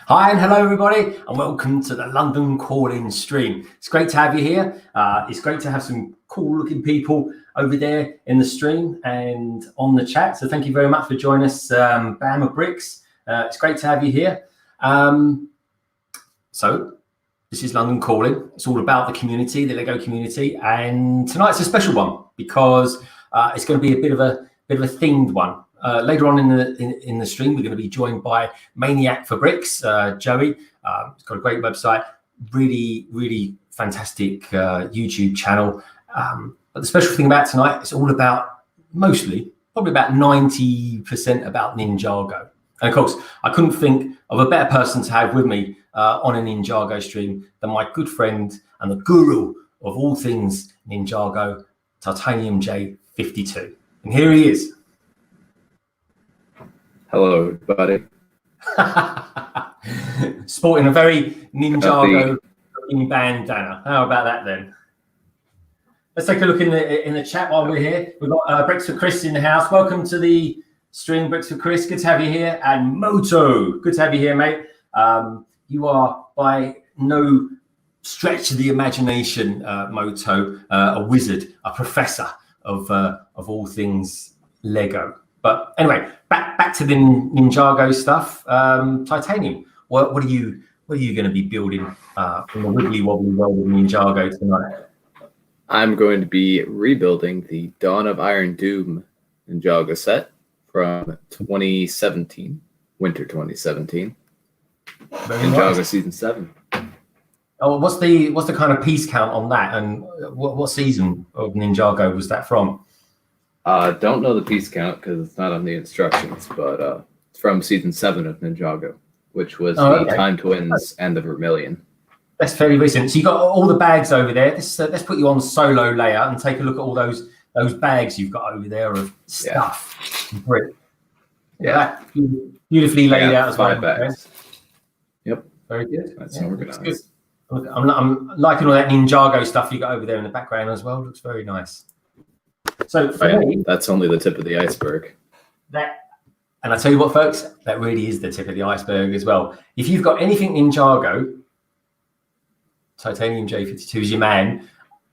Hi and hello everybody and welcome to the London Call-In stream. It's great to have you here. It's great to have some cool looking people over there in the stream and on the chat. So thank you very much for joining us, Bam of Bricks. It's great to have you here. So this is London Call-In. It's all about the community, the LEGO community, and tonight's a special one because it's going to be a bit of a themed one. Later on in the stream, we're going to be joined by Maniac for Bricks, Joey. He's got a great website, really fantastic YouTube channel. But the special thing about tonight, it's all about probably about 90% about Ninjago. And of course, I couldn't think of a better person to have with me on a Ninjago stream than my good friend and the guru of all things Ninjago, Titanium J52. And here he is. Hello, everybody. Sporting a very Ninjago looking bandana. How about that then? Let's take a look in the chat while we're here. We've got Bricks for Chris in the house. Welcome to the stream, Bricks for Chris. Good to have you here. And Moto, good to have you here, mate. You are by no stretch of the imagination, Moto, a wizard, a professor of all things Lego. But anyway, back to the Ninjago stuff. Titanium, what are you going to be building from the wibbly wobbly world of Ninjago tonight? I'm going to be rebuilding the Dawn of Iron Doom Ninjago set from 2017, winter 2017. Ninjago Season 7. Oh, what's the kind of piece count on that, and what season of Ninjago was that from? Don't know the piece count because it's not on the instructions, but it's from Season 7 of Ninjago, which was the Time Twins and the Vermilion. That's fairly recent. So you got all the bags over there. Let's put you on solo layer and take a look at all those bags you've got over there of stuff. Yeah. Brick. Yeah, beautifully laid out as well. 5 bags. Yep. Very good. That's organized. Good. I'm liking all that Ninjago stuff you got over there in the background as well. Looks very nice. So for me, that's only the tip of the iceberg. And I tell you what, folks, that really is the tip of the iceberg as well. If you've got anything Ninjago, Titanium J52 is your man.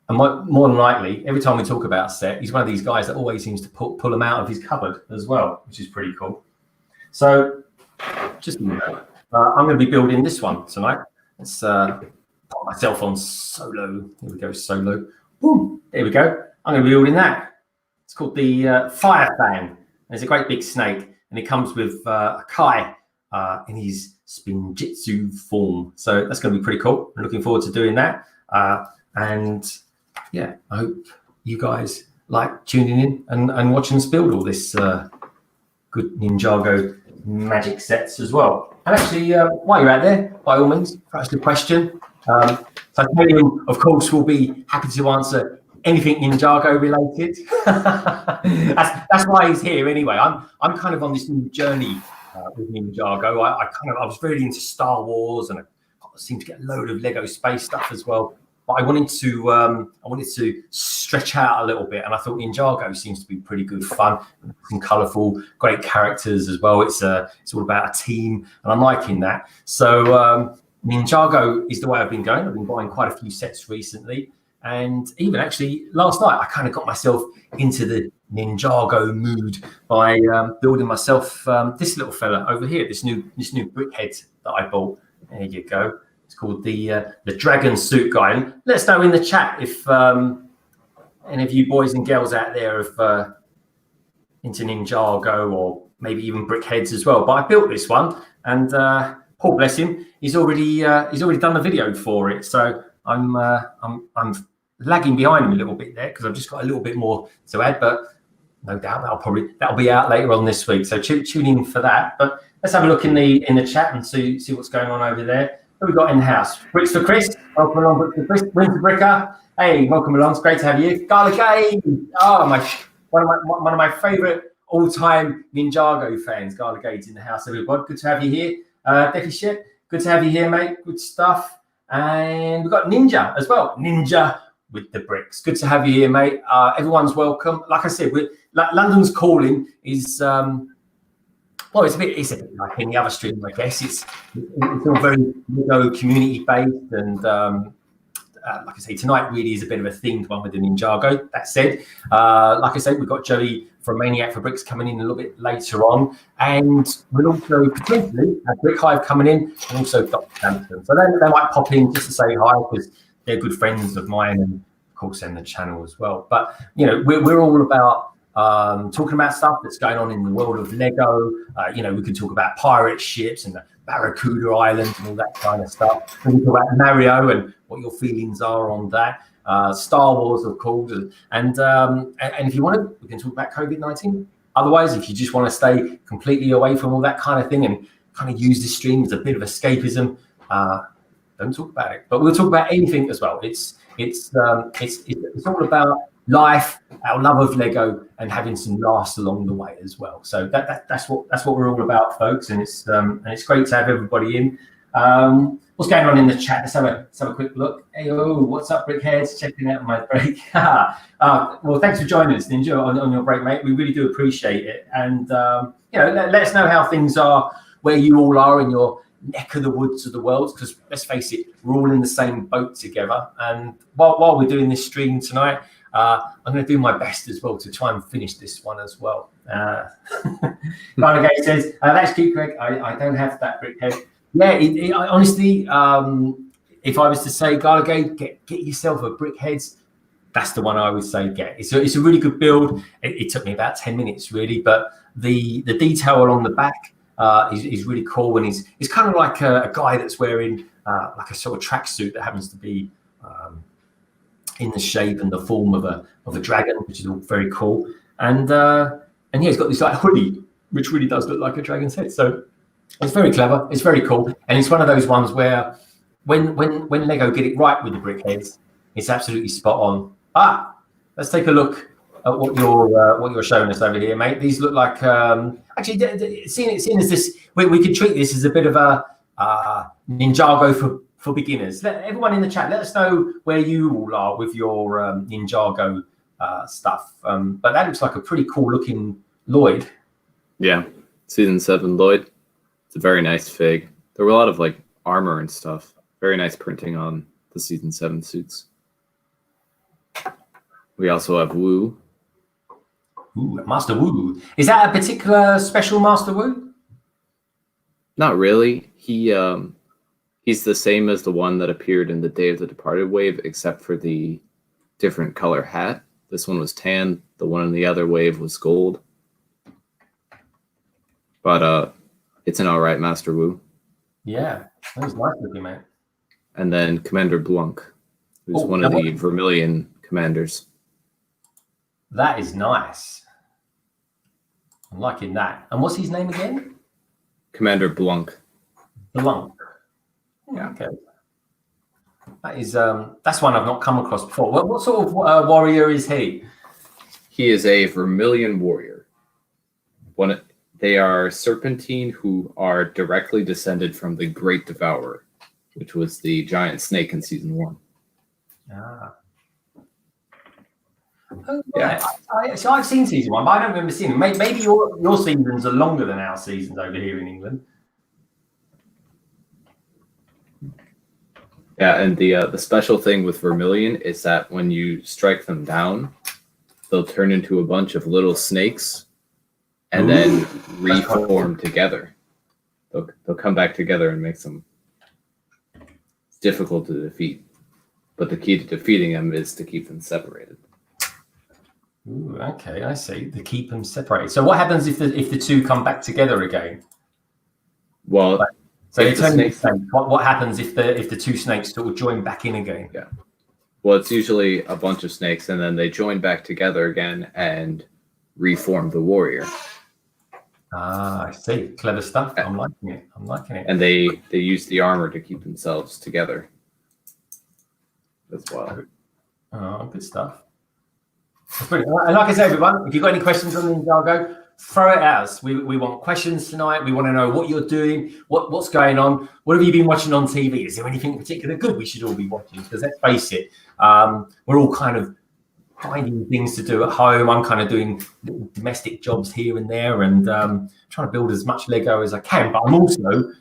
And more than likely, every time we talk about a set, he's one of these guys that always seems to pull them out of his cupboard as well, which is pretty cool. So just I'm going to be building this one tonight. Let's put myself on solo. Here we go, solo. Boom. There we go. I'm going to be building that. It's called the Fire Fan. There's a great big snake, and it comes with a Kai in his Spinjitzu form. So that's going to be pretty cool. I'm looking forward to doing that. And yeah, I hope you guys like tuning in and watching us build all this good Ninjago magic sets as well. And actually, while you're out there, by all means, ask the question. Titanium, of course, will be happy to answer anything Ninjago related. that's why he's here anyway. I'm kind of on this new journey with Ninjago. I was really into Star Wars, and I seem to get a load of Lego space stuff as well. But I wanted to stretch out a little bit, and I thought Ninjago seems to be pretty good fun, and colourful, great characters as well. It's all about a team, and I'm liking that. So Ninjago is the way I've been going. I've been buying quite a few sets recently. And even actually last night, I kind of got myself into the Ninjago mood by building myself this little fella over here, this new brickhead that I bought. There you go. It's called the Dragon Suit Guy. And let us know in the chat if any of you boys and girls out there are into Ninjago or maybe even brickheads as well. But I built this one, and Paul, bless him, he's already done the video for it. So I'm lagging behind him a little bit there because I've just got a little bit more to add, but no doubt that'll be out later on this week. So tune in for that. But let's have a look in the chat and see what's going on over there. What have we got in the house? Bricks for Chris. Welcome along, Bricks for Chris. Winter Bricker. Hey, welcome along. It's great to have you. Garlic Gay. Oh, one of my favourite all-time Ninjago fans. Garlic Gay's in the house, everybody. Good to have you here. Decky Shit. Good to have you here, mate. Good stuff. And we've got Ninja as well. Ninja with the bricks. Good to have you here, mate. Everyone's welcome. Like I said, London's Calling is well, it's a bit like any other stream, I guess. It's all very LEGO community based, and like I say, tonight really is a bit of a themed one with the Ninjago. That said, like I said, we've got Joey from Maniac for Bricks coming in a little bit later on, and we'll also potentially have Brick Hive coming in, and also Dr. Sampson. So they might pop in just to say hi, because they're good friends of mine, and of course on the channel as well. But you know, we're all about talking about stuff that's going on in the world of Lego. You know, we can talk about pirate ships and the Barracuda Island and all that kind of stuff. We can talk about Mario and what your feelings are on that. Star Wars, of course, and if you want to, we can talk about COVID-19. Otherwise, if you just want to stay completely away from all that kind of thing and kind of use this stream as a bit of escapism, don't talk about it. But we'll talk about anything as well. It's all about life, our love of Lego, and having some laughs along the way as well. So that's what we're all about, folks. And it's great to have everybody in. What's going on in the chat? Let's have a quick look. Hey, what's up, Brickheads? Checking out my break. Well, thanks for joining us, Ninja, on your break, mate. We really do appreciate it. And you know, let us know how things are, where you all are in your neck of the woods of the world, because let's face it, we're all in the same boat together. And while we're doing this stream tonight, I'm going to do my best as well to try and finish this one as well. Garnegate says, that's cute, Greg. I don't have that Brickhead. Yeah, honestly, if I was to say, Garnegate, get yourself a Brickheads, that's the one I would say get. It's a really good build. It took me about 10 minutes, really, but the detail along the back is really cool. And he's kind of like a guy that's wearing like a sort of tracksuit that happens to be in the shape and the form of a dragon, which is all very cool. And yeah, he's got this like hoodie, which really does look like a dragon's head. So it's very clever. It's very cool, and it's one of those ones where when Lego get it right with the Brickheads, it's absolutely spot on. Let's take a look at what you're showing us over here, mate. These look like actually, seeing as this, we could treat this as a bit of a Ninjago for beginners. Everyone in the chat, let us know where you all are with your Ninjago stuff. But that looks like a pretty cool looking Lloyd. Yeah, Season 7 Lloyd. It's a very nice fig. There were a lot of like armor and stuff. Very nice printing on the Season 7 suits. We also have Wu. Ooh, Master Wu. Is that a particular special Master Wu? Not really. He's the same as the one that appeared in the Day of the Departed wave, except for the different color hat. This one was tan. The one in the other wave was gold. But it's an all right Master Wu. Yeah, that was nice looking, mate. And then Commander Blanc, who's one of the Vermilion commanders. That is nice. I'm liking that. And what's his name again? Commander Blanc. Blanc. Yeah. Okay. That is that's one I've not come across before. What sort of warrior is he? He is a Vermilion warrior. They are Serpentine, who are directly descended from the Great Devourer, which was the giant snake in Season 1. Ah. Oh, yeah. So I've seen Season 1, but I don't remember seeing it. Maybe your seasons are longer than our seasons over here in England. Yeah, and the special thing with Vermilion is that when you strike them down, they'll turn into a bunch of little snakes and then reform together. They'll come back together and make them difficult to defeat. But the key to defeating them is to keep them separated. Ooh, okay, I see. To keep them separated. So what happens if the two come back together again? Well, so what happens if the two snakes sort of join back in again? Yeah. Well, it's usually a bunch of snakes, and then they join back together again and reform the warrior. Ah, I see. Clever stuff. I'm liking it. And they use the armor to keep themselves together as well. Oh, good stuff. That's brilliant. And like I said, everyone, if you've got any questions on Ninjago, throw it at us. We want questions tonight. We want to know what you're doing, what's going on. What have you been watching on TV? Is there anything particular good we should all be watching? Because let's face it, we're all kind of finding things to do at home. I'm kind of doing little domestic jobs here and there, and trying to build as much Lego as I can. But I'm also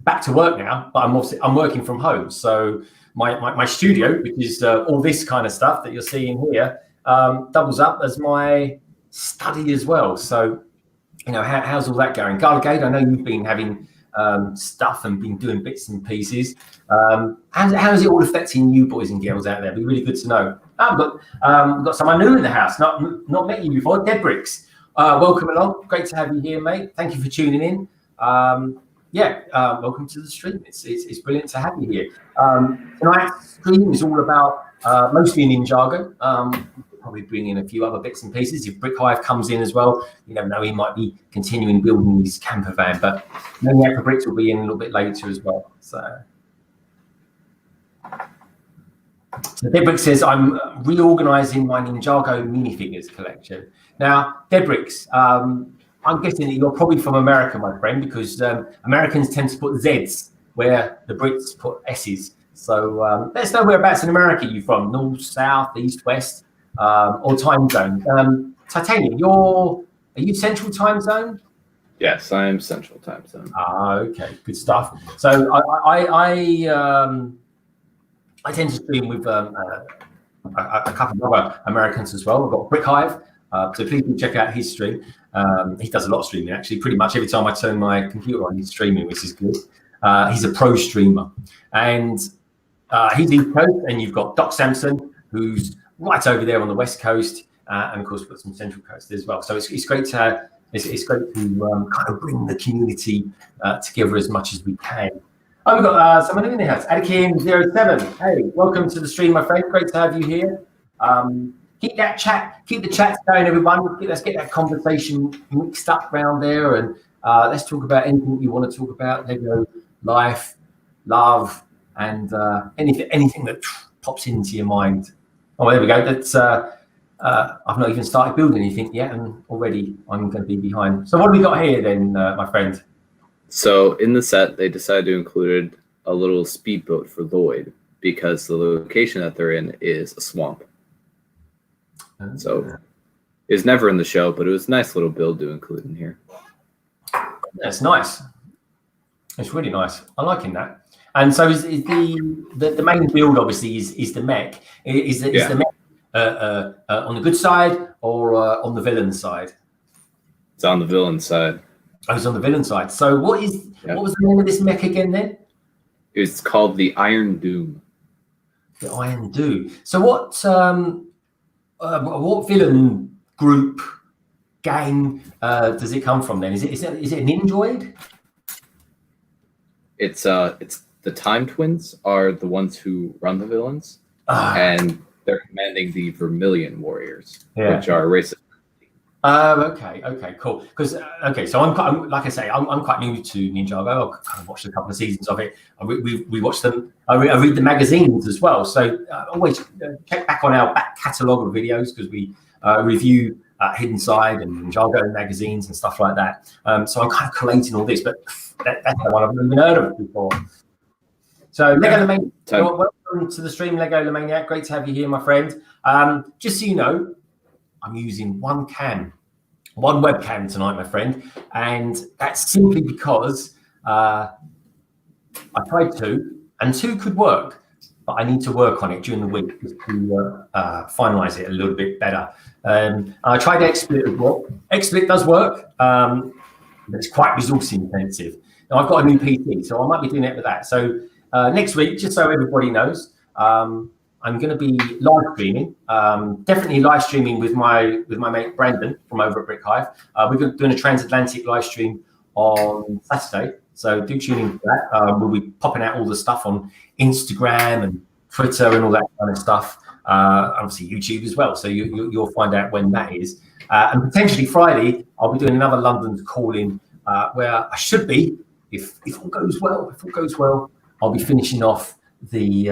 back to work now, but I'm working from home. So my studio, which is all this kind of stuff that you're seeing here, doubles up as my study as well. So, how's all that going? Garlegade, I know you've been having stuff and been doing bits and pieces. How is it all affecting you boys and girls out there? It'd be really good to know. We've got someone new in the house, not met you before, Debrix. Welcome along. Great to have you here, mate. Thank you for tuning in. Welcome to the stream. It's brilliant to have you here. Tonight's stream is all about mostly Ninjago. Probably bring in a few other bits and pieces. If Brick Hive comes in as well, you never know, he might be continuing building his camper van. But Maniac for Bricks will be in a little bit later as well. So Debrix says, I'm reorganizing my Ninjago minifigures collection. Now, Debrix, I'm guessing that you're probably from America, my friend, because Americans tend to put Zs where the Brits put S's. So let us know whereabouts in America you're from, north, south, east, west, or time zone. Titanium, are you central time zone? Yes, I am central time zone. Okay, good stuff. So I tend to stream with a couple of other Americans as well. I've got Brick Hive, so please do check out his stream. He does a lot of streaming, actually. Pretty much every time I turn my computer on, he's streaming, which is good. He's a pro streamer. And he's East Coast, and you've got Doc Sampson, who's right over there on the West Coast, and of course, we've got some Central Coast as well. So it's great to it's great to kind of bring the community together as much as we can. Oh, we've got someone in the house, Adakim07. Hey, welcome to the stream, my friend. Great to have you here. Keep the chat going, everyone. Let's get that conversation mixed up around there, and let's talk about anything you want to talk about: Lego, life, love, and anything that pops into your mind. Oh, there we go. That's I've not even started building anything yet, and already I'm going to be behind. So what have we got here then, my friend? So in the set, they decided to include a little speedboat for Lloyd because the location that they're in is a swamp. So it's never in the show, but it was a nice little build to include in here. That's nice. It's really nice. I'm liking that. And so is the main build obviously is the mech. Is the mech on the good side or on the villain side? It's on the villain side. Oh, it's on the villain side. So what was the name of this mech again then? It's called the Iron Doom. The Iron Doom. So what villain group gang does it come from then? Is it an Ninjoid? It's the Time Twins are the ones who run the villains, and they're commanding the Vermilion Warriors, which are racist. Okay, cool. Because so I'm like I say, I'm quite new to Ninjago. I've kind of watched a couple of seasons of it. We watched them. I read the magazines as well. So always check back on our back catalogue of videos because we review Hidden Side and Ninjago magazines and stuff like that. So I'm kind of collating all this, but that's the one I've never even heard of before. So Lego Lemaniac, welcome to the stream, Lego Lemaniac. Great to have you here, my friend. Just so you know, I'm using one webcam tonight, my friend, and that's simply because I tried two, and two could work, but I need to work on it during the week just to finalize it a little bit better. I tried XSplit as well. XSplit does work, but it's quite resource intensive. Now I've got a new PC, so I might be doing it with that. So next week, just so everybody knows, I'm going to be live streaming, definitely live streaming with my mate Brandon from over at Brick Hive. We're doing a transatlantic live stream on Saturday, so do tune in for that. We'll be popping out all the stuff on Instagram and Twitter and all that kind of stuff. Obviously YouTube as well, so you'll find out when that is. And potentially Friday, I'll be doing another London call-in where I should be, if all goes well, I'll be finishing off the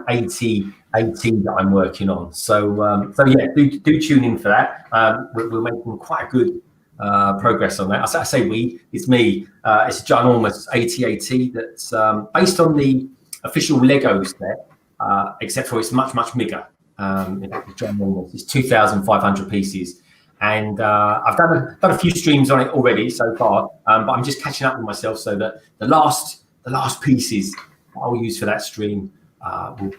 80 that I'm working on. So yeah, do tune in for that. We're making quite good progress on that. I say it's me. It's a ginormous 80 that's based on the official Lego set, except for it's much bigger. It's 2,500 pieces. And I've done a few streams on it already so far, but I'm just catching up with myself so that the last pieces I'll use for that stream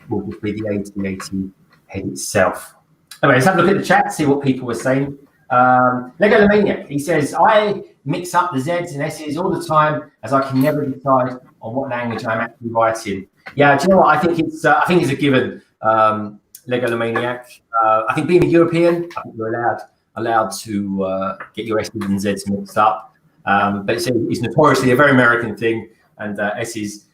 will be the 8080 head itself. Anyway, let's have a look at the chat, see what people were saying. Lego Maniac, he says, I mix up the Z's and S's all the time as I can never decide on what language I'm actually writing. Yeah, do you know what? I think it's a given, Lego Maniac. I think being a European, I think you're allowed to get your S's and Z's mixed up. But it's notoriously a very American thing, and S's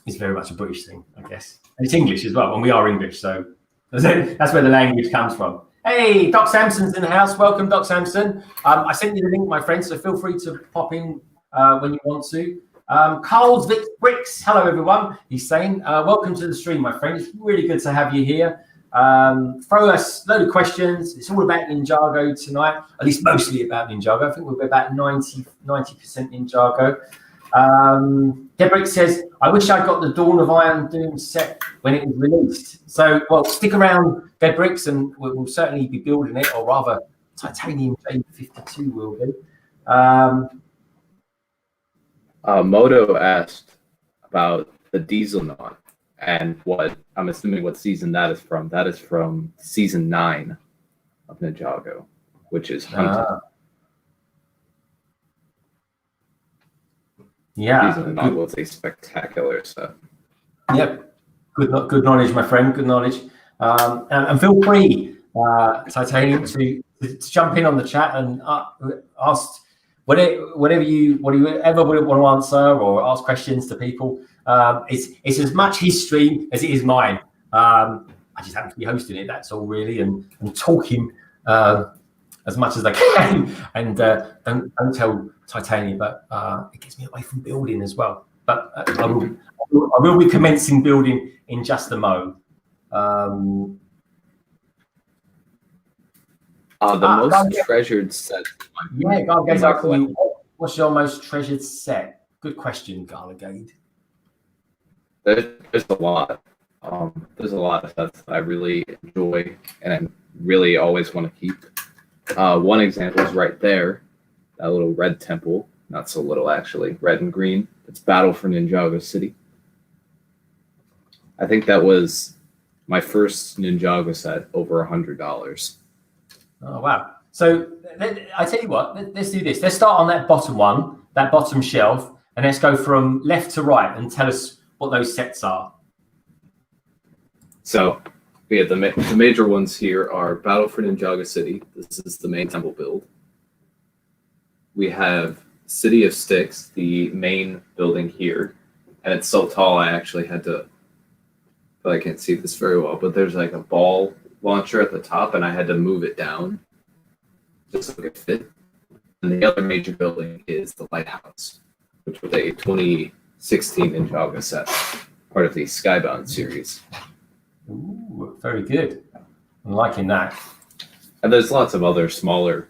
is very much a British thing, I guess. And it's English as well, and we are English, so that's where the language comes from. Hey, Doc Sampson's in the house. Welcome, Doc Sampson. I sent you the link, my friend, so feel free to pop in when you want to. Carl's Vic Bricks. Hello, everyone. He's saying, welcome to the stream, my friend. It's really good to have you here. Throw us a load of questions. It's all about Ninjago tonight, at least mostly about Ninjago. I think we'll be about 90% Ninjago. Debrick says, I wish I got the Dawn of Iron Doom set when it was released. So, well, stick around, Debricks, and we'll certainly be building it, or rather, Titanium J52 will be. Moto asked about the Dieselnaut and what I'm assuming what season that is from. That is from season 9 of Ninjago, which is Hunted. Yeah, Dieselnaut was a spectacular set. Yep, good knowledge, my friend. Good knowledge. And feel free, Titanium, to jump in on the chat and ask whatever you ever want to answer or ask questions to people. It's as much his stream as it is mine. I just happen to be hosting it. That's all really, and talking as much as I can. And don't tell Titanium, but it gets me away from building as well. But I will be commencing building in just a mo. The most treasured set. Yeah, what's your most treasured set? Good question, Garligade. There's a lot. There's a lot of sets that I really enjoy and I really always want to keep. One example is right there, that little red temple. Not so little, actually. Red and green. It's Battle for Ninjago City. I think that was my first Ninjago set, over $100. Oh, wow. So I tell you what, let's do this. Let's start on that bottom one, that bottom shelf, and let's go from left to right and tell us what those sets are. So, yeah, the major ones here are Battle for Ninjago City. This is the main temple build. We have City of Sticks, the main building here. And it's so tall, I actually had to, but I can't see this very well, but there's like a ball launcher at the top, and I had to move it down just so it could fit. And the other major building is the Lighthouse, which was a 2016 Ninjago set, part of the Skybound series. Ooh, very good. I'm liking that. And there's lots of other smaller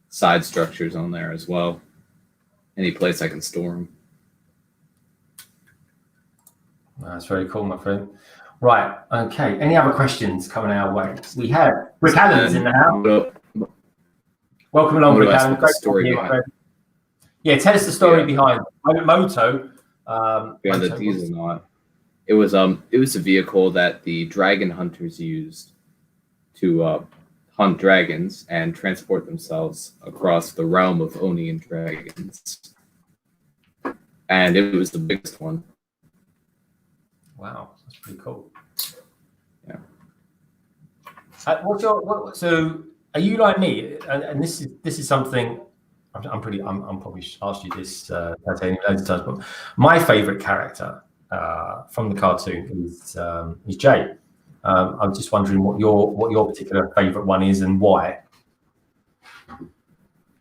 side structures on there as well. Any place I can store them. That's very cool, my friend. Right, okay. Any other questions coming our way? We have Rick Allen's in the house. Welcome along, Rick Allen. Great story behind. Yeah, tell us the story behind Moto. Behind the Dieselnaut. It was a vehicle that the dragon hunters used to hunt dragons and transport themselves across the realm of Onian dragons. And it was the biggest one. Wow, that's pretty cool. Yeah. So are you like me? And this is something I'm probably asked you this loads of times, but my favorite character from the cartoon is Jay. I'm just wondering what your particular favorite one is and why.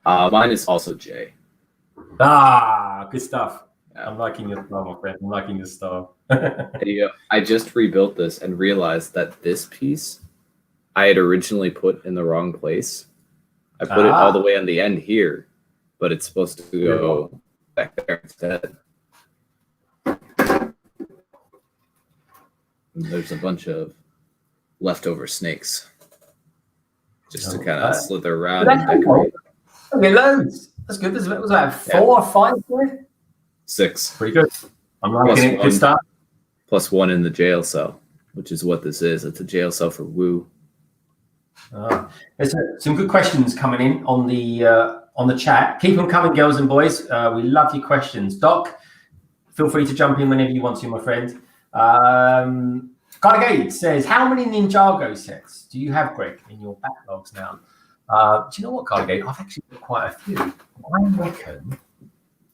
Mine is also Jay. Good stuff. Yeah. I'm liking your style, my friend. I'm liking your style. Yeah, I just rebuilt this and realized that this piece I had originally put in the wrong place. I put it all the way on the end here, but it's supposed to go back there instead. And there's a bunch of leftover snakes, just to Oh, kind of slither around that's and decorate. okay, loads. That's good. Was that 4 or 5 there? 6. Pretty good. I'm liking Plus it. Good one. start. Plus 1 in the jail cell, which is what this is. It's a jail cell for Woo. There's some good questions coming in on the chat. Keep them coming, girls and boys. We love your questions. Doc, feel free to jump in whenever you want to, my friend. Carnegie says, how many Ninjago sets do you have, Greg, in your backlogs now? Do you know what, Carnegie? I've actually got quite a few.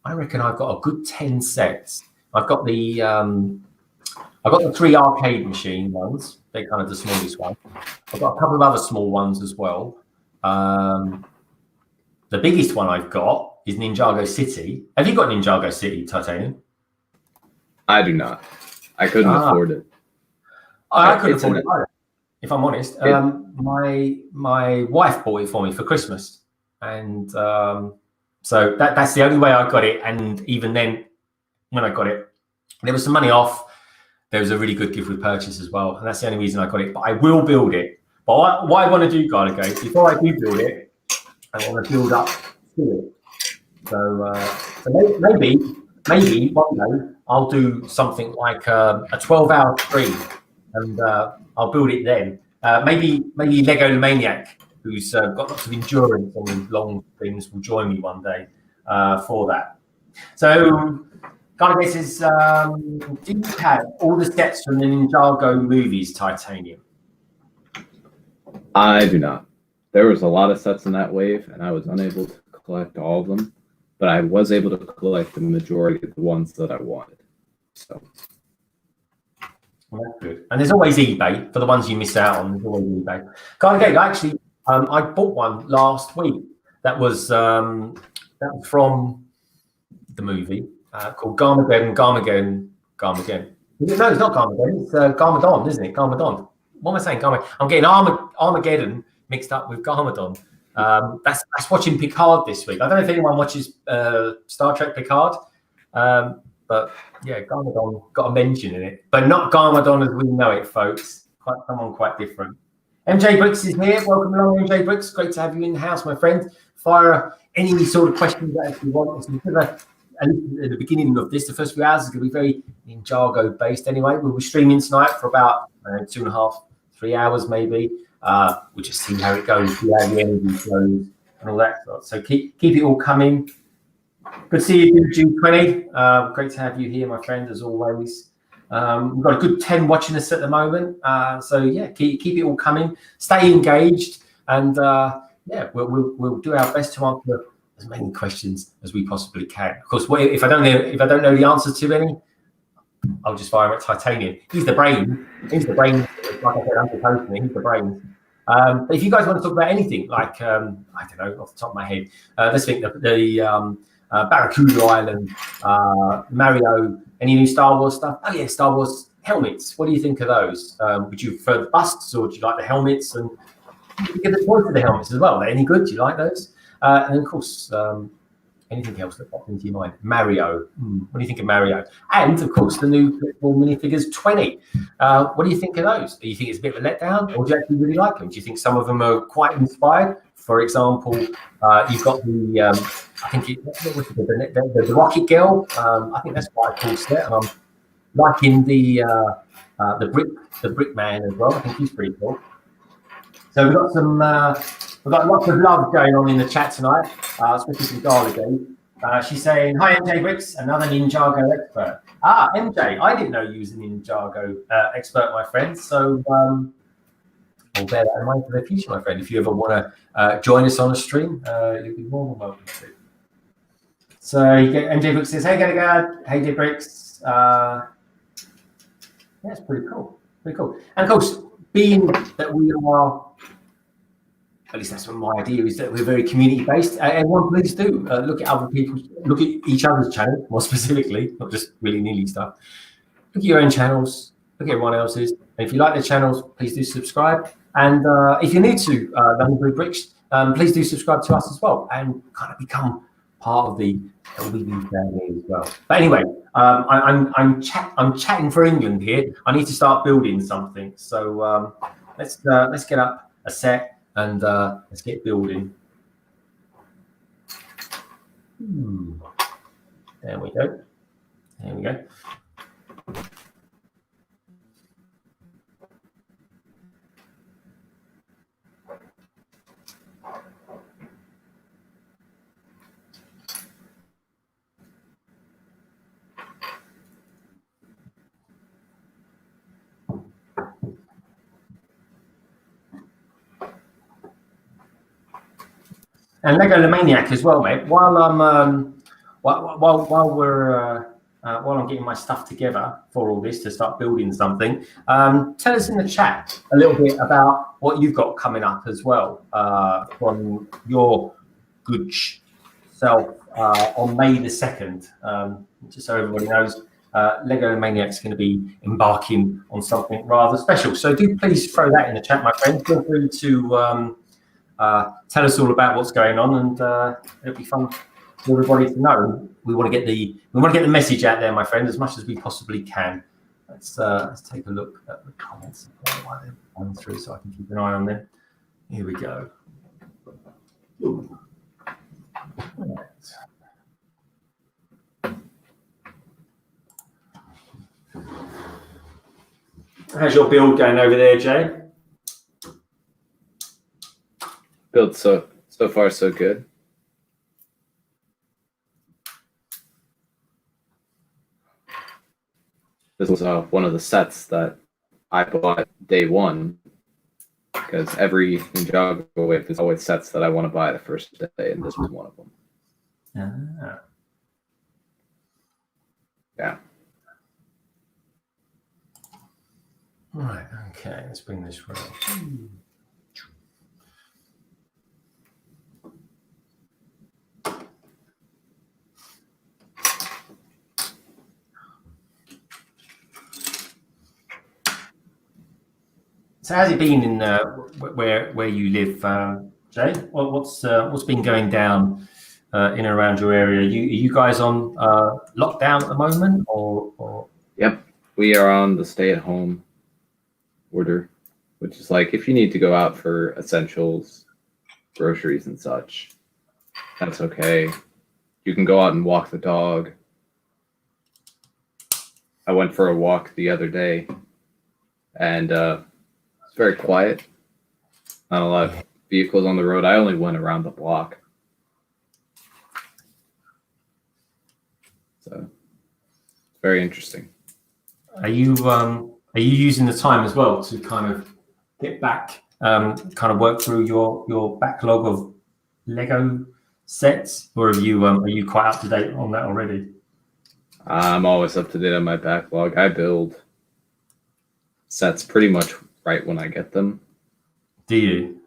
I reckon I've got a good 10 sets. I've got the 3 arcade machine ones. They're kind of the smallest one. I've got a couple of other small ones as well. The biggest one I've got is Ninjago City. Have you got Ninjago City, Titanium? I do not. I couldn't afford it. I couldn't afford it either, if I'm honest. My wife bought it for me for Christmas. And so that's the only way I got it. And even then, when I got it, there was some money off. There was a really good gift with purchase as well. And that's the only reason I got it. But I will build it. But what I want to do, Garlico, before I do build it, I want to build up to it. So maybe one day I'll do something like a 12-hour stream, and I'll build it then. Maybe Lego Maniac, who's got lots of endurance on these long things, will join me one day for that. So, Garlico says, do you have all the sets from the Ninjago movies, Titanium? I do not. There was a lot of sets in that wave, and I was unable to collect all of them, but I was able to collect the majority of the ones that I wanted. So, well, that's good. And there's always eBay for the ones you miss out on. There's always eBay. Actually, I bought one last week. That was from the movie called Garmageddon. No, it's not Garmageddon. It's Garmadon, isn't it? Garmadon. What am I saying? I'm getting Armageddon mixed up with Garmadon. That's watching Picard this week. I don't know if anyone watches Star Trek Picard, but yeah, Garmadon got a mention in it, but not Garmadon as we know it, folks. Someone quite different. MJ Bricks is here. Welcome along, MJ Bricks. Great to have you in the house, my friend. Fire any sort of questions that you want. At the beginning of this, the first few hours is going to be very Ninjago based anyway. We'll be streaming tonight for about 2.5, 3 hours maybe. We'll just see how it goes, see how the energy flows and all that stuff. So keep it all coming. Good to see you, G20. Great to have you here, my friend, as always. We've got a good 10 watching us at the moment. So yeah, keep it all coming. Stay engaged, and yeah, we'll do our best to answer as many questions as we possibly can. Of course, if I don't know the answers to any, I'll just fire at Titanium. He's the brain. Like I said, I'm supposed to. He's the brain. But if you guys want to talk about anything, like I don't know, off the top of my head, let's think the Barracuda Island, Mario, any new Star Wars stuff? Oh yeah, Star Wars helmets. What do you think of those? Would you prefer the busts, or do you like the helmets? And you get the choice of the helmets as well. Are they any good? Do you like those? And then, of course, anything else that pops into your mind? Mario. What do you think of Mario? And, of course, the new Pitbull minifigures 20. What do you think of those? Do you think it's a bit of a letdown, or do you actually really like them? Do you think some of them are quite inspired? For example, you've got the, I think the Rocket Girl. I think that's quite a cool set. And I'm liking the Brick Man as well. I think he's pretty cool. So we've got lots of love going on in the chat tonight, especially from Darla. She's saying, "Hi, MJ Bricks, another Ninjago expert." MJ, I didn't know you was a Ninjago expert, my friend. So I'll bear that in mind for the future, my friend. If you ever want to join us on a stream, you'll be more than welcome to. So you get MJ Bricks says, "Hey, Gadagad, hey, J Bricks." Yeah, it's pretty cool. Pretty cool. And of course, being that we are, at least that's what my idea is, that we're very community based. Everyone, please do look at each other's channel, more specifically, not just willy nilly stuff. Look at your own channels, look at everyone else's. And if you like the channels, please do subscribe. And if you're new to London Blue Bricks, please do subscribe to us as well and kind of become part of the LBB family as well. But anyway, I'm chatting for England here. I need to start building something. So let's get up a set and let's get building. There we go. There we go. And LEGO Maniac as well, mate. While I'm getting my stuff together for all this to start building something, tell us in the chat a little bit about what you've got coming up as well from your good self on May the 2nd. Just so everybody knows, LEGO Maniac's going to be embarking on something rather special. So do please throw that in the chat, my friend. Feel free to tell us all about what's going on, and it'll be fun for everybody to know. We want to get the message out there, my friend, as much as we possibly can. Let's take a look at the comments while they're going through, so I can keep an eye on them. Here we go. Ooh. Right. How's your build going over there, Jay? Build so far so good. This was one of the sets that I bought day one, because every Ninjago wave is always sets that I want to buy the first day, and this was one of them. Ah. Yeah. Right. Okay. Let's bring this round. So how's it been in where you live, Jay? What's been going down in and around your area? Are you guys on lockdown at the moment, or? Yep, we are on the stay-at-home order, which is like if you need to go out for essentials, groceries and such, that's okay. You can go out and walk the dog. I went for a walk the other day, and it's very quiet. Not a lot of vehicles on the road. I only went around the block. So it's very interesting. Are you using the time as well to kind of get back, kind of work through your backlog of Lego sets, or are you quite up to date on that already? I'm always up to date on my backlog. I build sets pretty much right when I get them. Do you?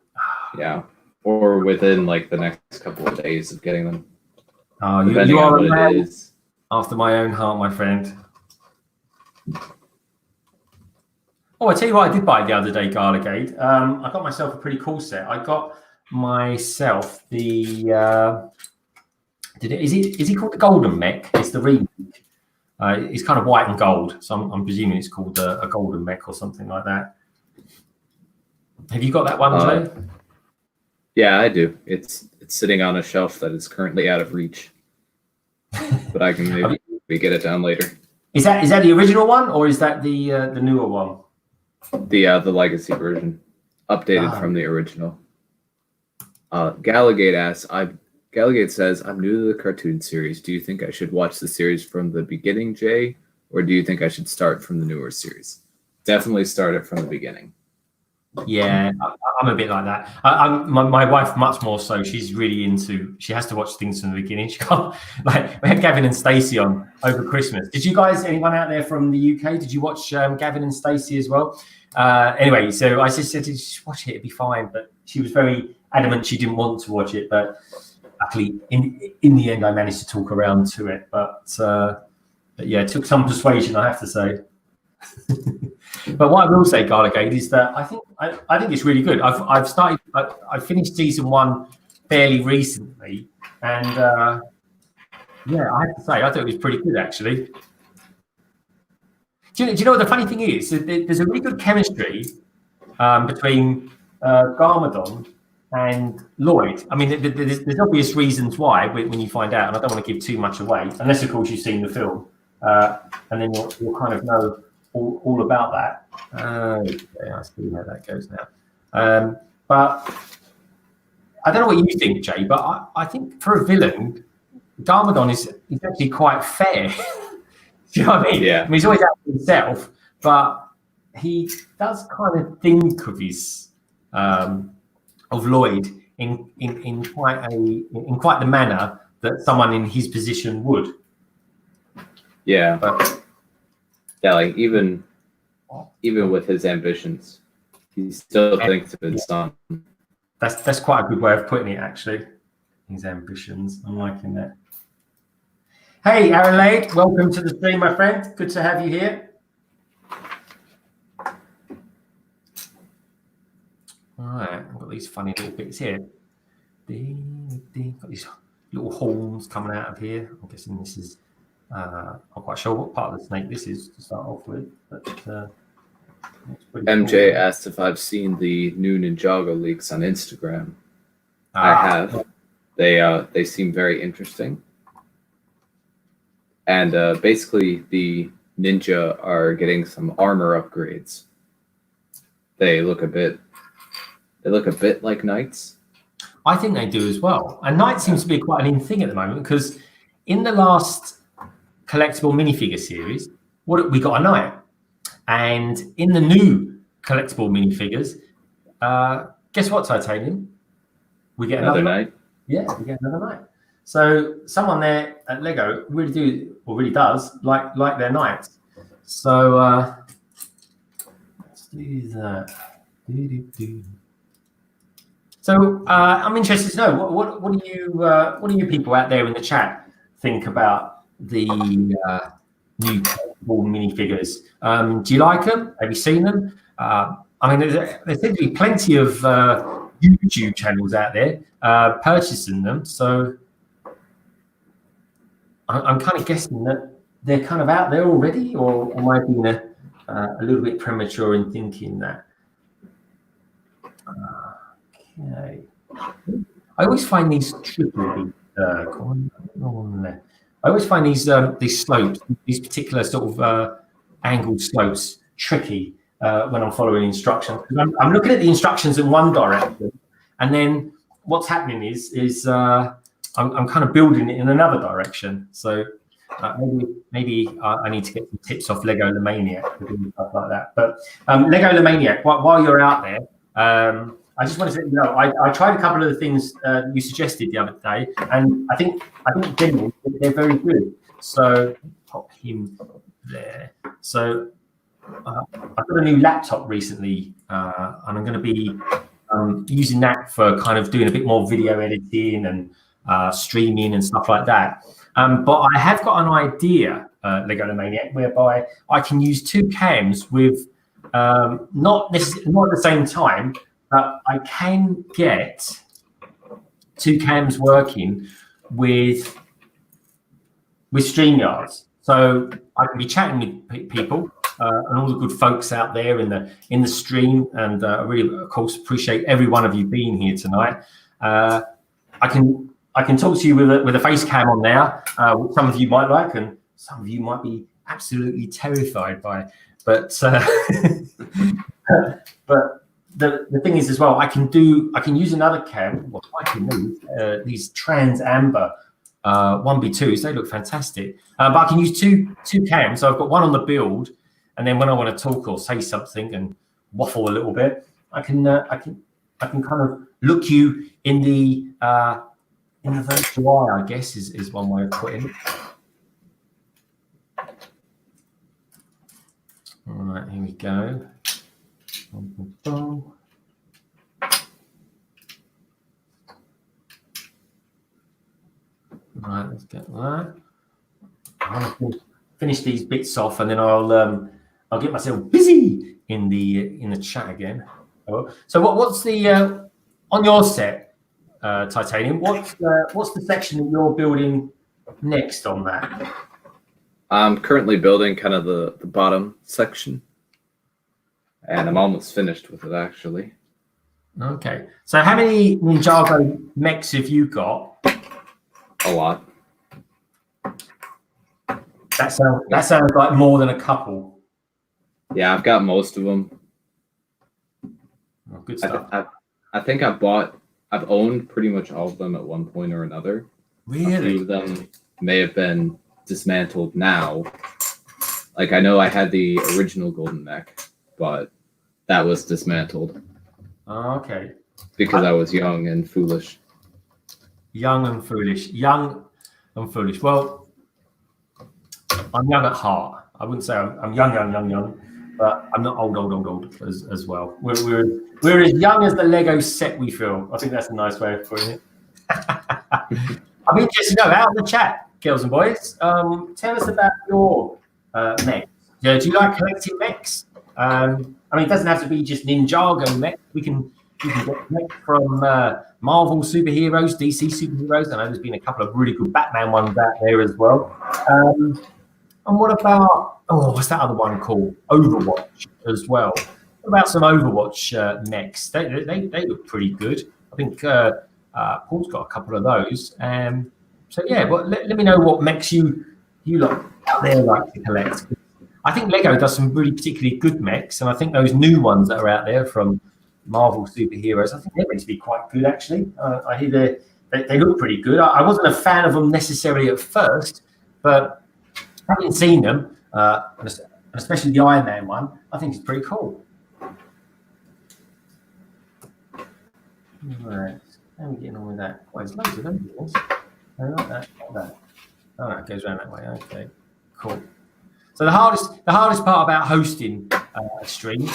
Yeah, or within like the next couple of days of getting them. Oh, depending you are on a what man it is. after my own heart, my friend. Oh, I tell you what I did buy the other day, Garligade. I got myself a pretty cool set. I got myself the is it called the Golden Mech? It's the remake. It's kind of white and gold, so I'm presuming it's called a Golden Mech or something like that. Have you got that one, Jay? Yeah, I do. It's sitting on a shelf that is currently out of reach, but I can maybe get it down later. Is that the original one, or is that the newer one? The legacy version, updated from the original. Galligate says, I'm new to the cartoon series. Do you think I should watch the series from the beginning, Jay? Or do you think I should start from the newer series? Definitely start it from the beginning. Yeah, I'm a bit like that. My wife much more so. She's really into. She has to watch things from the beginning. She can't. Like, we had Gavin and Stacey on over Christmas. Did you guys? Anyone out there from the UK? Did you watch Gavin and Stacey as well? Anyway, so I just said, just watch it. It'd be fine. But she was very adamant she didn't want to watch it. But luckily, in the end, I managed to talk around to it. But yeah, it took some persuasion, I have to say. But what I will say, Garligade, is that I think it's really good. I finished season 1 fairly recently, and yeah, I have to say I thought it was pretty good actually. Do you know what the funny thing is? There's a really good chemistry between Garmadon and Lloyd. I mean, there's obvious reasons why when you find out, and I don't want to give too much away, unless of course you've seen the film, and then you'll kind of know all about that. Okay, I see how that goes now. But I don't know what you think, Jay, but I think for a villain, Garmadon is actually quite fair. Do you know what I mean? Yeah. I mean, he's always out for himself, but he does kind of think of his of Lloyd in quite the manner that someone in his position would. Yeah. But, Yeah, like even with his ambitions, he still thinks of his son. That's quite a good way of putting it, actually. His ambitions. I'm liking that. Hey, Aaron Lade, welcome to the stream, my friend. Good to have you here. All right, I've got these funny little bits here. Got these little horns coming out of here. I'm guessing this is, I'm not quite sure what part of the snake this is to start off with. But MJ asked if I've seen the new Ninjago leaks on Instagram. I have. They seem very interesting. And basically, the ninja are getting some armor upgrades. They look a bit like knights. I think they do as well. And knight seems to be quite an in thing at the moment, because in the last collectible minifigure series, we got a knight, and in the new collectible minifigures, guess what, Titanium? We get another knight. Yeah, we get another knight. So someone there at LEGO really does like their knights. So let's do that. So I'm interested to know what do you people out there in the chat think about the new collectible minifigures? Do you like them? Have you seen them? I mean, there seem to be plenty of YouTube channels out there purchasing them. So I'm kind of guessing that they're kind of out there already, or am I being a little bit premature in thinking that? Okay. I always find these tricky. I always find these slopes, these particular sort of angled slopes, tricky when I'm following instructions. I'm looking at the instructions in one direction, and then what's happening is I'm kind of building it in another direction. So maybe I need to get some tips off Lego Maniac to do stuff like that. But Lego Maniac, while you're out there, I just wanted to let you know I tried a couple of the things you suggested the other day, and I think generally they're very good. So pop him there. So I've got a new laptop recently, and I'm going to be using that for kind of doing a bit more video editing and streaming and stuff like that. But I have got an idea, Lego Maniac, whereby I can use two cams with not at the same time, but I can get two cams working with StreamYards. So I can be chatting with people and all the good folks out there in the stream, and I really, of course, appreciate every one of you being here tonight. I can talk to you with a face cam on now, which some of you might like, and some of you might be absolutely terrified by. But but the thing is as well, I can use another cam. Well, I can use these Trans Amber 1B2s. They look fantastic. But I can use two cams. So I've got one on the build, and then when I want to talk or say something and waffle a little bit, I can kind of look you in the virtual eye, I guess, is one way of putting it. All right, here we go. Right, let's get that. I'm going to finish these bits off, and then I'll get myself busy in the chat again. So what's the on your set, Titanium? What's the section that you're building next on that? I'm currently building kind of the bottom section, And I'm almost finished with it, actually. Okay. So how many Ninjago mechs have you got? A lot. That sounds like more than a couple. Yeah, I've got most of them. Oh, good stuff. I think I've owned pretty much all of them at one point or another. Really? A few of them may have been dismantled now. Like, I know I had the original golden mech, but that was dismantled. Oh, okay. Because I was young and foolish. Young and foolish. Young and foolish. Well, I'm young at heart. I wouldn't say I'm young, but I'm not old as well. We're as young as the Lego set, we feel. I think that's a nice way of putting it. I'm interested to know, out in the chat, girls and boys, tell us about your mechs. Do you like collecting mechs? I mean, it doesn't have to be just Ninjago mech. You can get mech from Marvel superheroes, DC superheroes. I know there's been a couple of really good Batman ones out there as well. And what about, what's that other one called? Overwatch as well. What about some Overwatch mechs? They look pretty good. I think Paul's got a couple of those. So yeah, well, let me know what mechs you lot out there like to collect. I think Lego does some really particularly good mechs, and I think those new ones that are out there from Marvel superheroes, I think they're meant to be quite good actually. I hear they look pretty good. I wasn't a fan of them necessarily at first, but having seen them, and especially the Iron Man one, I think it's pretty cool. Right, how are we getting on with that? Well, there's loads of them. I like that. Oh, it goes around that way. Okay, cool. So the hardest part about hosting a stream,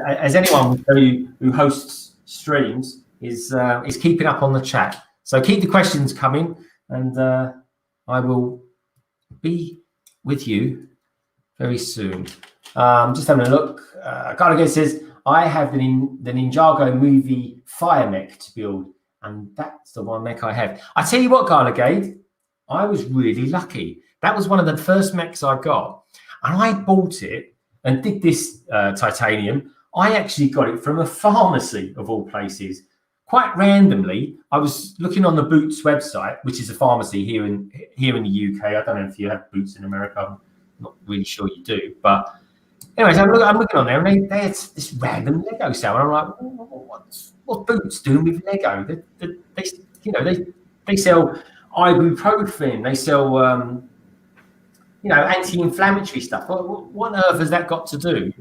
as anyone will tell you who hosts streams, is keeping up on the chat. So keep the questions coming, and I will be with you very soon. Just having a look. Garlic says, I have the Ninjago movie Fire Mech to build, and that's the one mech I have. I tell you what, Garlic, I was really lucky. That was one of the first mechs I got, and I bought it and did this titanium. I actually got it from a pharmacy of all places. Quite randomly, I was looking on the Boots website, which is a pharmacy here in the UK. I don't know if you have Boots in America. I'm not really sure you do. But anyways, I'm looking on there, and they had this random Lego sale. And I'm like, what's Boots doing with Lego? They sell ibuprofen. They sell anti-inflammatory stuff. What on earth has that got to do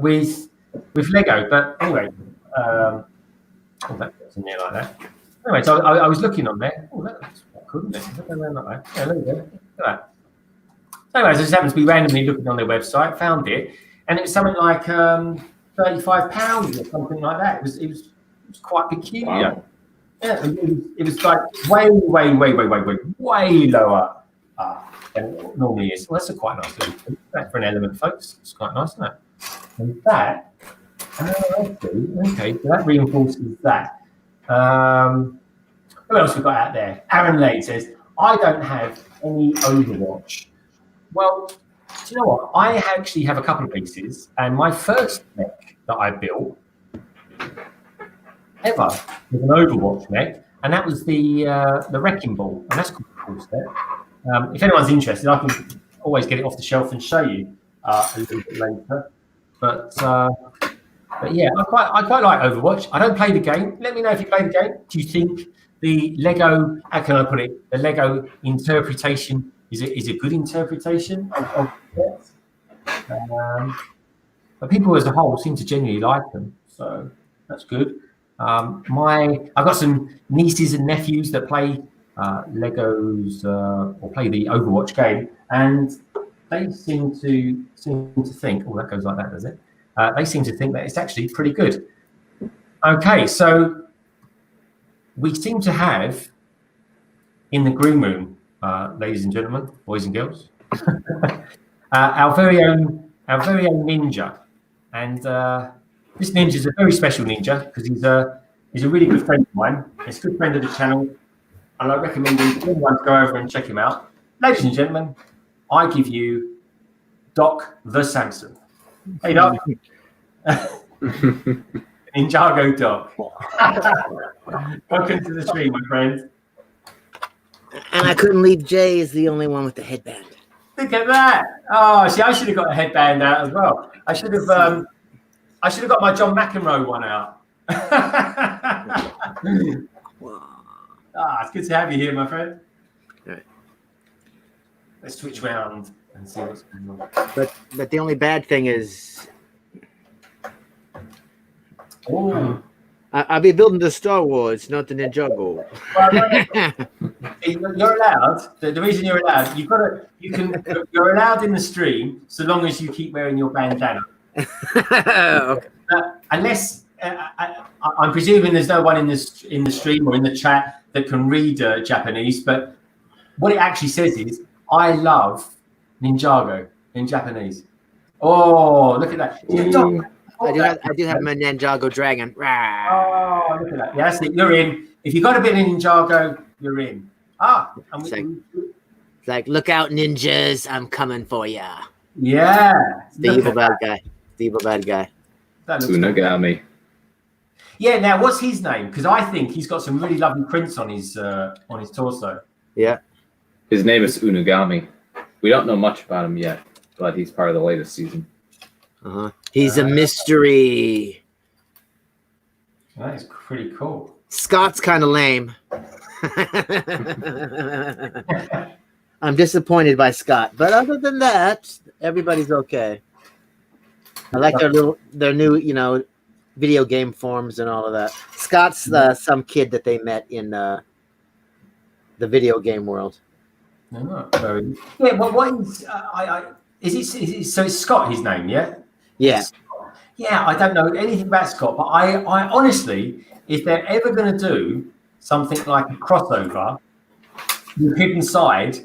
with Lego? But anyway. That goes in there like that. Anyway, so I was looking on there. Oh, that's quite cool, isn't it? Yeah, there we go. Look at that. So anyways, I just happened to be randomly looking on their website, found it, and it was something like £35 or something like that. It was quite peculiar. Wow. Yeah, it was like way lower than it normally is. Well, that's a quite nice little thing. That for an element, folks. It's quite nice, isn't it? And that. Okay, so that reinforces that. What else we got out there? Aaron Lade says, I don't have any Overwatch. Well, do you know what? I actually have a couple of pieces, and my first mech that I built ever was an Overwatch mech, and that was the Wrecking Ball, and that's quite a cool set. If anyone's interested, I can always get it off the shelf and show you a little bit later. But yeah, I quite like Overwatch. I don't play the game. Let me know if you play the game. Do you think the Lego, how can I put it, the Lego interpretation is a good interpretation of it? But people as a whole seem to genuinely like them, so that's good. I've got some nieces and nephews that play Legos or play the Overwatch game, and they seem to think, oh, that goes like that, does it? They seem to think that it's actually pretty good. Okay, so we seem to have in the green room, ladies and gentlemen, boys and girls, our very own ninja, and this ninja is a very special ninja because he's a really good friend of mine. He's a good friend of the channel, and I recommend everyone to go over and check him out. Ladies and gentlemen, I give you Doc the Samson. Hey, Doc. Ninjago Doc. Welcome to the stream, my friend. And I couldn't leave Jay as the only one with the headband. Look at that. Oh, see, I should have got a headband out as well. I should have got my John McEnroe one out. It's good to have you here, my friend. Right. Let's switch round and see what's going on. But the only bad thing is I'll be building the Star Wars, not the Ninjago. You're allowed. The reason you're allowed, you're allowed in the stream so long as you keep wearing your bandana. Okay. Unless I'm presuming there's no one in the stream or in the chat that can read Japanese, but what it actually says is, "I love Ninjago" in Japanese. Oh, look at that! I do have my Ninjago dragon. Oh, look at that! Yeah, that's it. You're in. If you got a bit of Ninjago, you're in. It's like, look out, ninjas! I'm coming for ya. Yeah, The evil bad guy. The evil bad guy. Unagami. Yeah. Now, what's his name? Because I think he's got some really lovely prints on his torso. Yeah. His name is Unagami. We don't know much about him yet, but he's part of the latest season. He's a mystery. That is pretty cool. Scott's kind of lame. I'm disappointed by Scott, but other than that, everybody's okay. I like their new, video game forms and all of that. Scott's some kid that they met in the video game world. No, yeah, but what is so it's Scott his name, yeah? Yeah. Yeah, I don't know anything about Scott, but I honestly, if they're ever going to do something like a crossover with Hidden Side,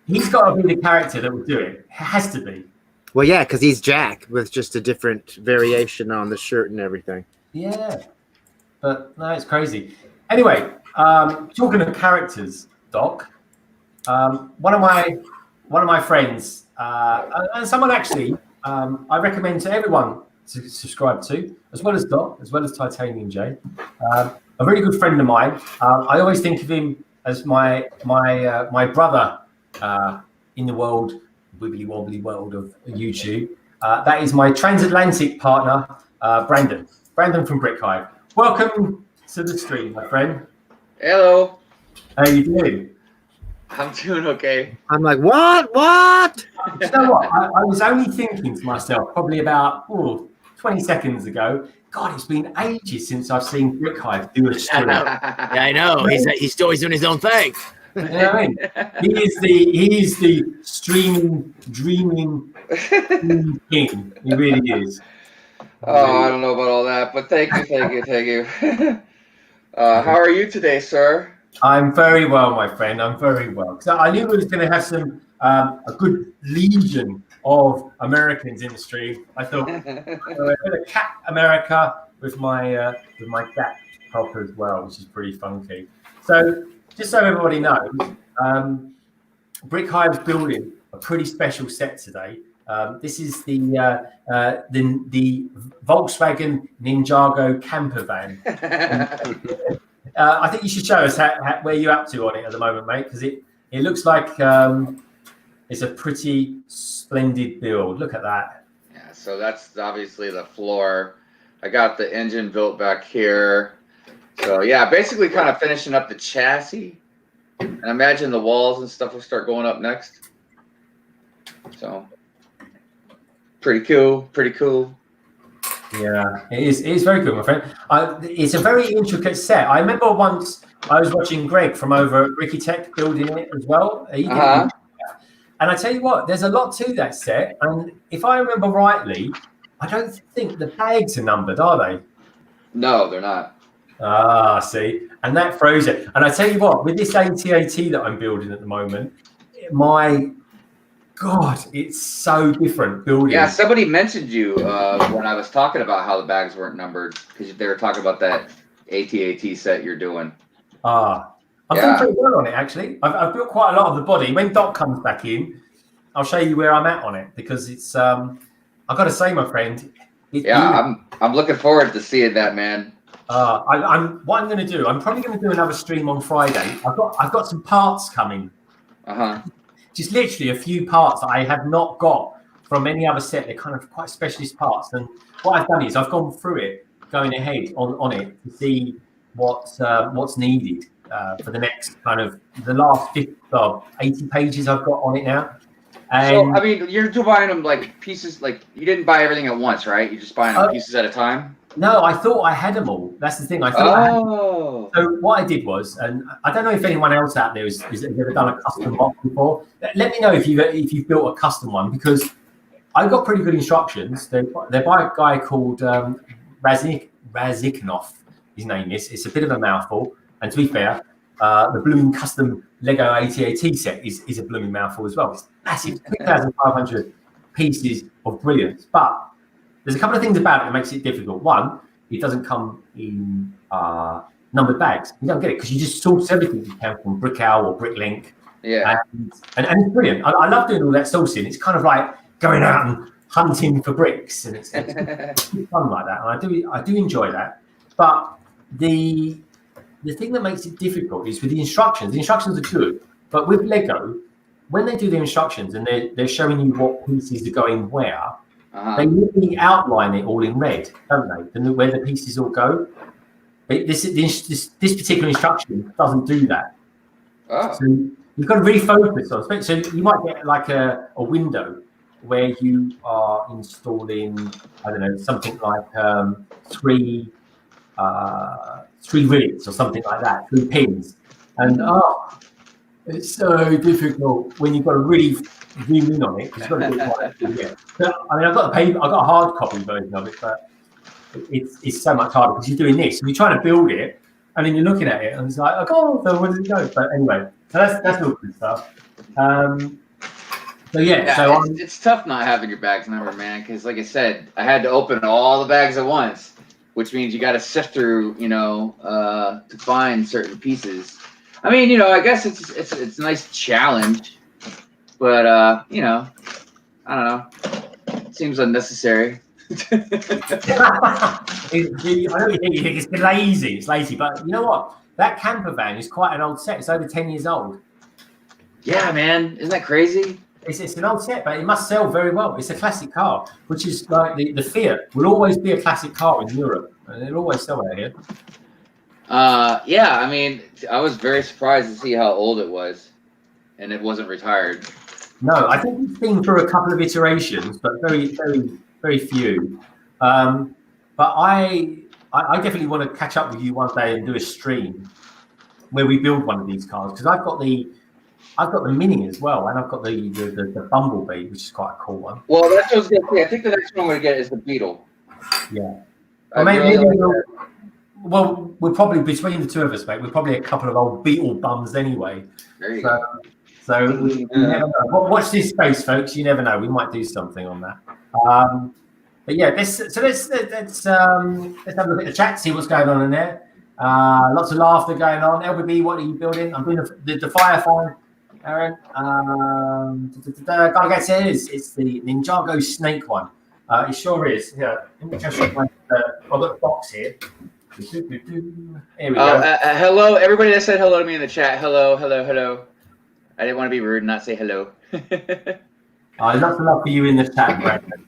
he's got to be the character that will do it. It has to be. Well, yeah, because he's Jack with just a different variation on the shirt and everything. Yeah, but no, it's crazy. Anyway, talking of characters, Doc, one of my friends and someone actually I recommend to everyone to subscribe to, as well as Doc, as well as Titanium J, a very good friend of mine. I always think of him as my brother in the wibbly wobbly world of YouTube. That is my transatlantic partner, Brandon from Brick Hive. Welcome to the stream, my friend. Hello. How you doing? I'm doing okay. I'm like, what? You know what? I was only thinking to myself, probably about 20 seconds ago, God, it's been ages since I've seen Brick Hive do a stream. Yeah, I know. He's always doing his own thing. You know what I mean? He is the streaming, dreaming king. He really is. Oh, I don't know about all that, but thank you. How are you today, sir? I'm very well, my friend. I'm very well. So I knew we was going to have some a good legion of Americans in the stream. I thought I'm going to cap America with my Gap top as well, which is pretty funky. So just so everybody knows, Brick Hive's building a pretty special set today. This is the Volkswagen Ninjago camper van. I think you should show us where you're up to on it at the moment, mate, because it looks like it's a pretty splendid build. Look at that. Yeah, so that's obviously the floor. I got the engine built back here. So yeah, basically kind of finishing up the chassis. And I imagine the walls and stuff will start going up next. So pretty cool. Yeah, it is very good, my friend. It's a very intricate set. I remember once I was watching Greg from over at Ricky Tech building it as well. He did it. And I tell you what, there's a lot to that set. And if I remember rightly, I don't think the bags are numbered, are they? No, they're not. Ah, see, and that throws it. And I tell you what, with this AT-AT that I'm building at the moment, my God, it's so different building. Yeah, somebody mentioned you when I was talking about how the bags weren't numbered because they were talking about that AT-AT set you're doing. I'm doing pretty well on it, actually. I've built quite a lot of the body. When Doc comes back in, I'll show you where I'm at on it because it's, I've got to say, my friend, I'm looking forward to seeing that, man. What I'm going to do, I'm probably going to do another stream on Friday. I've got some parts coming. Just literally a few parts that I have not got from any other set. They're kind of quite specialist parts. And what I've done is I've gone through it, going ahead on it to see what's needed for the next kind of the last 80 pages I've got on it now. And so, I mean, you're buying them like pieces, like you didn't buy everything at once, right? You're just buying them pieces at a time? No, I thought I had them all. That's the thing. I thought I had them. So what I did was, and I don't know if anyone else out there has ever done a custom box before. Let me know if you've built a custom one, because I got pretty good instructions. They're by a guy called Raziknov. His name is. It's a bit of a mouthful. And to be fair, the blooming custom LEGO AT-AT set is a blooming mouthful as well. It's massive, 2,500 pieces of brilliance. But there's a couple of things about it that makes it difficult. One, it doesn't come in numbered bags. You don't get it because you just source everything you can from Brickowl or Bricklink. Yeah. And it's brilliant. I love doing all that sourcing. It's kind of like going out and hunting for bricks, and it's fun like that. And I do enjoy that. But the thing that makes it difficult is with the instructions. The instructions are good, but with Lego, when they do the instructions and they're showing you what pieces are going where, they really outline it all in red, don't they? Where the pieces all go. This particular instruction doesn't do that. So you've got to really focus on it. So you might get like a window where you are installing, I don't know, something like three rivets or something like that, 3 pins. And it's so difficult when you've got to really zoom in on it. You've got to do it like but, I mean, I've got a hard copy version of it, but it's so much harder because you're doing this and you're trying to build it, and then you're looking at it and it's like, oh, so where did it go? But anyway, so that's all good stuff. So it's tough not having your bags numbered, man. Because like I said, I had to open all the bags at once, which means you got to sift through, to find certain pieces. I mean, I guess it's a nice challenge, but I don't know. It seems unnecessary. I know you think it's lazy. It's lazy, but you know what? That camper van is quite an old set. It's over 10 years old. Yeah, man. Isn't that crazy? It's an old set, but it must sell very well. It's a classic car, which is like the Fiat will always be a classic car in Europe, and it'll always sell out here. Yeah, I mean, I was very surprised to see how old it was, and it wasn't retired. No, I think it's been through a couple of iterations, but very, very, very few. But I definitely want to catch up with you one day and do a stream where we build one of these cars, because I've got the Mini as well, and I've got the Bumblebee, which is quite a cool one. Well, that's what I was going to say. I think the next one we're going to get is the Beetle. Yeah. Well, we're probably, between the two of us, mate, we're probably a couple of old Beetle bums anyway. There you go. So you never know. Watch this space, folks. You never know. We might do something on that. But yeah, let's have a look at the chat, see what's going on in there. Lots of laughter going on. LBB, what are you building? I'm doing the Firefly, Aaron. Gotta get it. It's the Ninjago snake one. It sure is. Yeah. Let me just show my. I've got the box here. Here we go. Hello, everybody that said hello to me in the chat. Hello. I didn't want to be rude and not say hello. Lots of love for you in the chat, Brandon.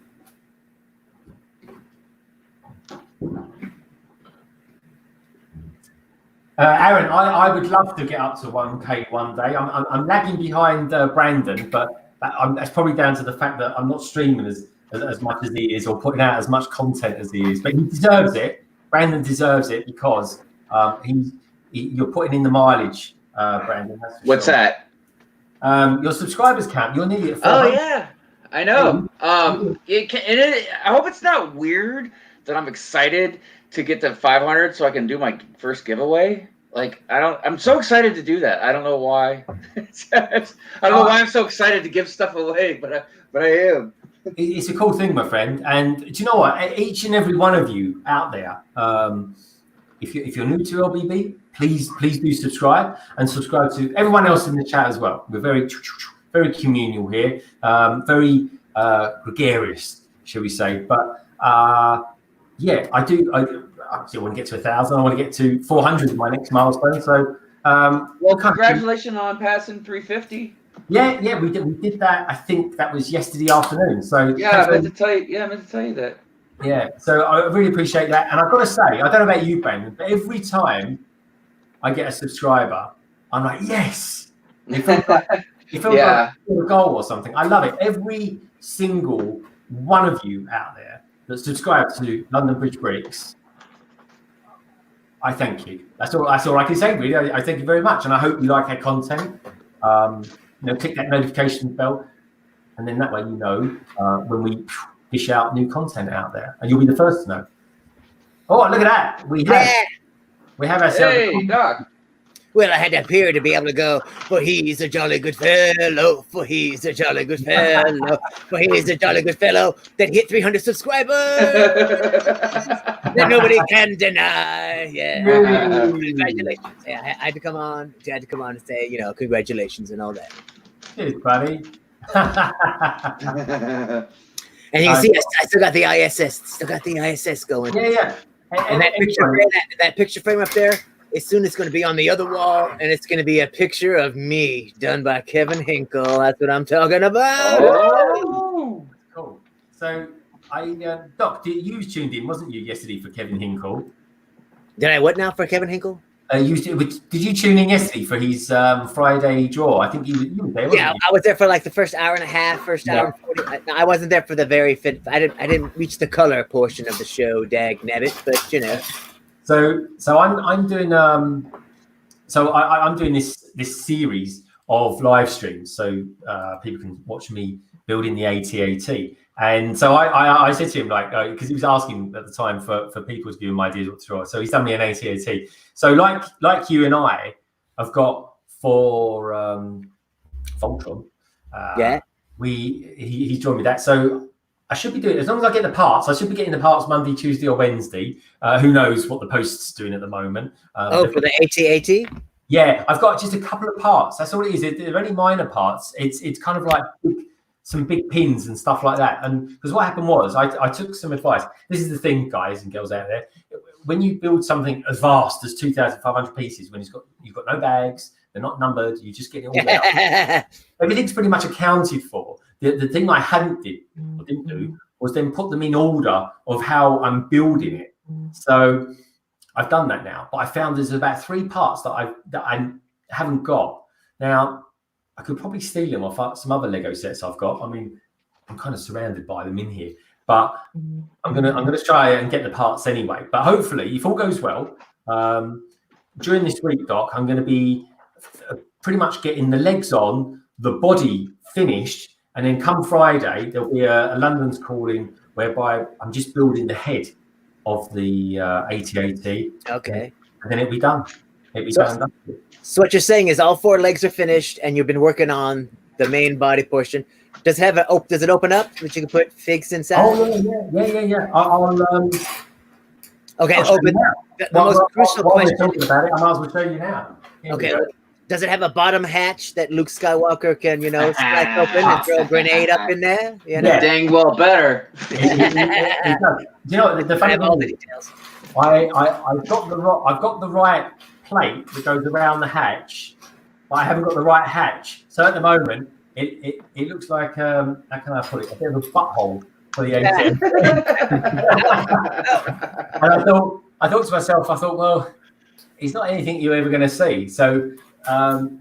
Aaron, I would love to get up to 1K one day. I'm lagging behind Brandon, but that's probably down to the fact that I'm not streaming as much as he is, or putting out as much content as he is. But he deserves it. Brandon deserves it because you're putting in the mileage, Brandon. That's for What's sure. that? Your subscribers count. You're nearly at 400. Oh yeah, I know. I hope it's not weird that I'm excited to get to 500 so I can do my first giveaway. Like I'm so excited to do that. I don't know why. I don't know why I'm so excited to give stuff away, but I am. It's a cool thing, my friend. And do you know what? Each and every one of you out there, if you're new to LBB, please do subscribe, and subscribe to everyone else in the chat as well. We're very communal here, very gregarious, shall we say? But yeah, I do. I still want to get to 1,000. I want to get to 400 in my next milestone. So, well, congratulations on passing 350. Yeah, we did that. I think that was yesterday afternoon. So yeah, I meant to tell you that. Yeah, so I really appreciate that. And I've got to say, I don't know about you, Brandon, but every time I get a subscriber, I'm like, yes. It feels like a goal or something. I love it. Every single one of you out there that subscribed to London Bridge Bricks, I thank you. That's all I can say, really. I thank you very much. And I hope you like our content. Click that notification bell. And then that way you know when we dish out new content out there, and you'll be the first to know. Oh, look at that! We have ourselves. Hey, Doc. Well, I had to appear to be able to go, for he's a jolly good fellow, for he's a jolly good fellow, for he's a jolly good fellow that hit 300 subscribers that nobody can deny. Yeah, congratulations. Yeah, I had to come on. I had to come on and say, congratulations and all that. Cheers, buddy. And you can see, I still got the ISS. Still got the ISS going. Yeah. And that picture frame up there, as soon it's going to be on the other wall, and it's going to be a picture of me done by Kevin Hinkle. That's what I'm talking about. Oh, cool. So, Doc, you tuned in, wasn't you, yesterday for Kevin Hinkle? Did I what now for Kevin Hinkle? Did you tune in yesterday for his Friday draw? I think you were there. Wasn't you? I was there for like the first hour and a half, hour and 40. I wasn't there for the very fit. I didn't reach the color portion of the show, dag nabbit, but So I'm doing I'm doing this series of live streams, so people can watch me building the AT-AT. And so I said to him, like, because he was asking at the time for people to give him ideas what to draw. So he's done me an AT-AT. So like you and I have got for Voltron. He's drawn me that. So I should be doing, as long as I get the parts, I should be getting the parts Monday, Tuesday, or Wednesday. Who knows what the post's doing at the moment. For the AT-AT? Yeah, I've got just a couple of parts. That's all it is. They're only minor parts. It's kind of like some big pins and stuff like that. And because what happened was I took some advice. This is the thing, guys and girls out there. When you build something as vast as 2,500 pieces, when you've got no bags, they're not numbered, you just get it all out. Everything's pretty much accounted for. The thing I didn't do was then put them in order of how I'm building it. So I've done that now, but I found there's about 3 parts that I haven't got. Now, I could probably steal them off some other Lego sets I've got. I mean, I'm kind of surrounded by them in here, but I'm gonna try and get the parts anyway. But hopefully, if all goes well, during this week, Doc, I'm going to be pretty much getting the legs on, the body finished, and then come Friday there'll be a London's Calling whereby I'm just building the head of the AT-AT. Okay. And then it'll be done. It'll be done. So what you're saying is all 4 legs are finished, and you've been working on the main body portion. Does it open up that you can put figs inside? Oh yeah. I'll okay, I'll open. The most crucial question. Talking about it, I might as well show you now. Okay. Does it have a bottom hatch that Luke Skywalker can, slice open and throw a grenade up in there? Yeah. Dang well better. It does. Do you know the funny all the thing is, details. I've got the right plate that goes around the hatch, but I haven't got the right hatch. So at the moment, it looks like how can I put it? A bit of a butthole for the AT. And I thought to myself, well, it's not anything you're ever going to see. So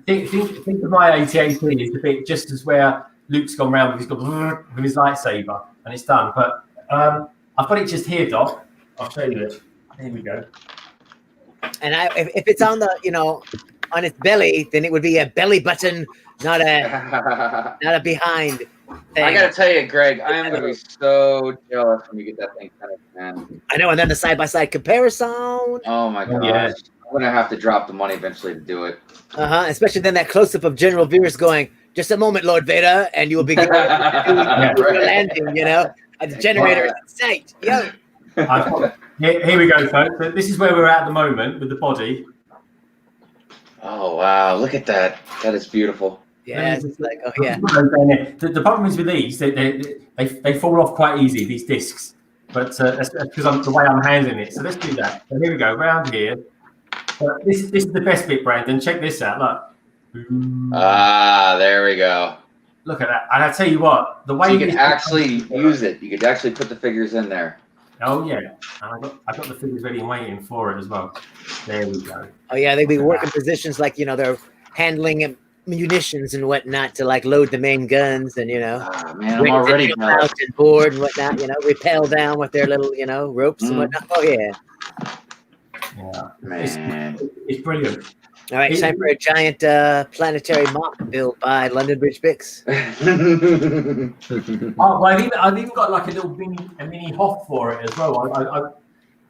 think of my AT-AT as a bit just as where Luke's gone round with his lightsaber and it's done. But I've got it just here, Doc. I'll show you it. Here we go. And if it's on the on its belly, then it would be a belly button, not a behind thing. I gotta tell you, Greg, I am gonna be so jealous when you get that thing kind of man. I know, and then the side-by-side comparison. Oh my gosh. Yeah. I'm gonna have to drop the money eventually to do it. Especially then that close-up of General Veers going, "Just a moment, Lord Vader," and you will be landing, at the generator in sight. Yo. Here we go, folks. So this is where we're at the moment with the body. Oh wow! Look at that. That is beautiful. Yeah, it's like, The problem is with these, they fall off quite easy. These discs. but that's because the way I'm handling it. So let's do that. So here we go, round here. This is the best bit, Brandon. Check this out. Look. Ah, there we go. Look at that. And I tell you what, the way So you can actually use it. You could actually put the figures in there. Oh yeah, and I got the figures ready and waiting for it as well. There we go. Oh yeah, they'd be working positions like they're handling munitions and whatnot to like load the main guns and Ah, man, I'm already out and board and whatnot. Rappel down with their little ropes and whatnot. Oh yeah. Yeah, man, it's brilliant. All right, time for a giant planetary mock built by London Bridge Bix. Oh, well, I've even got like a mini Hoff for it as well.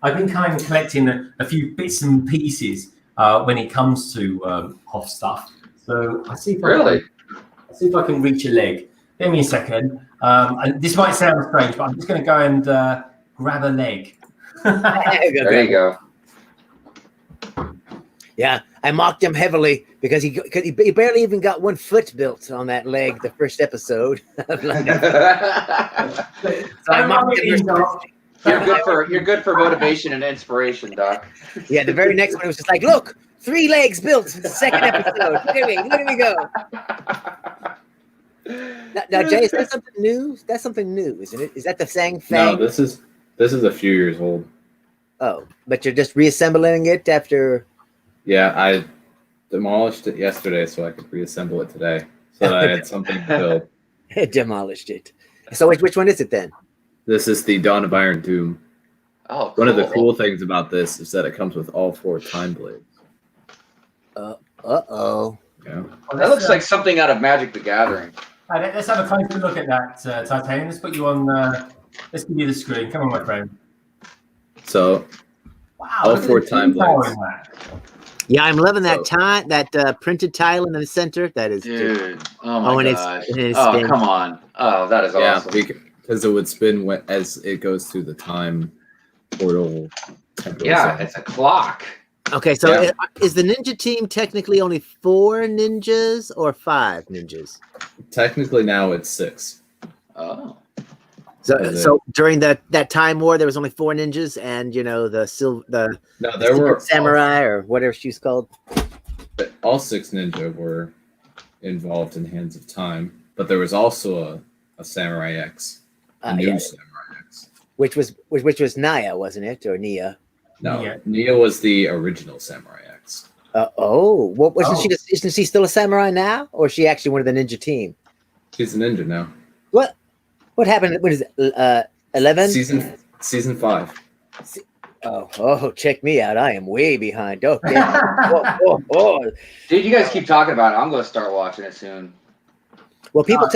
I've been kind of collecting a few bits and pieces when it comes to Hoff stuff. So I see if I can reach a leg. Give me a second. And this might sound strange, but I'm just going to go and grab a leg. there you go. Yeah, I mocked him heavily because he barely even got 1 foot built on that leg the first episode. So I mocked him. You're good for motivation and inspiration, Doc. Yeah, the very next one was just like, look, 3 legs built. Second episode. Look at me go. Now, Jay, is that something new? That's something new, isn't it? Is that the Sang Fang? No, this is a few years old. Oh, but you're just reassembling it after. Yeah, I demolished it yesterday so I could reassemble it today, so that I had something to build. Demolished it. So which one is it then? This is the Dawn of Iron Doom. Oh, cool. One of the cool things about this is that it comes with all 4 time blades. Uh-oh. Yeah. That looks like something out of Magic the Gathering. Right, let's have a closer look at that, Titanium. Let's put you on. Let's give you the screen. Come on, my friend. So, wow, all 4 time blades. Yeah, I'm loving that printed tile in the center. That is, dude. Oh my gosh. Oh, come on. Oh, that is awesome. Because it would spin as it goes through the time portal. Yeah, it's a clock. Okay, so is the ninja team technically only 4 ninjas or 5 ninjas? Technically now it's 6. Oh. So during that time war, there was only 4 ninjas, and there were samurai or whatever she's called. But all 6 ninja were involved in Hands of Time, but there was also a Samurai X, Samurai X, which was Naya, wasn't it, or Nia? No, Nia was the original Samurai X. Isn't she still a samurai now, or is she actually one of the ninja team? She's a ninja now. What happened? What is it? 11? Season 5. Oh, check me out! I am way behind. Okay. Dude, you guys keep talking about it. I'm going to start watching it soon. Well, people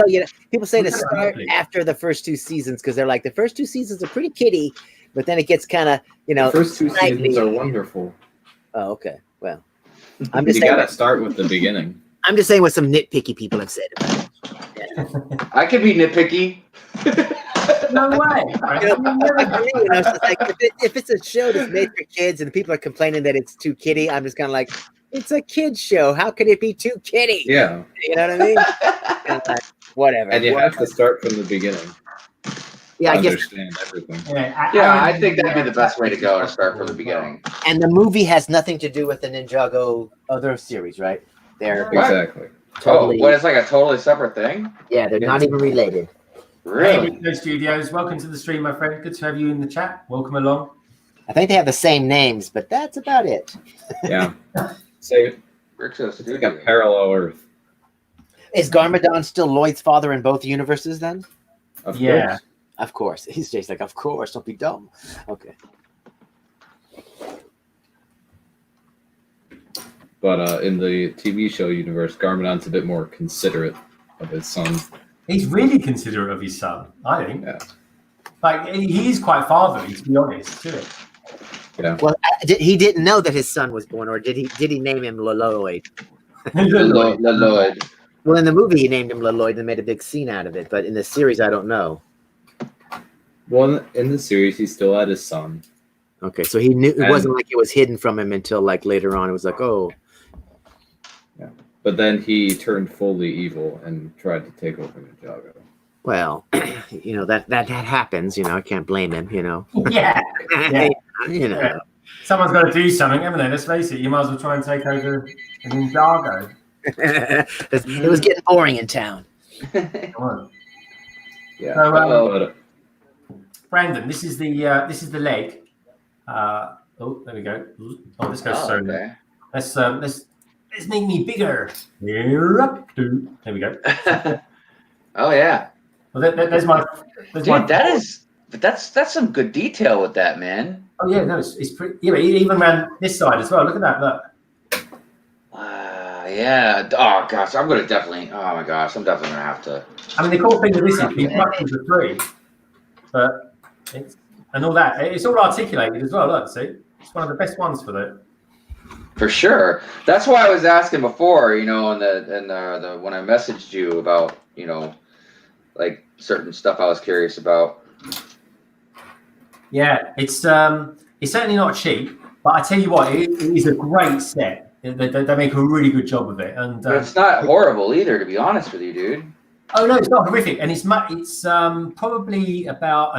say to start after the first 2 seasons because they're like the first 2 seasons are pretty kiddie, but then it gets kind of The first 2 seasons are wonderful. Oh, okay. Well, I'm just saying. You got to start with the beginning. I'm just saying what some nitpicky people have said about it. Yeah. I could be nitpicky. No way. If it's a show that's made for kids and people are complaining that it's too kiddie, I'm just kind of like, it's a kid's show. How could it be too kiddie? Yeah. You know what I mean? Whatever. And you have to start from the beginning. Yeah, I guess. Understand everything. Yeah, I think that'd be the best way to go, to start from the beginning. And the movie has nothing to do with the Ninjago other series, right? They're exactly. totally. What? It's like a totally separate thing. Yeah, they're not even related. Really? Hey, Studios, welcome to the stream, my friend. Good to have you in the chat. Welcome along. I think they have the same names, but that's about it. Yeah. So it's like a parallel Earth. Is Garmadon still Lloyd's father in both universes then? Of course. Of course. He's just like, of course, don't be dumb. Okay. But in the TV show universe, Garmadon's a bit more considerate of his son. He's really considerate of his son, I think. Yeah. Like, he is quite fatherly, to be honest, too. Yeah. Well, he didn't know that his son was born, or did he name him Lloyd? Lloyd. Well, in the movie, he named him Lloyd and made a big scene out of it. But in the series, I don't know. Well, in the series, he still had his son. Okay, so he knew it wasn't like it was hidden from him until like later on. It was like, oh. Yeah. But then he turned fully evil and tried to take over Ninjago. Well, that happens. I can't blame him. Yeah. Yeah. Yeah. Someone's got to do something, haven't they? Let's face it. You might as well try and take over the Ninjago. It was getting boring in town. Come on. Yeah. So, Brandon, this is the leg. Oh, there we go. Oh, this goes so. Okay. Let's make me bigger. There we go. Oh yeah. Well, there's my. Dude, that's some good detail with that, man. Oh yeah, no, it's pretty. Yeah, even around this side as well. Look at that. Look. Yeah. Oh gosh, I'm definitely gonna have to. I mean, the cool thing with this is the instructions are free, but and all that. It's all articulated as well. Look, see, it's one of the best ones for that. For sure. That's why I was asking before, and the when I messaged you about, like certain stuff I was curious about. Yeah, it's certainly not cheap, but I tell you what, it is a great set. They make a really good job of it, and But it's not horrible either, to be honest with you, dude. Oh no, it's not horrific, and it's probably about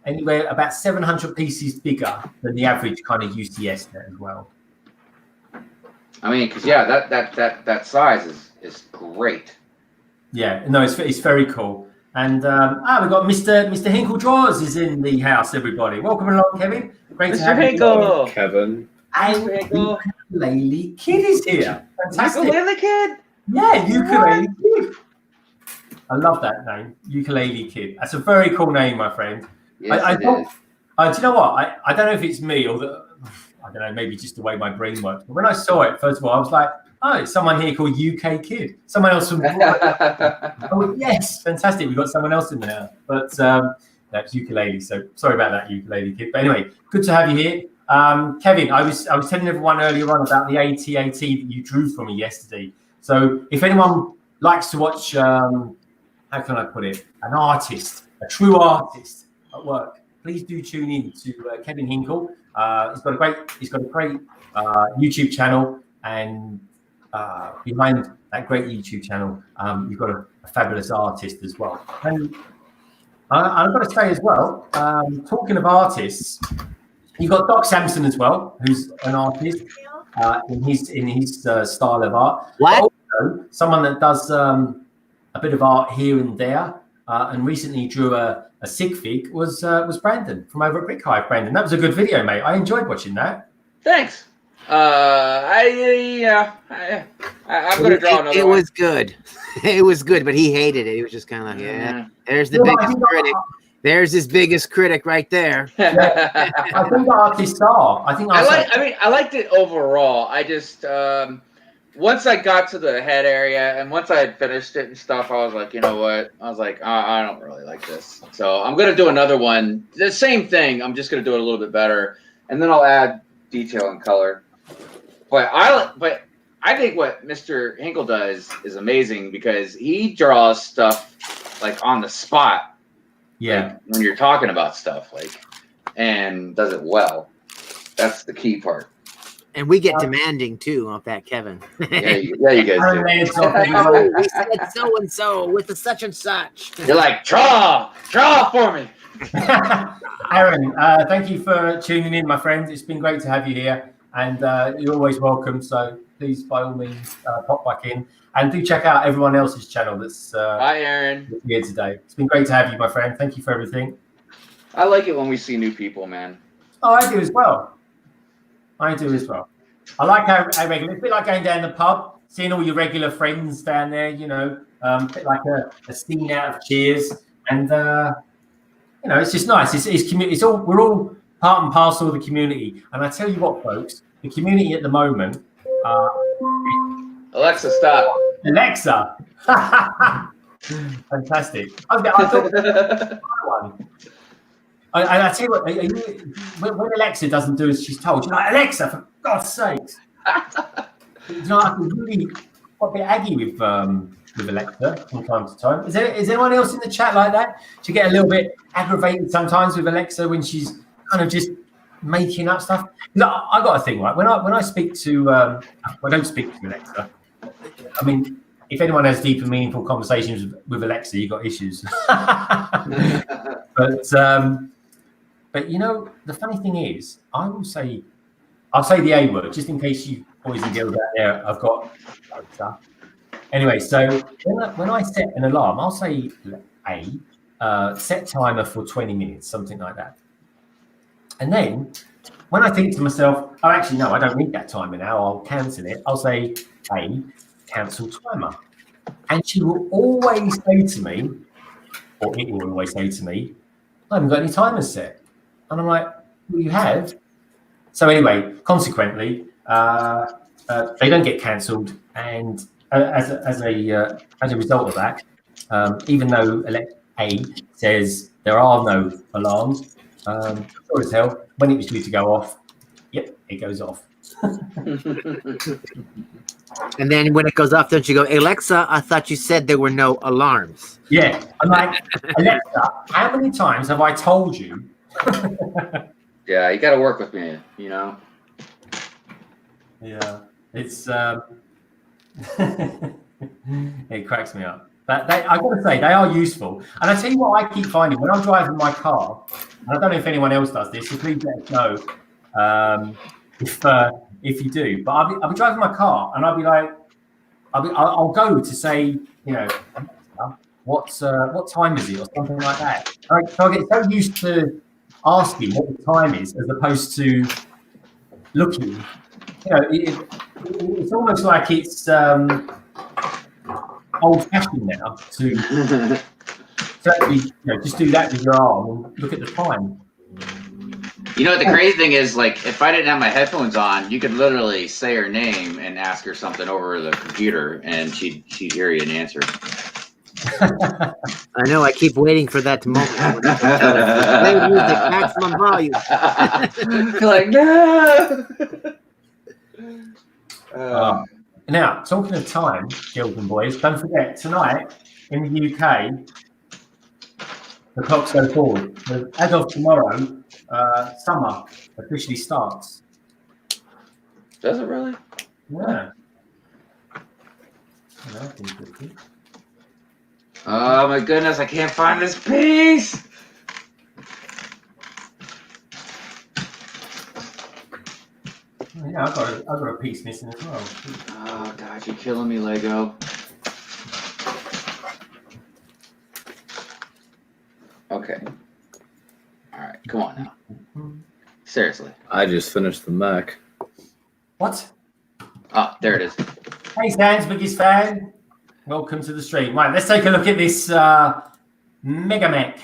anywhere about 700 pieces bigger than the average kind of UCS set as well. I mean, because that size is great. Yeah, no, it's very cool. And we've got Mr. Hinkle Drawers is in the house, everybody. Welcome along, Kevin. Great to have Hinkle. you. Kevin. And Ukulele Kid is here. Fantastic. Ukulele Kid? Yeah, Ukulele Kid. I love that name, Ukulele Kid. That's a very cool name, my friend. Yes, do you know what? I don't know if it's me or I don't know, maybe just the way my brain works. But when I saw it, first of all, I was like, oh, it's someone here called UK Kid. Someone else from Oh, yes, fantastic. We've got someone else in there. But that's Ukulele. So sorry about that, Ukulele Kid. But anyway, good to have you here. Kevin, I was telling everyone earlier on about the AT-AT that you drew for me yesterday. So if anyone likes to watch, how can I put it, an artist, a true artist at work, please do tune in to Kevin Hinkle. He's got a great YouTube channel, and behind that great YouTube channel, you've got a fabulous artist as well. And I've got to say as well, talking of artists, you've got Doc Sampson as well, who's an artist in his style of art. What? Also, someone that does a bit of art here and there, and recently drew a sig fig was Brandon from over at Brick Hive. Brandon, that was a good video, mate. I enjoyed watching that. Thanks. I'm gonna draw another one. It was good. It was good, but he hated it. He was just kind of like, there's the biggest critic. There's his biggest critic right there. Yeah, I think artists are. I liked it overall. I just once I got to the head area and once I had finished it and stuff, I was like, you know what? I was like, I don't really like this. So I'm gonna do another one. The same thing. I'm just gonna do it a little bit better, and then I'll add detail and color. But I think what Mr. Hinkle does is amazing because he draws stuff like on the spot. Yeah. Like, when you're talking about stuff, and does it well. That's the key part. And we get demanding too off that, Kevin. Yeah, you guys do. We said so and so with the such and such. You're like, draw for me. Aaron, thank you for tuning in, my friend. It's been great to have you here, and you're always welcome. So please, by all means, pop back in and do check out everyone else's channel that's Bye, Aaron. Here today. It's been great to have you, my friend. Thank you for everything. I like it when we see new people, man. Oh, I do as well. I like how regular. It's a bit like going down the pub, seeing all your regular friends down there. A bit like a scene out of Cheers, and it's just nice. It's community. We're all part and parcel of the community. And I tell you what, folks, the community at the moment. Alexa, stop. Alexa. Fantastic. I thought one. I tell you what, when Alexa doesn't do as she's told, you're like, Alexa, for God's sakes. I can really quite a bit aggy with Alexa from time to time. Is anyone else in the chat like that? Do you get a little bit aggravated sometimes with Alexa when she's kind of just making up stuff? I got a thing, right? When I speak to, I don't speak to Alexa. I mean, if anyone has deep and meaningful conversations with Alexa, you've got issues. But you know, the funny thing is, I'll say the A word, just in case you boys and girls out there have got Alexa. Anyway, so when I set an alarm, I'll say A, set timer for 20 minutes, something like that. And then when I think to myself, oh, actually, no, I don't need that timer now, I'll cancel it. I'll say A, cancel timer. And she will always say to me, or it will always say to me, I haven't got any timers set. And I'm like, well, you have. So anyway, consequently, they don't get cancelled. And as a result of that, even though A says there are no alarms, sure as hell, when it was due to go off, yep, it goes off. And then when it goes off, don't you go, Alexa, I thought you said there were no alarms. Yeah, I'm like, Alexa, how many times have I told you? Yeah, you got to work with me, you know. Yeah, it's it cracks me up. But I got to say, they are useful. And I tell you what, I keep finding when I'm driving my car, and I don't know if anyone else does this, so please let us know if you do. But I'll be driving my car, and I'll go to say, you know, what time is it or something like that. So I get so used to asking what the time is as opposed to looking. You know, it's almost like it's old-fashioned now to certainly, you know, just do that with your arm and look at the time. You know what the crazy thing is? Like, if I didn't have my headphones on, you could literally say her name and ask her something over the computer, and she'd hear you and answer. I know. I keep waiting for that moment. Play music, maximum volume. You're like, no. Now, talking of time, girls and boys, don't forget tonight in the UK, the clocks go forward. So as of tomorrow, summer officially starts. Does it really? Yeah. Oh my goodness, I can't find this piece. Yeah, I've got a piece missing as well. Oh God, you're killing me, Lego. Okay. All right, come on now. Seriously. I just finished the mech. What? Oh, there it is. Hey, Stan's biggest fan. Welcome to the stream. Right, let's take a look at this Mega Mech.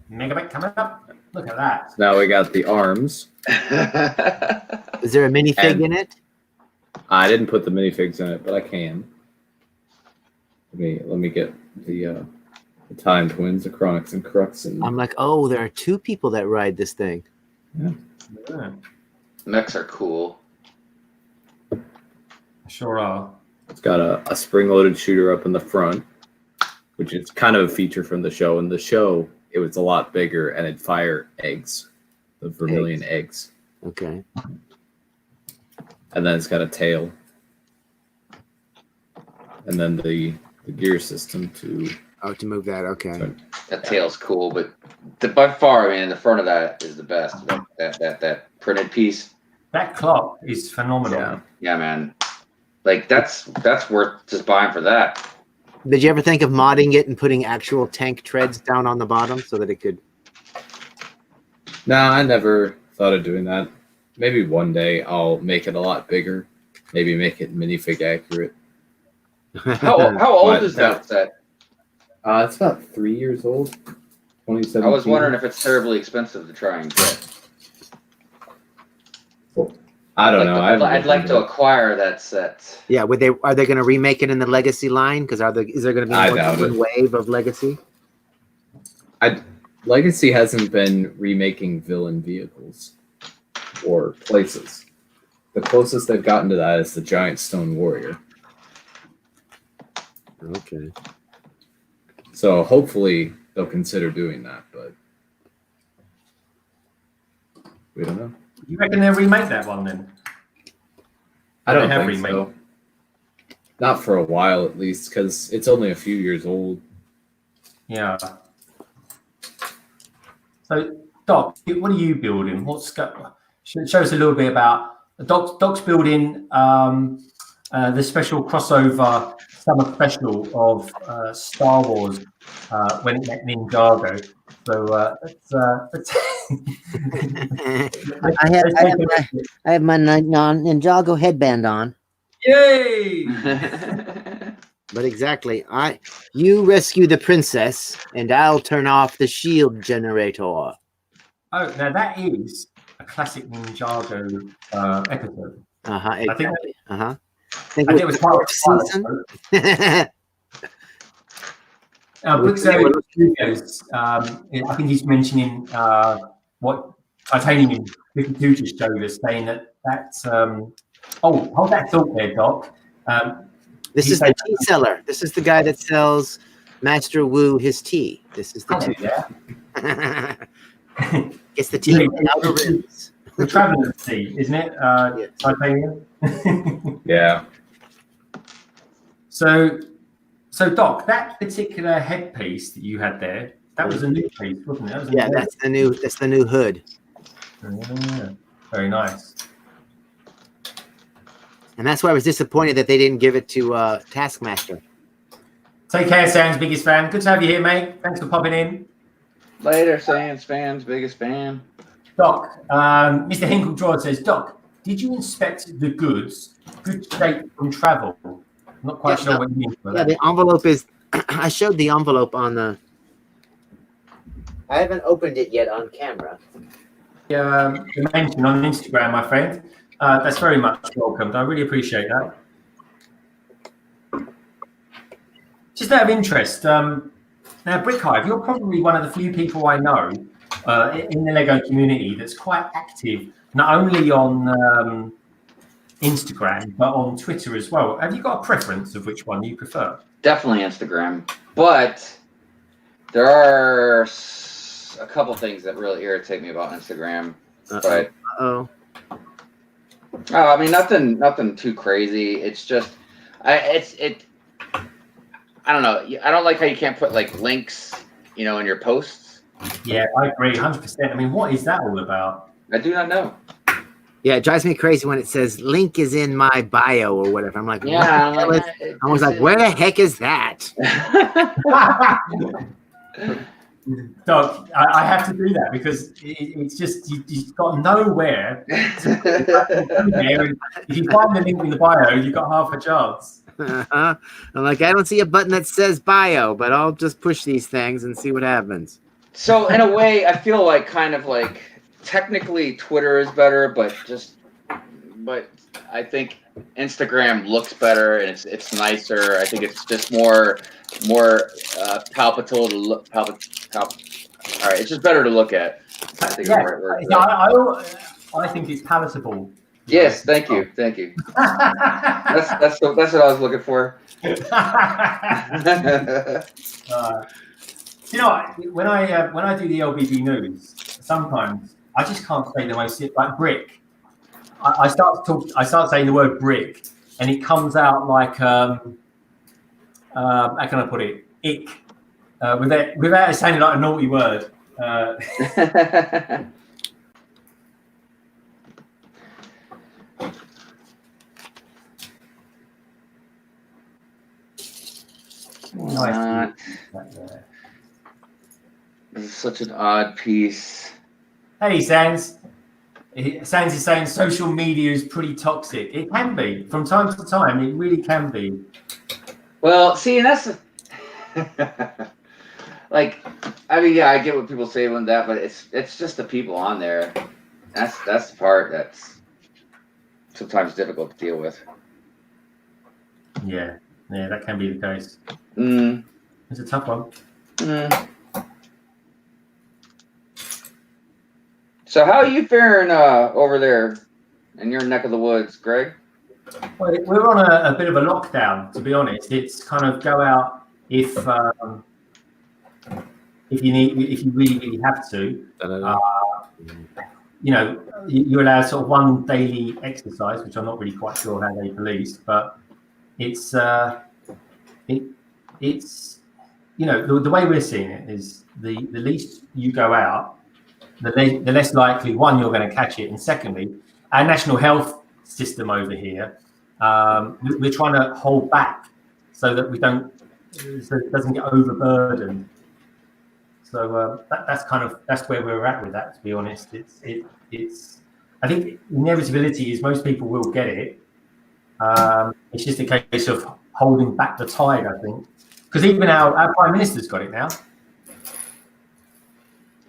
Mega Mech coming up. Look at that. Now we got the arms. Is there a minifig in it? I didn't put the minifigs in it, but I can. Let me get the Time Twins, the Chronix and Crux. And I'm like, oh, there are two people that ride this thing. Yeah. Mechs are cool. Sure are. It's got a spring-loaded shooter up in the front, which is kind of a feature from the show. In the show, it was a lot bigger, and it'd fire eggs, the vermilion eggs. Okay. And then it's got a tail. And then the gear system to... Oh, to move that, okay. That tail's cool, but by far, I mean, the front of that is the best. That printed piece. That clock is phenomenal. Yeah. Yeah, man. Like that's worth just buying for that. Did you ever think of modding it and putting actual tank treads down on the bottom so that it could? No, I never thought of doing that. Maybe one day I'll make it a lot bigger. Maybe make it minifig accurate. How old is that set? It's about 3 years old. 2017. I was wondering if it's terribly expensive to try and get. I don't know. I'd like to acquire that set. Yeah, are they going to remake it in the Legacy line? Because is there going to be one wave of Legacy? Legacy hasn't been remaking villain vehicles or places. The closest they've gotten to that is the Giant Stone Warrior. Okay. So hopefully they'll consider doing that, but we don't know. You reckon they'll remake that one then? I don't think so. Not for a while, at least, because it's only a few years old. Yeah. So, Doc, what are you building? Show us a little bit about Doc's building the special crossover summer special of Star Wars when it met Ninjago. So let's I have my Ninjago headband on. Yay! But exactly, you rescue the princess, and I'll turn off the shield generator. Oh, now that is a classic Ninjago episode. Exactly. I think it was part of the season. Brixo Studios. I think he's mentioning what Titanium 52 just showed us, saying that's. Hold that thought there, Doc. This is the tea seller. This is the guy that sells Master Wu his tea. This is the tea. Yeah. It's the tea. The traveler's tea, isn't it? Yes. Titanium. Yeah. So Doc, that particular headpiece that you had there, that was a new piece, wasn't it? That's the new hood. Yeah. Very nice. And that's why I was disappointed that they didn't give it to Taskmaster. Take care, Sam's biggest fan. Good to have you here, mate. Thanks for popping in. Later, Sam's fans, biggest fan. Doc, Mr. Hinkle Drawer says, Doc, did you inspect the goods? Good state from travel. I'm not quite sure what you mean by that. The envelope is. I showed the envelope on the. I haven't opened it yet on camera. You mentioned on Instagram, my friend. That's very much welcomed. I really appreciate that. Just out of interest, now Brick Hive, you're probably one of the few people I know in the Lego community that's quite active, not only on Instagram but on Twitter as well. Have you got a preference of which one you prefer? Definitely Instagram, but there are a couple things that really irritate me about Instagram. But I mean, nothing too crazy. It's just, I don't know. I don't like how you can't put like links, in your posts. Yeah, I agree, 100%. I mean, what is that all about? I do not know. Yeah, it drives me crazy when it says link is in my bio or whatever. I'm like, yeah, I was like, where the heck is that? Doc, I have to do that because it's just you've got nowhere. If you find the link in the bio, you've got half a chance. I'm like, I don't see a button that says bio, but I'll just push these things and see what happens. So in a way, I feel like kind of like technically Twitter is better, but I think Instagram looks better and it's nicer. I think it's just more palpable to look. All right, it's just better to look at. I think yeah, the right word. I think it's palatable. Yes, thank you. That's what I was looking for. When I do the LBB news, sometimes I just can't say the most like brick. I start saying the word brick, and it comes out like how can I put it? Ick. Without it sounding like a naughty word. This is such an odd piece. Hey, Sans. Sans is saying social media is pretty toxic. It can be. From time to time, it really can be. Well, see, and that's like, I mean, yeah, I get what people say when that, but it's just the people on there. That's the part that's sometimes difficult to deal with. Yeah, that can be the case. It's a tough one. So how are you faring over there in your neck of the woods, Greg? Well, we're on a bit of a lockdown, to be honest. It's kind of go out if you really have to. You're allowed sort of one daily exercise, which I'm not really quite sure how they policed, but it's it's the way we're seeing it is the least you go out, the less likely, one, you're going to catch it, and secondly, our national health system over here, we're trying to hold back so that so it doesn't get overburdened. So that's where we're at with that. To be honest, it's I think inevitability is most people will get it. It's just a case of holding back the tide, I think, because even our Prime Minister's got it now.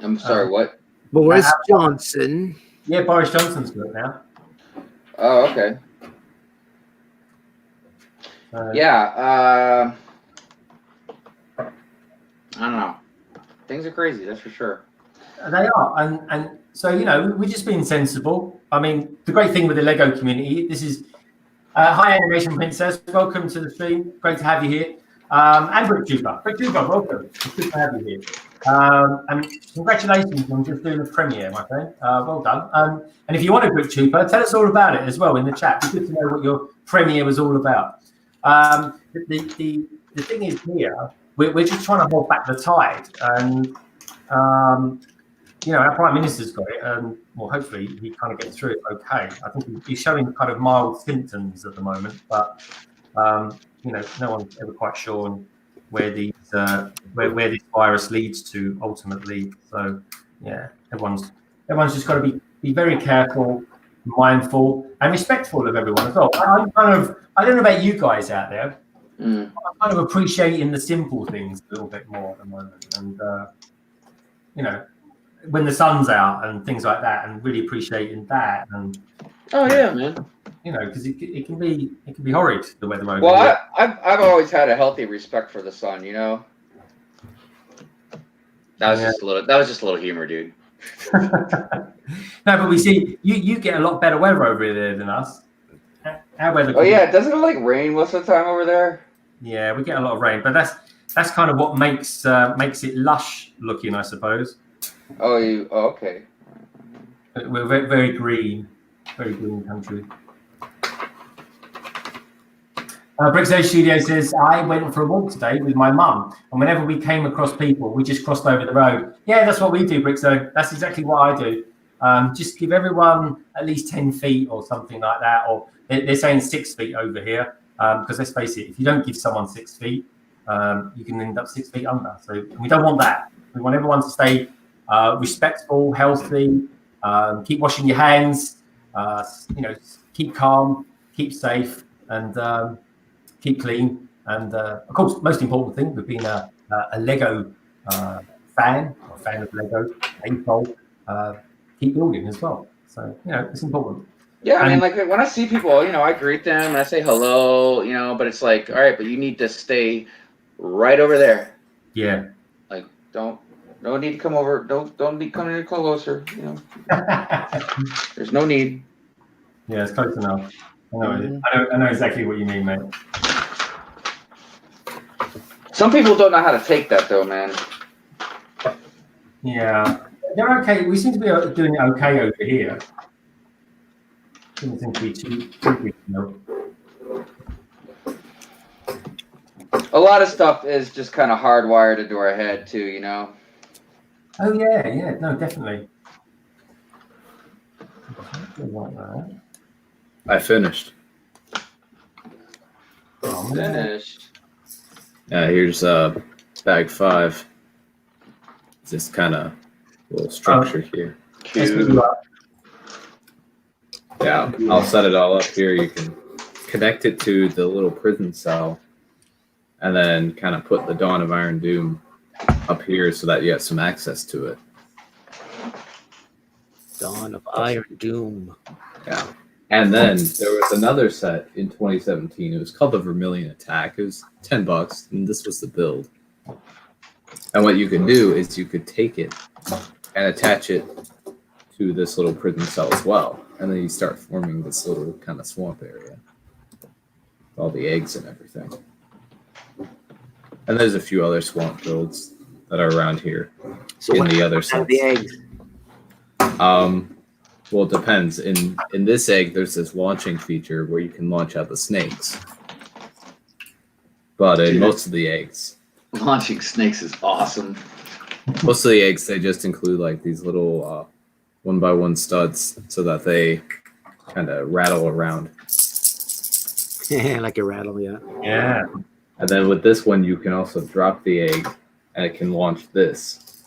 I'm sorry, what? But where's Johnson? Yeah, Boris Johnson's got it now. Oh, okay. Yeah. I don't know. Things are crazy, that's for sure. They are, and so we're just being sensible. I mean, the great thing with the Lego community, this is hi Animation Princess, welcome to the stream. Great to have you here. And Brick Trooper, welcome. It's good to have you here. And congratulations on just doing the premiere, my friend. Well done. And if you want a Brick Trooper, tell us all about it as well in the chat. It's good to know what your premiere was all about. The thing is here, we're just trying to hold back the tide, and our Prime Minister's got it, and well, hopefully he kind of gets through it okay. I think he's showing kind of mild symptoms at the moment, but no one's ever quite sure where these where this virus leads to ultimately. So yeah, everyone's just got to be very careful, mindful, and respectful of everyone as well. I don't know about you guys out there. I'm kind of appreciating the simple things a little bit more at the moment, and when the sun's out and things like that, and really appreciating that. And yeah, man. Because it can be horrid, the weather over here. Well, I've always had a healthy respect for the sun. That was just a little humor, dude. No, but we see you get a lot better weather over there than us. Our weather. Oh yeah, doesn't it rain most of the time over there? Yeah, we get a lot of rain, but that's kind of what makes it lush looking, I suppose. Oh, okay. We're very, very green country. Brickzo Studio says, I went for a walk today with my mum, and whenever we came across people, we just crossed over the road. Yeah, that's what we do, Brickzo. That's exactly what I do. Just give everyone at least 10 feet or something like that, or they're saying 6 feet over here, because let's face it, if you don't give someone 6 feet, you can end up 6 feet under. So we don't want that. We want everyone to stay respectful, healthy, keep washing your hands, keep calm, keep safe, and keep clean. And of course, most important thing, we've been a Lego fan of Lego, keep building as well. So, it's important. Yeah, I mean, like when I see people, I greet them and I say hello, but it's like, all right, but you need to stay right over there. Yeah. Like, no need to come over. Don't be coming any closer. There's no need. Yeah, it's close enough. I know exactly what you mean, mate. Some people don't know how to take that, though, man. Yeah, they're okay. We seem to be doing it okay over here. Doesn't seem to be too big, A lot of stuff is just kind of hardwired into our head, too, Oh, yeah, no, definitely. I finished. Finished. Here's bag 5. Just kind of a little structure here. Cute. Yeah, I'll set it all up here. You can connect it to the little prison cell, and then kind of put the Dawn of Iron Doom up here so that you have some access to it. Dawn of Iron Doom. Yeah. And then there was another set in 2017. It was called the Vermilion Attack. It was $10, and this was the build. And what you could do is you could take it and attach it to this little prison cell as well. And then you start forming this little kind of swamp area. All the eggs and everything. And there's a few other swamp builds that are around here in the other sets. The eggs. Well, it depends. In this egg, there's this launching feature where you can launch out the snakes. but in Dude, most of the eggs, launching snakes is awesome. most of the eggs they just include like these little 1x1 studs so that they kind of rattle around. Like a rattle, yeah. Yeah. And then with this one, you can also drop the egg, and it can launch this,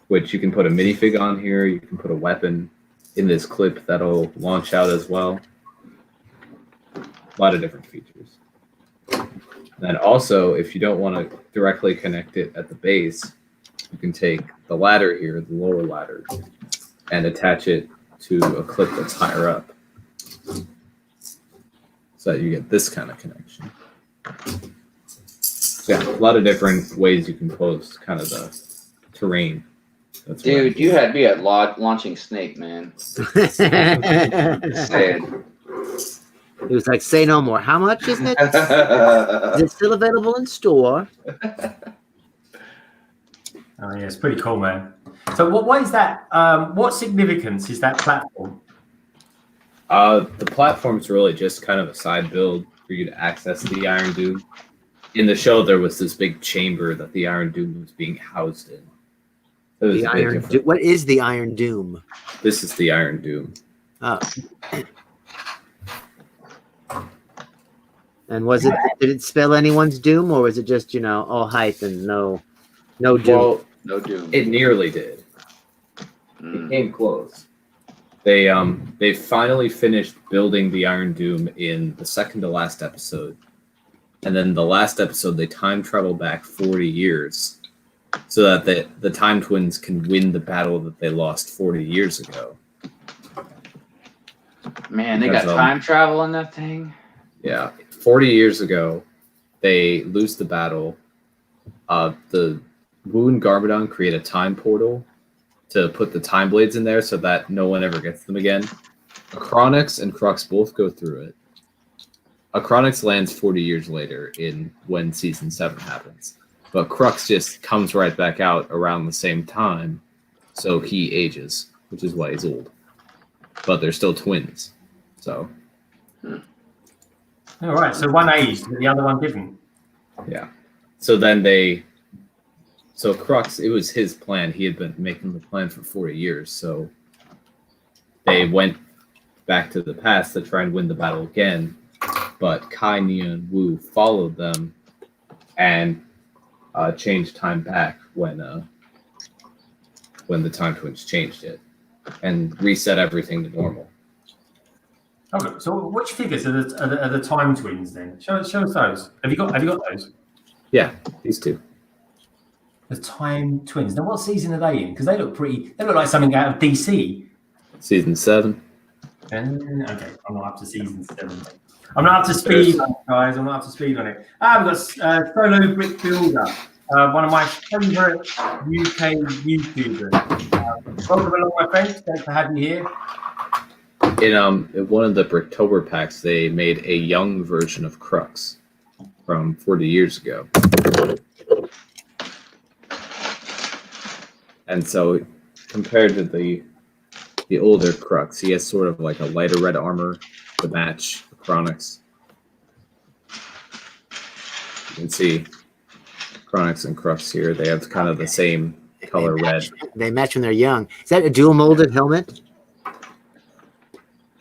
which you can put a minifig on here. You can put a weapon in this clip that'll launch out as well. A lot of different features. And also, if you don't want to directly connect it at the base, you can take the ladder here, the lower ladder, and attach it to a clip that's higher up, so that you get this kind of connection. So yeah, a lot of different ways you can post kind of the terrain. That's Dude, you had me at launching snake, man. Just saying. He was like, say no more. How much is it? Is it still available in store? Oh yeah, it's pretty cool, man. So what is that? What significance is that platform? The platform's really just kind of a side build for you to access the Iron Doom. In the show, there was this big chamber that the Iron Doom was being housed in. It was The Iron what is the Iron Doom? This is the Iron Doom. Oh. And was it? Did it spell anyone's doom, or was it just all hype and no doom? Well, No doom. it nearly did. It came close. They finally finished building the Iron Doom in the second to last episode. And then the last episode, they time travel back 40 years so that the Time Twins can win the battle that they lost 40 years ago. Man, they got time travel in that thing? Yeah. 40 years ago, they lose the battle. The Wu and Garmadon create a time portal to put the time blades in there so that no one ever gets them again. Acronix and Crux both go through it. Acronix lands 40 years later when season 7 happens. But Crux just comes right back out around the same time, so he ages, which is why he's old. But they're still twins. So All right, so one aged, but the other one didn't. yeah. So Crux, it was his plan. He had been making the plan for 40 years. So they went back to the past to try and win the battle again. But Kai, Nia, and Wu followed them and changed time back when the Time Twins changed it and reset everything to normal. Okay, so which figures are the Time Twins then? Show us those. Have you got those? Yeah, these two. The Time Twins. Now, what season are they in? Because they look like something out of DC. Season 7. Okay, I'm not up to season 7. I'm not up to speed on it, guys. I'm not up to speed on it. We've got Solo Brick Builder, one of my favourite UK YouTubers. Welcome along, my friends. Great to have you here. In one of the Bricktober packs, they made a young version of Crux from 40 years ago. And so, compared to the older Crux, he has sort of like a lighter red armor to match Acronix. You can see Acronix and Crux here. They have kind of the same color red. They match when they're young. Is that a dual molded helmet? I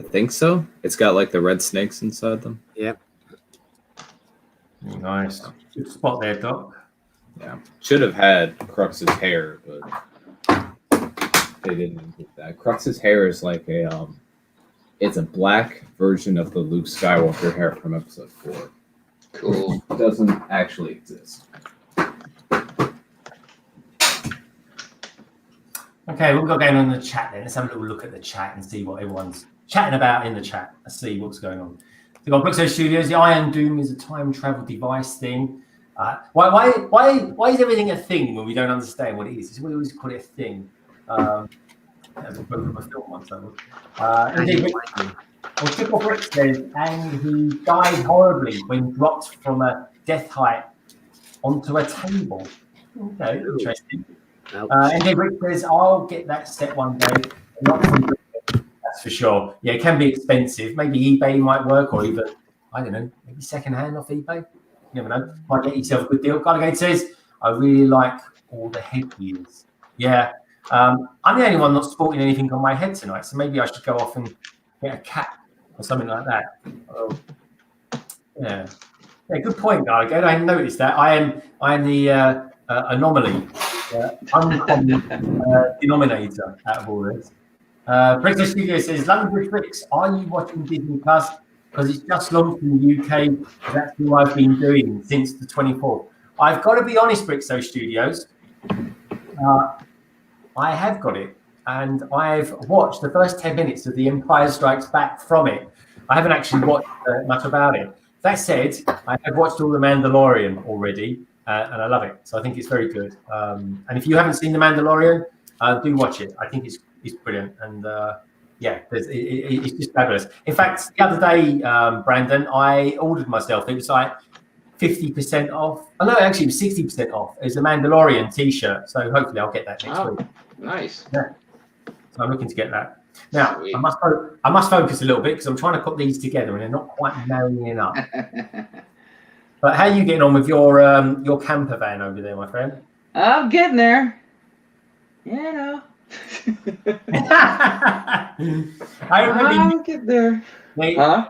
think so. It's got like the red snakes inside them. Yep. Nice. Good spot there, Doc. Yeah. Should have had Crux's hair, but they didn't include that. Crux's hair is like it's a black version of the Luke Skywalker hair from episode 4. Cool. It doesn't actually exist. Okay, we've got going on in the chat then. Let's have a little look at the chat and see what everyone's chatting about in the chat. Let's see what's going on. We've got Brookside Studios. The Iron Doom is a time travel device thing. Why is everything a thing when we don't understand what it is? We always call it a thing. As a film once that was. Triple Brick says, and he died horribly when dropped from a death height onto a table. Okay, interesting. NJ Brick says, I'll get that set one day. Not from Brick, that's for sure. Yeah, it can be expensive. Maybe eBay might work, or even, I don't know, maybe secondhand off eBay. You never know. Might get yourself a good deal. Garligate says, I really like all the headgears. Yeah. I'm the only one not sporting anything on my head tonight, so maybe I should go off and get a cap or something like that. Oh, yeah. Yeah, good point, Garligate. I noticed that. I am the anomaly, uncommon denominator out of all this. Princess Studio says, London Bridge Bricks, are you watching Disney Plus? Because it's just launched in the UK. That's what I've been doing since the 24th. I've got to be honest, Brixo Studios. I have got it. And I've watched the first 10 minutes of The Empire Strikes Back from it. I haven't actually watched much about it. That said, I have watched all The Mandalorian already, and I love it. So I think it's very good. And if you haven't seen The Mandalorian, do watch it. I think it's brilliant. And yeah, it's just fabulous. In fact, the other day, Brandon, I ordered myself, it was like 50% off. Oh, no, actually, it was 60% off. It's a Mandalorian t-shirt. So hopefully I'll get that next week. Nice. Yeah. So I'm looking to get that. Now, Sweet. I must focus a little bit because I'm trying to put these together and they're not quite marrying up. But how are you getting on with your camper van over there, my friend? I'm getting there. You know. I remember I'll get there. Mate, Huh?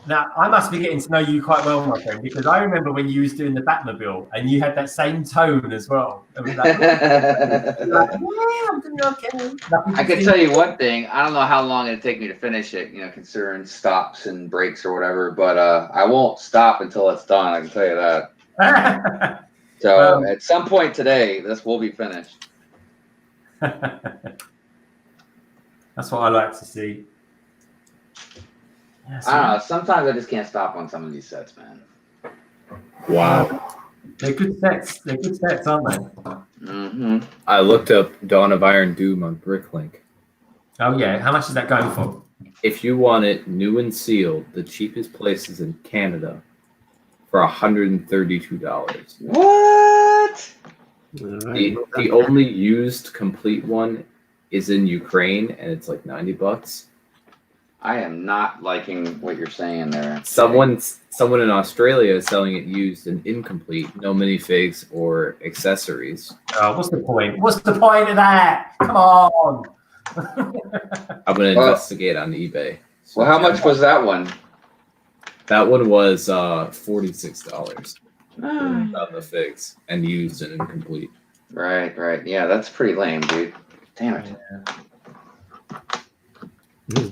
now, I must be getting to know you quite well, my friend, because I remember when you was doing the Batmobile and you had that same tone as well. It was like, yeah, I'm doing okay. I can tell you one thing. I don't know how long it'd take me to finish it, considering stops and breaks or whatever, but I won't stop until it's done. I can tell you that. So at some point today, this will be finished. That's what I like to see. Yeah, I don't know. Sometimes I just can't stop on some of these sets, man. Wow. They're good sets. They're good sets, aren't they? Mm-hmm. I looked up Dawn of Iron Doom on Bricklink. Oh, yeah. How much is that going for? If you want it new and sealed, the cheapest place is in Canada for $132. What? The only used complete one is in Ukraine, and it's like $90. I am not liking what you're saying there. Someone in Australia is selling it used and incomplete, no minifigs or accessories. Oh, what's the point? What's the point of that? Come on. I'm gonna investigate on eBay. Well, how much was that one? That one was $46 Ah. on the figs and used and incomplete. Right. Yeah, that's pretty lame, dude. Damn it.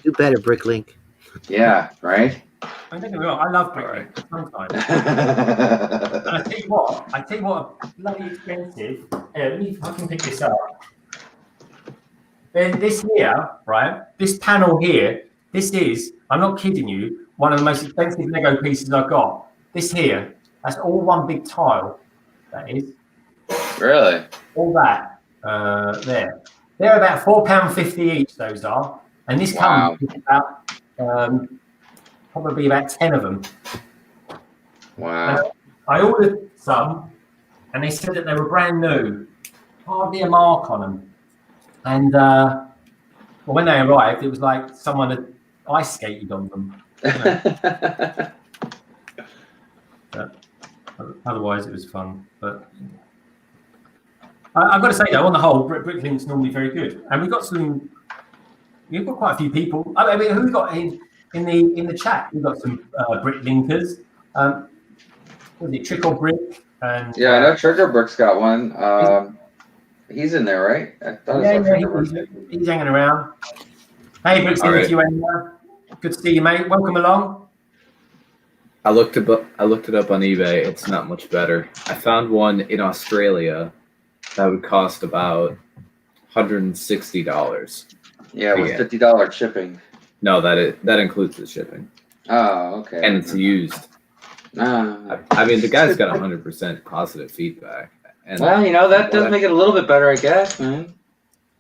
Do better, Bricklink. Yeah, right? I love Bricklink sometimes. And I tell you what, bloody expensive. Let me fucking pick this up. Then this here, right? This panel here, this is, I'm not kidding you, one of the most expensive Lego pieces I've got. This here, that's all one big tile. That is. Really? All that there. They're about £4.50 each, those are. And this comes with about probably about 10 of them. Wow. I ordered some, and they said that they were brand new, hardly a mark on them. And well, when they arrived, it was like someone had ice skated on them. But otherwise, it was fun. But I've got to say, though, on the whole, Bricklink's normally very good, and we've got quite a few people. I mean, who we got in the chat? We've got some Bricklinkers. Was it Trickle Brick? And Yeah, I know Trigger Brick's got one. He's in there, right? I thought he's hanging around. Hey, Brick's in with you, Anna. Good to see you, mate. Welcome along. I looked it up on eBay. It's not much better. I found one in Australia that would cost about $160. Yeah, with $50 shipping. No, that includes the shipping. Oh, okay. And it's used. I mean, the guy's got 100% positive feedback. And well, that does make it a little bit better, I guess, man.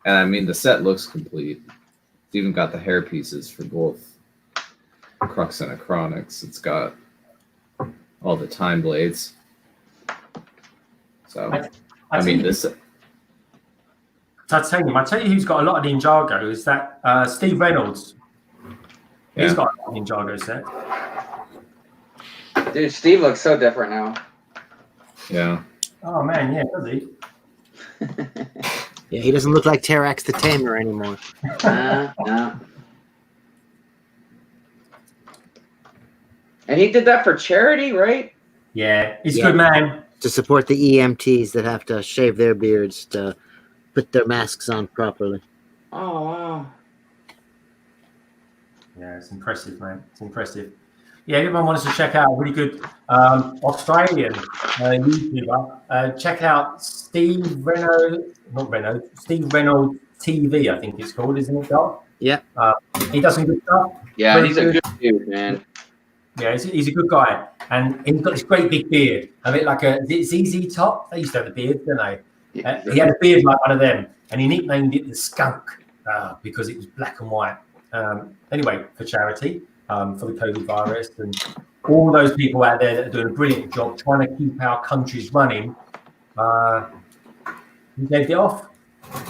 And I mean, the set looks complete. It's even got the hair pieces for both Crux and Acronics. It's got all the time blades. So, I mean, this. I tell you who's got a lot of Ninjago is that Steve Reynolds. He's got a lot of Ninjago set. Dude, Steve looks so different now. Yeah. Oh man, yeah, does he? Yeah, he doesn't look like Terax the Tamer anymore. No. And he did that for charity, right? Yeah, he's a Yeah. good man. To support the EMTs that have to shave their beards to put their masks on properly. Oh wow. Yeah, it's impressive, man. It's impressive. Yeah, everyone wants to check out a really good Australian YouTuber. Check out Steve Reynolds, not Reynolds, Steve Reynolds TV, I think it's called, isn't it, Doc? Yeah. He does some good stuff. Yeah, Very he's a good dude, man. Yeah, he's a good guy. And he's got this great big beard. A bit like a ZZ Top. They used to have the beard, didn't they? Yeah. He had a beard like one of them. And he nicknamed it the skunk because it was black and white. Anyway, for charity, for the COVID virus. And all those people out there that are doing a brilliant job trying to keep our countries running, he gave it off.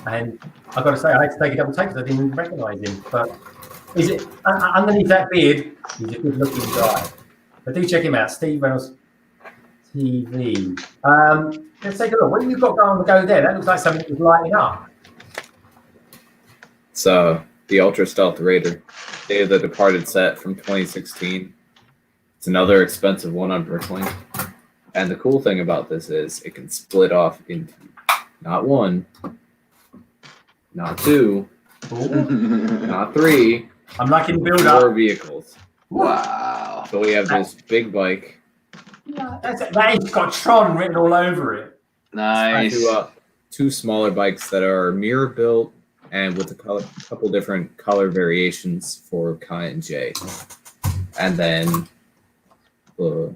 And I've got to say, I had to take a double take because I didn't even recognise him. But is it underneath that beard? He's a good-looking guy. But do check him out, Steve Reynolds TV. Let's take a look. What have you got going on the go there? That looks like something that's lighting up. So the Ultra Stealth Raider, Day of the Departed set from 2016. It's another expensive one on Bricklink. And the cool thing about this is it can split off into not one, not two, not three, I'm liking the build four up. vehicles. Wow. So we have this big bike. That has got Tron written all over it. Nice. Two smaller bikes that are mirror built and with a couple different color variations for Kai and Jay. And then the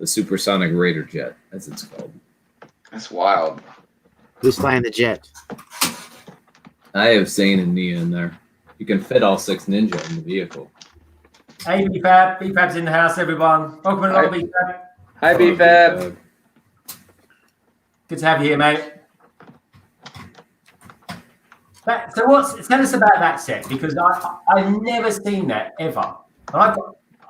Supersonic Raider Jet, as it's called. That's wild. Who's flying the jet? I have Zane and Nia in there. You can fit all 6 Ninja in the vehicle. Hey, BFAB. BFAB's in the house, everyone. Welcome along, BFAB. Hi, BFAB. Good to have you here, mate. So tell us about that set, because I've never seen that ever. And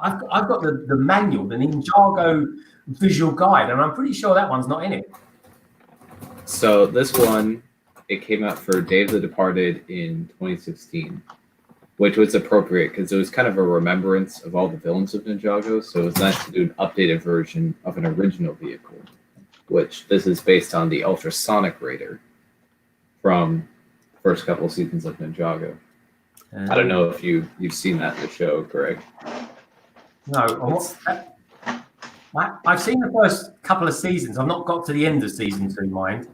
I've got the manual, the Ninjago visual guide, and I'm pretty sure that one's not in it. So this one, it came out for Day of the Departed in 2016, which was appropriate because it was kind of a remembrance of all the villains of Ninjago. So it was nice to do an updated version of an original vehicle, which this is based on the Ultrasonic Raider from the first couple seasons of Ninjago. I don't know if you've seen that in the show, Greg. No, I've seen the first couple of seasons. I've not got to the end of season 2, mind.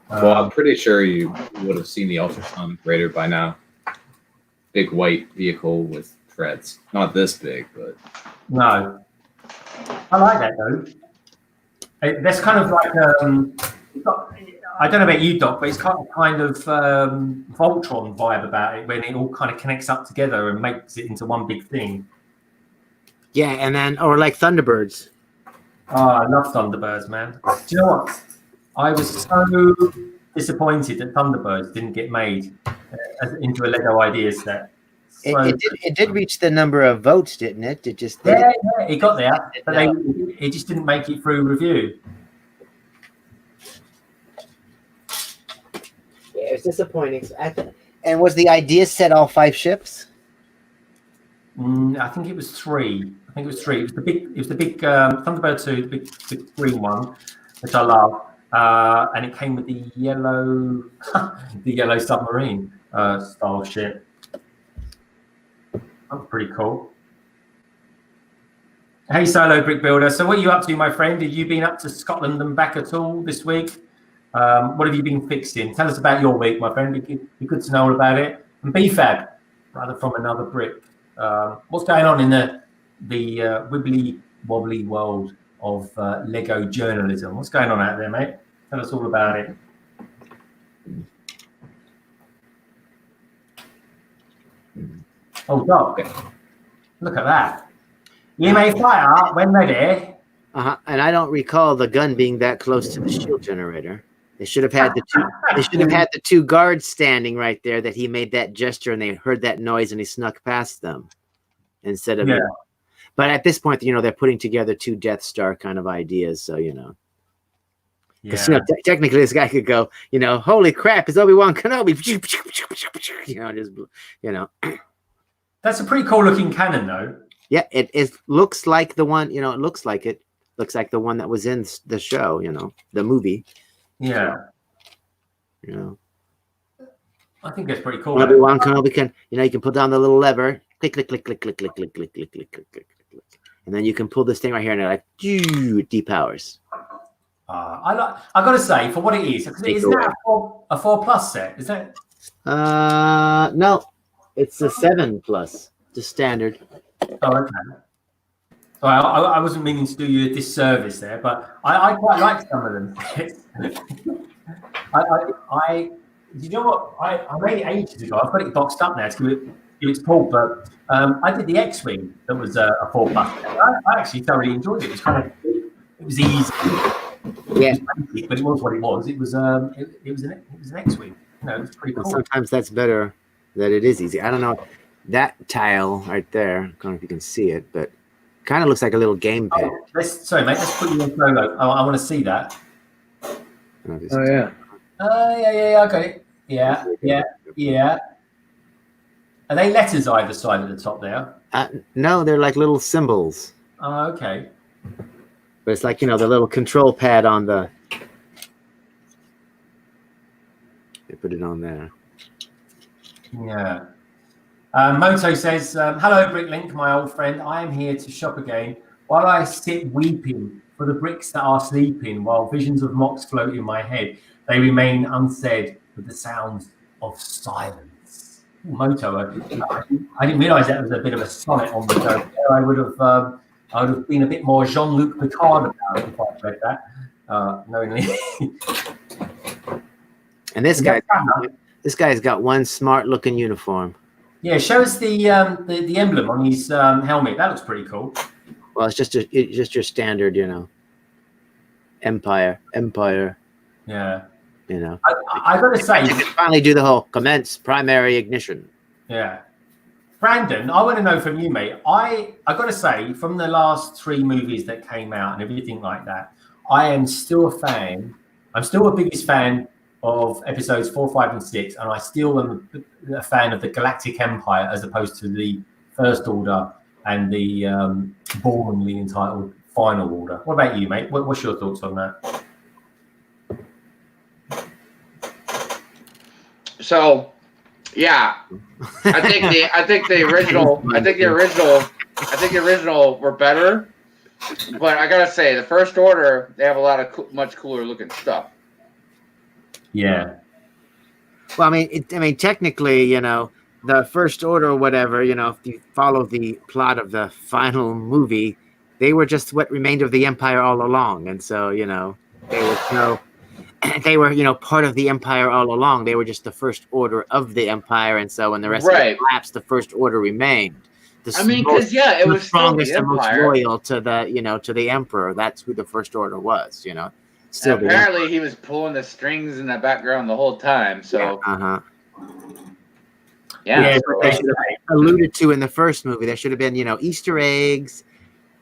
Well, I'm pretty sure you would have seen the Ultrasonic Raider by now. Big white vehicle with treads. Not this big, but... No. I like that, though. That's kind of like... I don't know about you, Doc, but it's kind of Voltron vibe about it, when it all kind of connects up together and makes it into one big thing. Yeah, and then, or like Thunderbirds. Oh, I love Thunderbirds, man. Do you know what? I was so disappointed that Thunderbirds didn't get made into a LEGO Ideas set. So, It did reach the number of votes, didn't it? It just yeah, it got there, but it just didn't make it through review. Yeah, it was disappointing. And was the idea set all 5 ships? I think it was 3. It was the big Thunderbird 2, the big green one, which I love. And it came with the yellow, the yellow submarine style ship. That's pretty cool. Hey, Solo Brick Builder. So, what are you up to, my friend? Have you been up to Scotland and back at all this week? What have you been fixing? Tell us about your week, my friend. It'd be good to know all about it. And BFAB, brother from another brick. What's going on in the wibbly wobbly world of LEGO journalism? What's going on out there, mate? Tell us all about it. Oh, Doc, look at that. You may fire when ready. And I don't recall the gun being that close to the shield generator. They should have had the two. They should have had the 2 guards standing right there. That he made that gesture and they heard that noise and he snuck past them instead of. Yeah. But at this point, they're putting together 2 Death Star kind of ideas. So Because Yeah. technically, this guy could go, holy crap, it's Obi-Wan Kenobi. That's a pretty cool looking cannon, though. Yeah, it looks like the one, it looks like the one that was in the show, the movie. Yeah. So, I think that's pretty cool. Obi-Wan Kenobi can, you can put down the little lever, click, click, click, click, click, click, click, click, click, click, click, click, click, and then you can pull this thing right here, and it it depowers. I got to say, for what it is, because isn't that a 4+ set? Is that? No, it's a 7+, just standard. Oh, okay. So I wasn't meaning to do you a disservice there, but I quite like some of them. You know what? I made it ages ago. I've got it boxed up now to give it its pull, but I did the X-Wing that was a 4+. I actually thoroughly enjoyed it. It was it was easy. Yeah, But it was what it was. It was an X-Wing. It was pretty cool. Sometimes that's better that it is easy. I don't know. That tile right there, I don't know if you can see it, but kind of looks like a little gamepad. Sorry, mate. Let's put you in solo. I want to see that. Oh yeah. Yeah. I got it. Yeah. Are they letters either side of the top there? No, they're like little symbols. Oh, okay. But it's like, the little control pad on the... They put it on there. Yeah. Moto says, hello, Bricklink, my old friend. I am here to shop again while I sit weeping for the bricks that are sleeping while visions of mocks float in my head. They remain unsaid with the sounds of silence. Moto, I didn't realise that was a bit of a sonnet on the go. I would have been a bit more Jean-Luc Picard about it if I'd read that, knowingly. And this guy's got one smart-looking uniform. Yeah, show us the emblem on his helmet. That looks pretty cool. Well, it's just your standard, Empire. Yeah. I got to say, you can finally do the whole commence primary ignition. Yeah. Brandon, I want to know from you, mate. I got to say, from the last 3 movies that came out and everything like that, I am still a fan. I'm still the biggest fan of episodes 4, 5, and 6, and I still am a fan of the Galactic Empire as opposed to the First Order and the boringly entitled Final Order. What about you, mate? What's your thoughts on that? So, yeah, I think the original were better, but I gotta say the First Order, they have a lot of much cooler looking stuff. Yeah. Well, I mean, technically, the First Order or whatever, if you follow the plot of the final movie, they were just what remained of the Empire all along, and so they were part of the Empire all along. They were just the First Order of the Empire, and so when the rest of it collapsed, the First Order remained. It was strongest still and the most Empire. loyal to the Emperor. That's who the First Order was. Still And apparently, he was pulling the strings in the background the whole time. So, they should have alluded to in the first movie. There should have been, Easter eggs.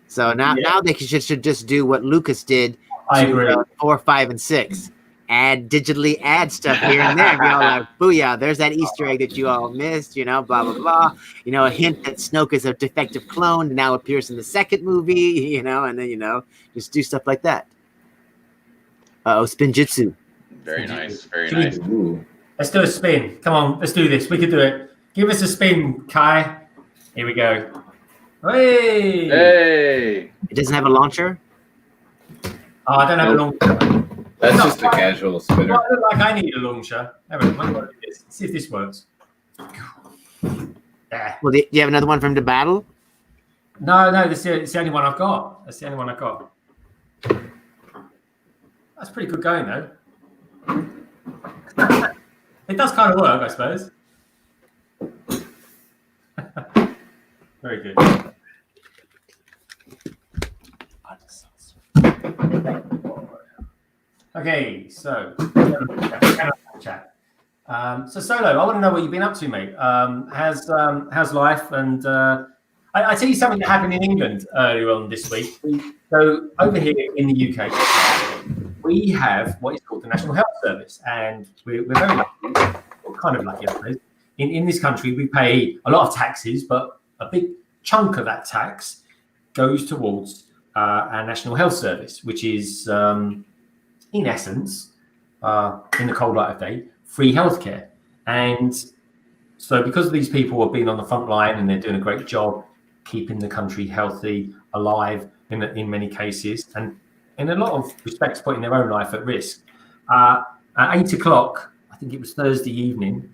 So now they should just do what Lucas did. I agree. 4, 5, and 6. Digitally add stuff here and there. Like, booyah, there's that Easter egg that you all missed, blah, blah, blah. A hint that Snoke is a defective clone and now appears in the second movie, and then, just do stuff like that. Spinjitzu. Very nice. Very nice. Ooh. Let's do a spin. Come on, let's do this. We can do it. Give us a spin, Kai. Here we go. Hey! It doesn't have a launcher? Oh, I don't have a launcher. That's just a casual spinner. I look like I need a launcher. Let's see if this works. Yeah. Well, do you have another one from the battle? No, it's the only one I've got. That's the only one I've got. That's pretty good going, though. It does kind of work, I suppose. Very good. Okay, so chat. So Solo, I want to know what you've been up to, mate. How's life? And I tell you something that happened in England earlier on this week. So over here in the UK, we have what is called the National Health Service, and we're very lucky, or kind of lucky, I suppose. In this country, we pay a lot of taxes, but a big chunk of that tax goes towards our National Health Service, which is, in essence, in the cold light of day, free healthcare. And so because of these people have been on the front line and they're doing a great job keeping the country healthy, alive in many cases, and in a lot of respects putting their own life at risk. At 8 o'clock, I think it was Thursday evening, in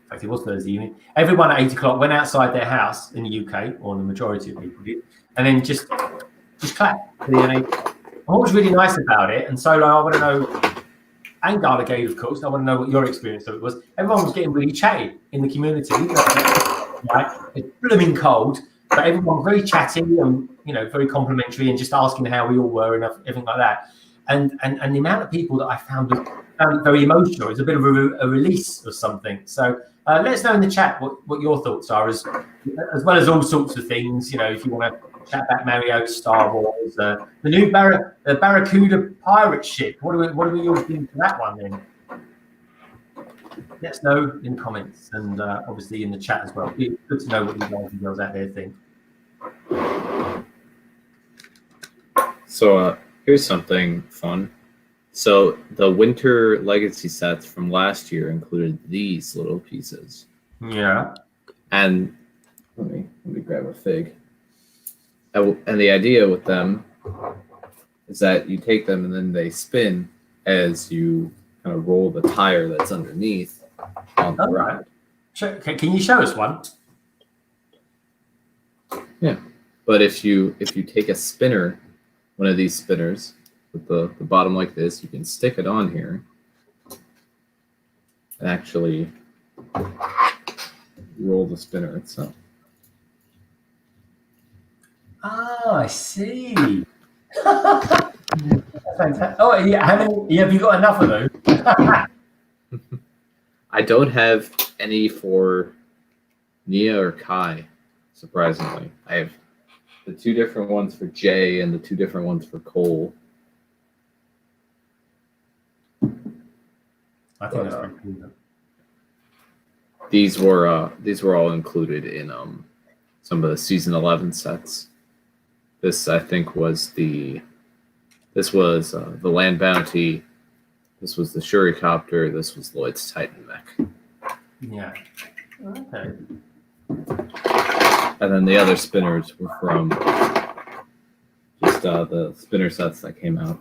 fact it was Thursday evening, everyone at 8 o'clock went outside their house in the UK, or the majority of people did, and then just clapped for the NHS. And what was really nice about it, and Solo, I want to know, and Garligade, of course, I want to know what your experience of it was. Everyone was getting really chatty in the community. Right? It's blooming cold, but everyone was very chatty and very complimentary and just asking how we all were and everything like that. And the amount of people that I found it very emotional. It's a bit of a release of something. So let us know in the chat what your thoughts are, as well as all sorts of things. If you want to chat about Mario, Star Wars, the new Barracuda pirate ship. What do we all think of that one then? Let us know in comments and obviously in the chat as well. It'd be good to know what you guys and girls out there think. So here's something fun. So the Winter Legacy sets from last year included these little pieces. Yeah. And let me grab a fig. And the idea with them is that you take them and then they spin as you kind of roll the tire that's underneath on the ride. Can you show us one? Yeah. But if you take a spinner, one of these spinners with the bottom like this, you can stick it on here and actually roll the spinner itself. Oh, I see. Fantastic. Oh, yeah. How many? Have you got enough of those? I don't have any for Nia or Kai, surprisingly. I have the 2 different ones for Jay and the 2 different ones for Cole. I think that's pretty cool. These were all included in some of the season 11 sets. This I think was the Land Bounty. This was the Shuricopter. This was Lloyd's Titan mech. Yeah. Okay. And then the other spinners were from just the spinner sets that came out.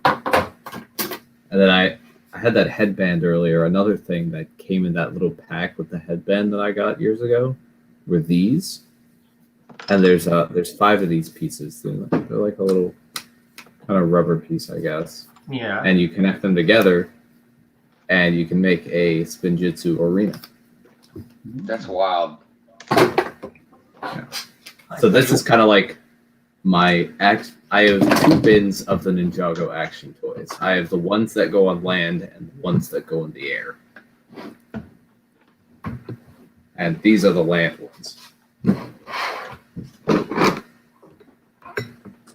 And then I had that headband earlier. Another thing that came in that little pack with the headband that I got years ago were these. And there's 5 of these pieces. They're like a little kind of rubber piece, I guess. Yeah. And you connect them together, and you can make a Spinjitzu arena. That's wild. Yeah. So this is kind of like my act. I have 2 bins of the Ninjago action toys. I have the ones that go on land and the ones that go in the air. And these are the land ones.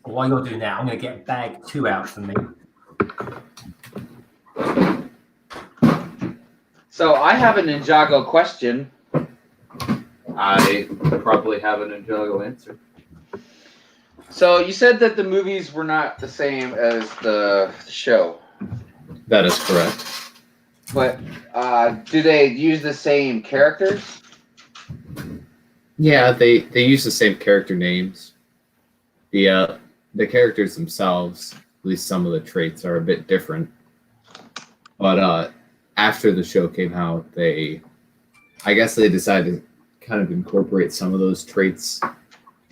While you're doing that, I'm going to get bag 2 out for me. So I have a Ninjago question. I probably have a Ninjago answer. So you said that the movies were not the same as the show. That is correct. But do they use the same characters? Yeah, they use the same character names. The characters themselves, at least some of the traits, are a bit different. But after the show came out, I guess they decided to kind of incorporate some of those traits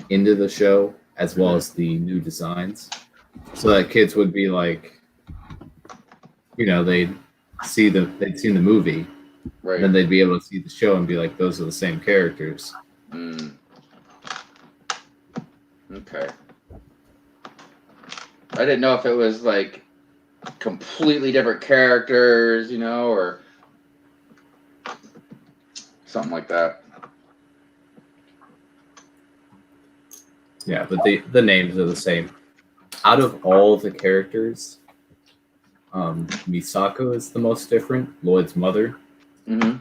into the show, as well as the new designs, so that kids would be like, they'd seen the movie, Right. and then they'd be able to see the show and be like, those are the same characters. Okay. I didn't know if it was like completely different characters, or something like that. Yeah, but the names are the same. Out of all the characters, Misako is the most different. Lloyd's mother. Mm-hmm.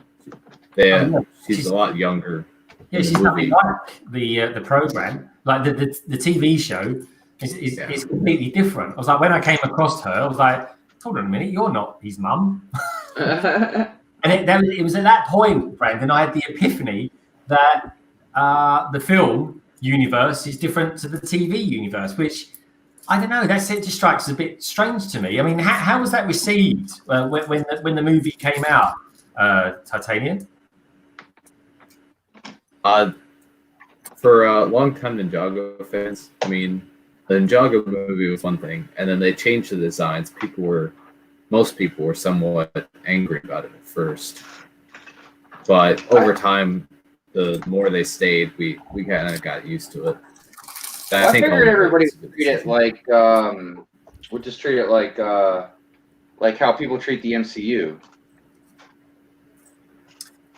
She's a lot younger. Yeah, she's nothing like the program. Like the TV show is completely different. I was like, when I came across her, I was like, hold on a minute, you're not his mum. And it was at that point, Brandon, I had the epiphany that the film universe is different to the TV universe, which I don't know. It just strikes as a bit strange to me. I mean, how was that received when the movie came out, Titanium? For long-time Ninjago fans, I mean, the Ninjago movie was one thing, and then they changed the designs. Most people were somewhat angry about it at first, but over time, the more they stayed, we kind of got used to it. I figured everybody would treat it like would just treat it like how people treat the MCU.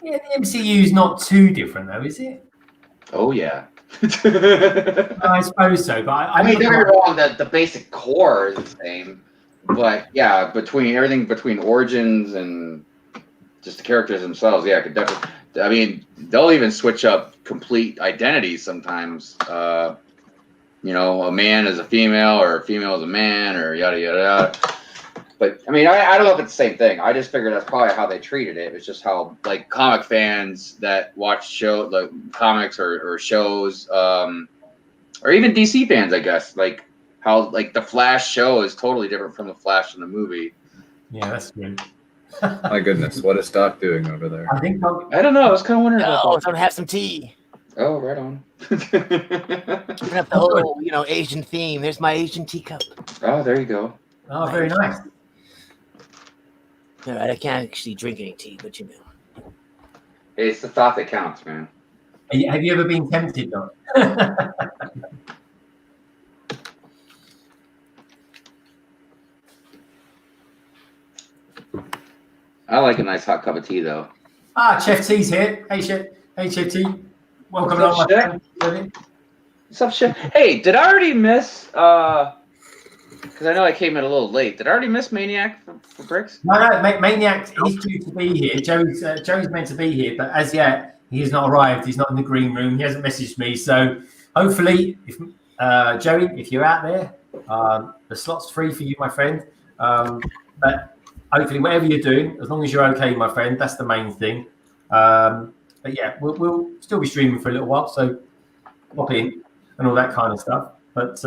Yeah, the MCU is not too different, though, is it? Oh yeah. I suppose so, but I mean, don't get me wrong. The basic core is the same, but yeah, everything between origins and just the characters themselves, yeah, could definitely. I mean, they'll even switch up complete identities sometimes. You know, a man is a female, or a female is a man, or yada yada yada. But I mean, I don't know if it's the same thing. I just figured that's probably how they treated it. It's just how like comic fans that watch like comics or shows, or even DC fans, I guess, like how like the Flash show is totally different from the Flash in the movie. Yeah, that's good. My goodness, what is Doc doing over there? I don't know. I was kind of wondering. Oh, I'm gonna have some tea. Oh, right on. Keeping up the whole, Asian theme. There's my Asian teacup. Oh, there you go. Oh, very nice. All right, I can't actually drink any tea, but It's the thought that counts, man. Have you ever been tempted, though? I like a nice hot cup of tea, though. Chef T's here. Hey, Chef T. Welcome along, my friend. What's up, Chef? Hey, did I already miss? Because I know I came in a little late. Did I already miss Maniac for Bricks? No, Maniac. He's due to be here. Joey's meant to be here, but as yet he has not arrived. He's not in the green room. He hasn't messaged me. So hopefully, if Joey, if you're out there, the slot's free for you, my friend. But hopefully, whatever you're doing, as long as you're okay, my friend, that's the main thing. But yeah, we'll still be streaming for a little while, so pop in and all that kind of stuff. But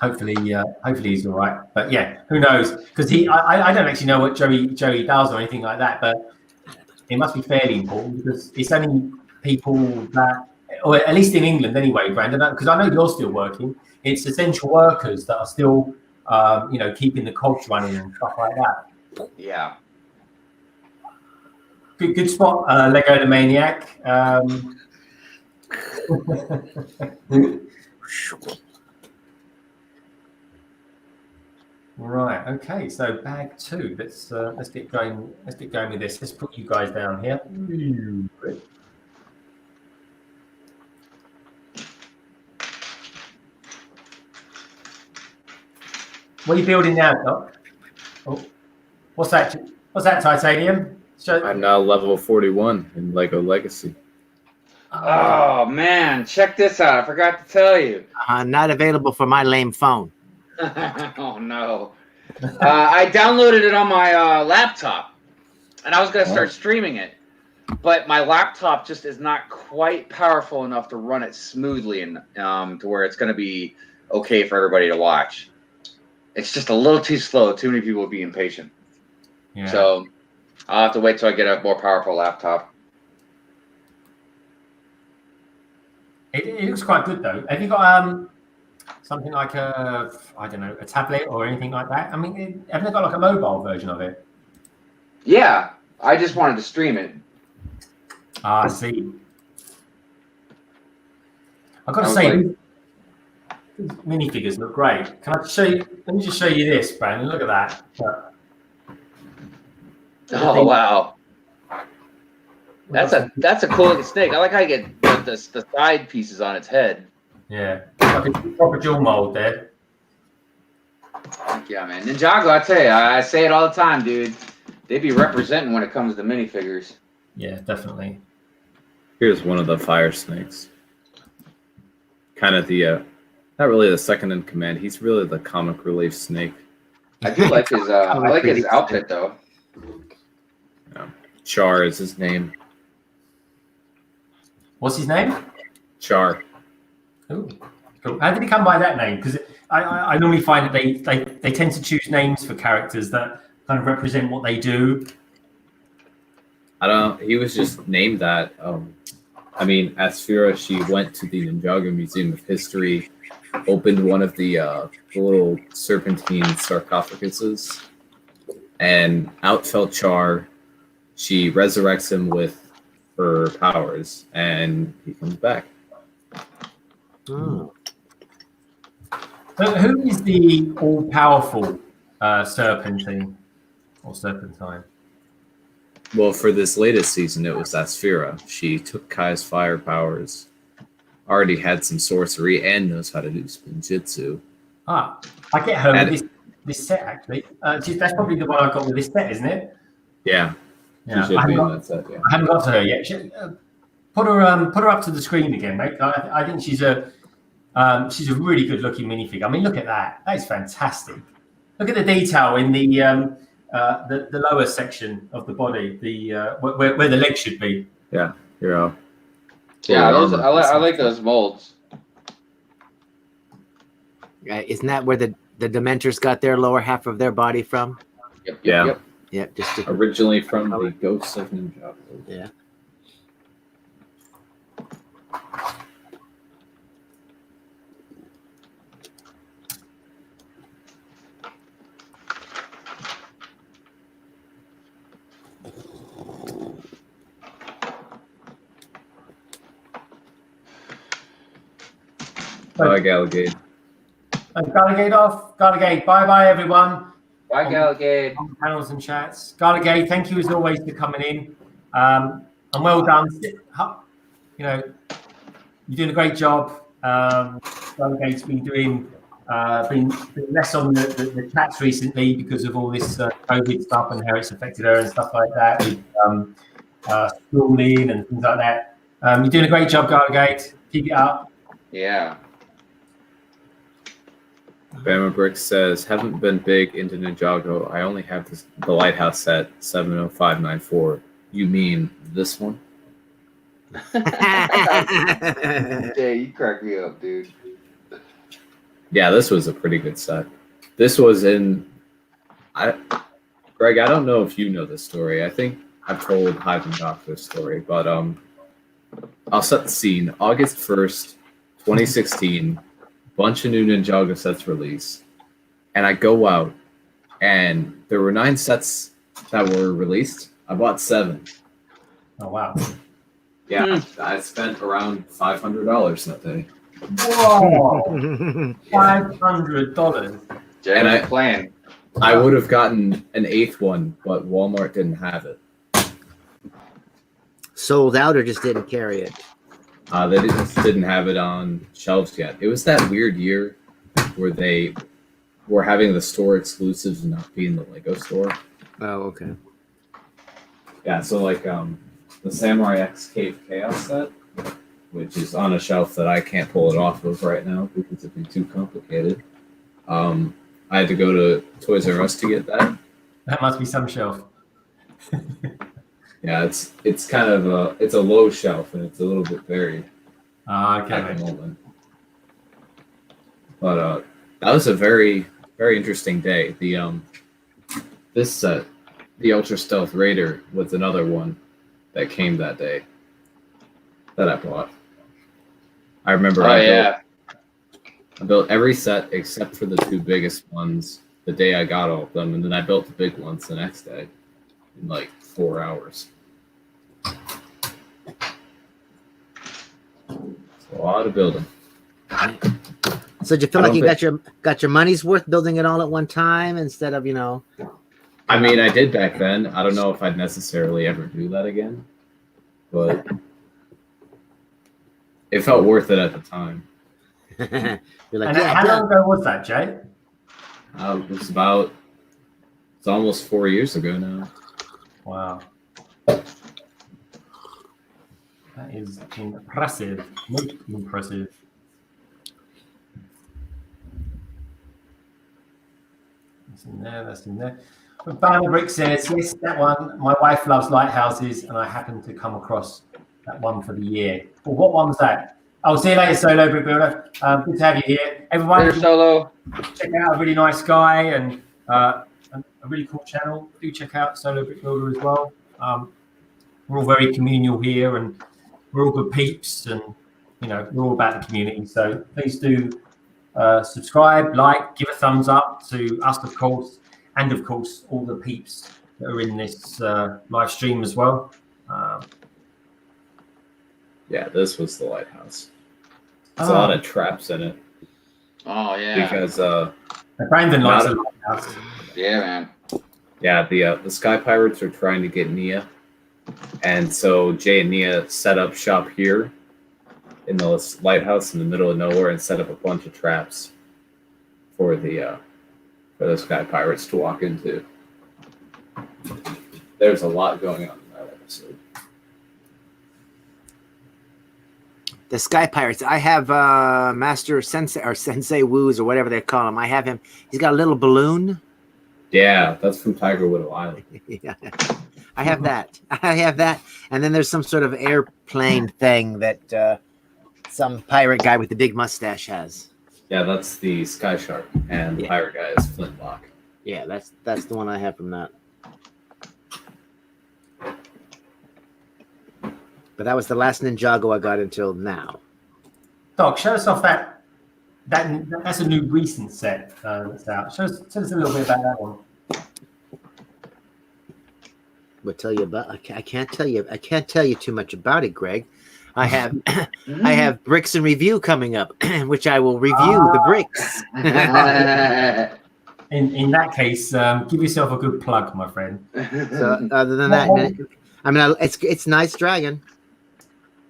hopefully he's all right. But yeah, who knows? Because I don't actually know what Joey does or anything like that. But it must be fairly important because it's only people that, or at least in England anyway, Brandon. Because I know you're still working. It's essential workers that are still, keeping the cogs running and stuff like that. Yeah. Good spot, Lego the Maniac. Right. Okay. So bag 2. Let's get going. Let's get going with this. Let's put you guys down here. What are you building now, Doc? Oh, what's that? What's that, Titanium? I'm now level 41 in LEGO Legacy. Oh man, check this out! I forgot to tell you. Not available for my lame phone. Oh no! I downloaded it on my laptop, and I was gonna start streaming it, but my laptop just is not quite powerful enough to run it smoothly and to where it's gonna be okay for everybody to watch. It's just a little too slow. Too many people will be impatient. Yeah. So I'll have to wait till I get a more powerful laptop. It looks quite good though. Have you got something like a tablet or anything like that? I mean, haven't they got like a mobile version of it? Yeah, I just wanted to stream it. I see. I've got to say, these minifigures look great. Can I show you? Let me just show you this, Brandon. Look at that. Oh wow, that's a cool looking snake. I like how you get the side pieces on its head. Yeah, like a proper jewel mold there. Yeah, man. Ninjago, I tell you, I say it all the time, dude. They be representing when it comes to minifigures. Yeah, definitely. Here's one of the fire snakes. Kind of the, not really the second in command. He's really the comic relief snake. I do like his. I like his outfit though. Char is his name. What's his name? Char. Ooh, cool. How did he come by that name? Because I normally find that they tend to choose names for characters that kind of represent what they do. I don't. He was just named that. I mean, Asphira, she went to the Ninjago Museum of History, opened one of the little serpentine sarcophaguses, and out fell Char. She resurrects him with her powers, and he comes back. Oh. Who is the all-powerful serpentine or serpentine? Well, for this latest season, it was Asphira. She took Kai's fire powers, already had some sorcery, and knows how to do spinjitzu. Ah, I get her with this set, actually. That's probably the one I got with this set, isn't it? Yeah. Yeah, She should be in that set, yeah. I haven't got to her yet. Put her up to the screen again, mate. I think she's a really good-looking minifig. I mean, look at that. That is fantastic. Look at the detail in the lower section of the body, where the leg should be. Yeah, you're Yeah, I like those molds. Isn't that where the Dementors got their lower half of their body from? Yep. Yeah, just originally from the Ghosts of Ninjago. Yeah. Bye, Galagade. Galagade off. Galagade, bye-bye, everyone. Bye, Galagade. On panels and chats. Galagade, thank you as always for coming in. And well done. You know, you're doing a great job. Galagade's been doing been less on the chats recently because of all this COVID stuff and how it's affected her and stuff like that, with schooling and things like that. You're doing a great job, Galagade. Keep it up. Yeah. Bama Brick says, haven't been big into Ninjago. I only have the Lighthouse set 70594. You mean this one? Yeah, you crack me up, dude. Yeah, this was a pretty good set. This was Greg, I don't know if you know this story. I think I've told Hive and Doc this story, but I'll set the scene. August 1st, 2016, bunch of new Ninjago sets released, and I go out, and there were 9 sets that were released. I bought 7. Oh, wow. Yeah, I spent around $500 that day. Whoa! $500. And I plan. I would have gotten an 8th one, but Walmart didn't have it. Sold out or just didn't carry it? They didn't have it on shelves yet. It was that weird year where they were having the store exclusives and not being the Lego store. Oh, okay. Yeah, so like the Samurai X Cave Chaos set, which is on a shelf that I can't pull it off of right now because it'd be too complicated. I had to go to Toys R Us to get that. That must be some shelf. Yeah, it's kind of a low shelf and it's a little bit buried Okay. at the moment. But that was a very, very interesting day. This set, the Ultra Stealth Raider, was another one that came that day that I bought. I remember I built every set except for the 2 biggest ones the day I got all of them, and then I built the big ones the next day in like 4 hours. It's a lot of building. So did you feel like you got your money's worth building it all at one time instead of, I mean, I did back then. I don't know if I'd necessarily ever do that again, but it felt worth it at the time. You're like, And how long ago was that, Jay? It's almost 4 years ago now. Wow. That is impressive. Most impressive. That's in there, that's in there. But Banner Brick says, yes, that one. My wife loves lighthouses, and I happened to come across that one for the year. Well, what one was that? I'll see you later, Solo Brick Builder. Good to have you here. Everyone, Later, Solo. check out a really nice guy and a really cool channel. Do check out Solo Brick Builder as well. We're all very communal here, and we're all good peeps, and we're all about the community. So please do subscribe, like, give a thumbs up to us, of course, and of course all the peeps that are in this live stream as well. Yeah, this was the lighthouse. There's a lot of traps in it. Oh yeah. Because Brandon likes the lighthouse. Yeah, man. Yeah, the Sky Pirates are trying to get Nia, and so Jay and Nia set up shop here in the lighthouse in the middle of nowhere and set up a bunch of traps for the Sky Pirates to walk into. There's a lot going on in that episode. The Sky Pirates. I have Master Sensei or Sensei Woos or whatever they call him. I have him. He's got a little balloon. Yeah, that's from Tiger Widow Island. Yeah, I have that. I have that. And then there's some sort of airplane thing that some pirate guy with the big mustache has. Yeah, that's the Sky Shark, and the pirate guy is Flintlock. Yeah, that's the one I have from that. But that was the last Ninjago I got until now. Doc, show us off that's a new recent set that's out. Tell us a little bit about that one. We'll tell you about. I can't tell you. I can't tell you too much about it, Greg. I have bricks and review coming up, which I will review the bricks. In that case, give yourself a good plug, my friend. So other than that, I mean, it's nice dragon.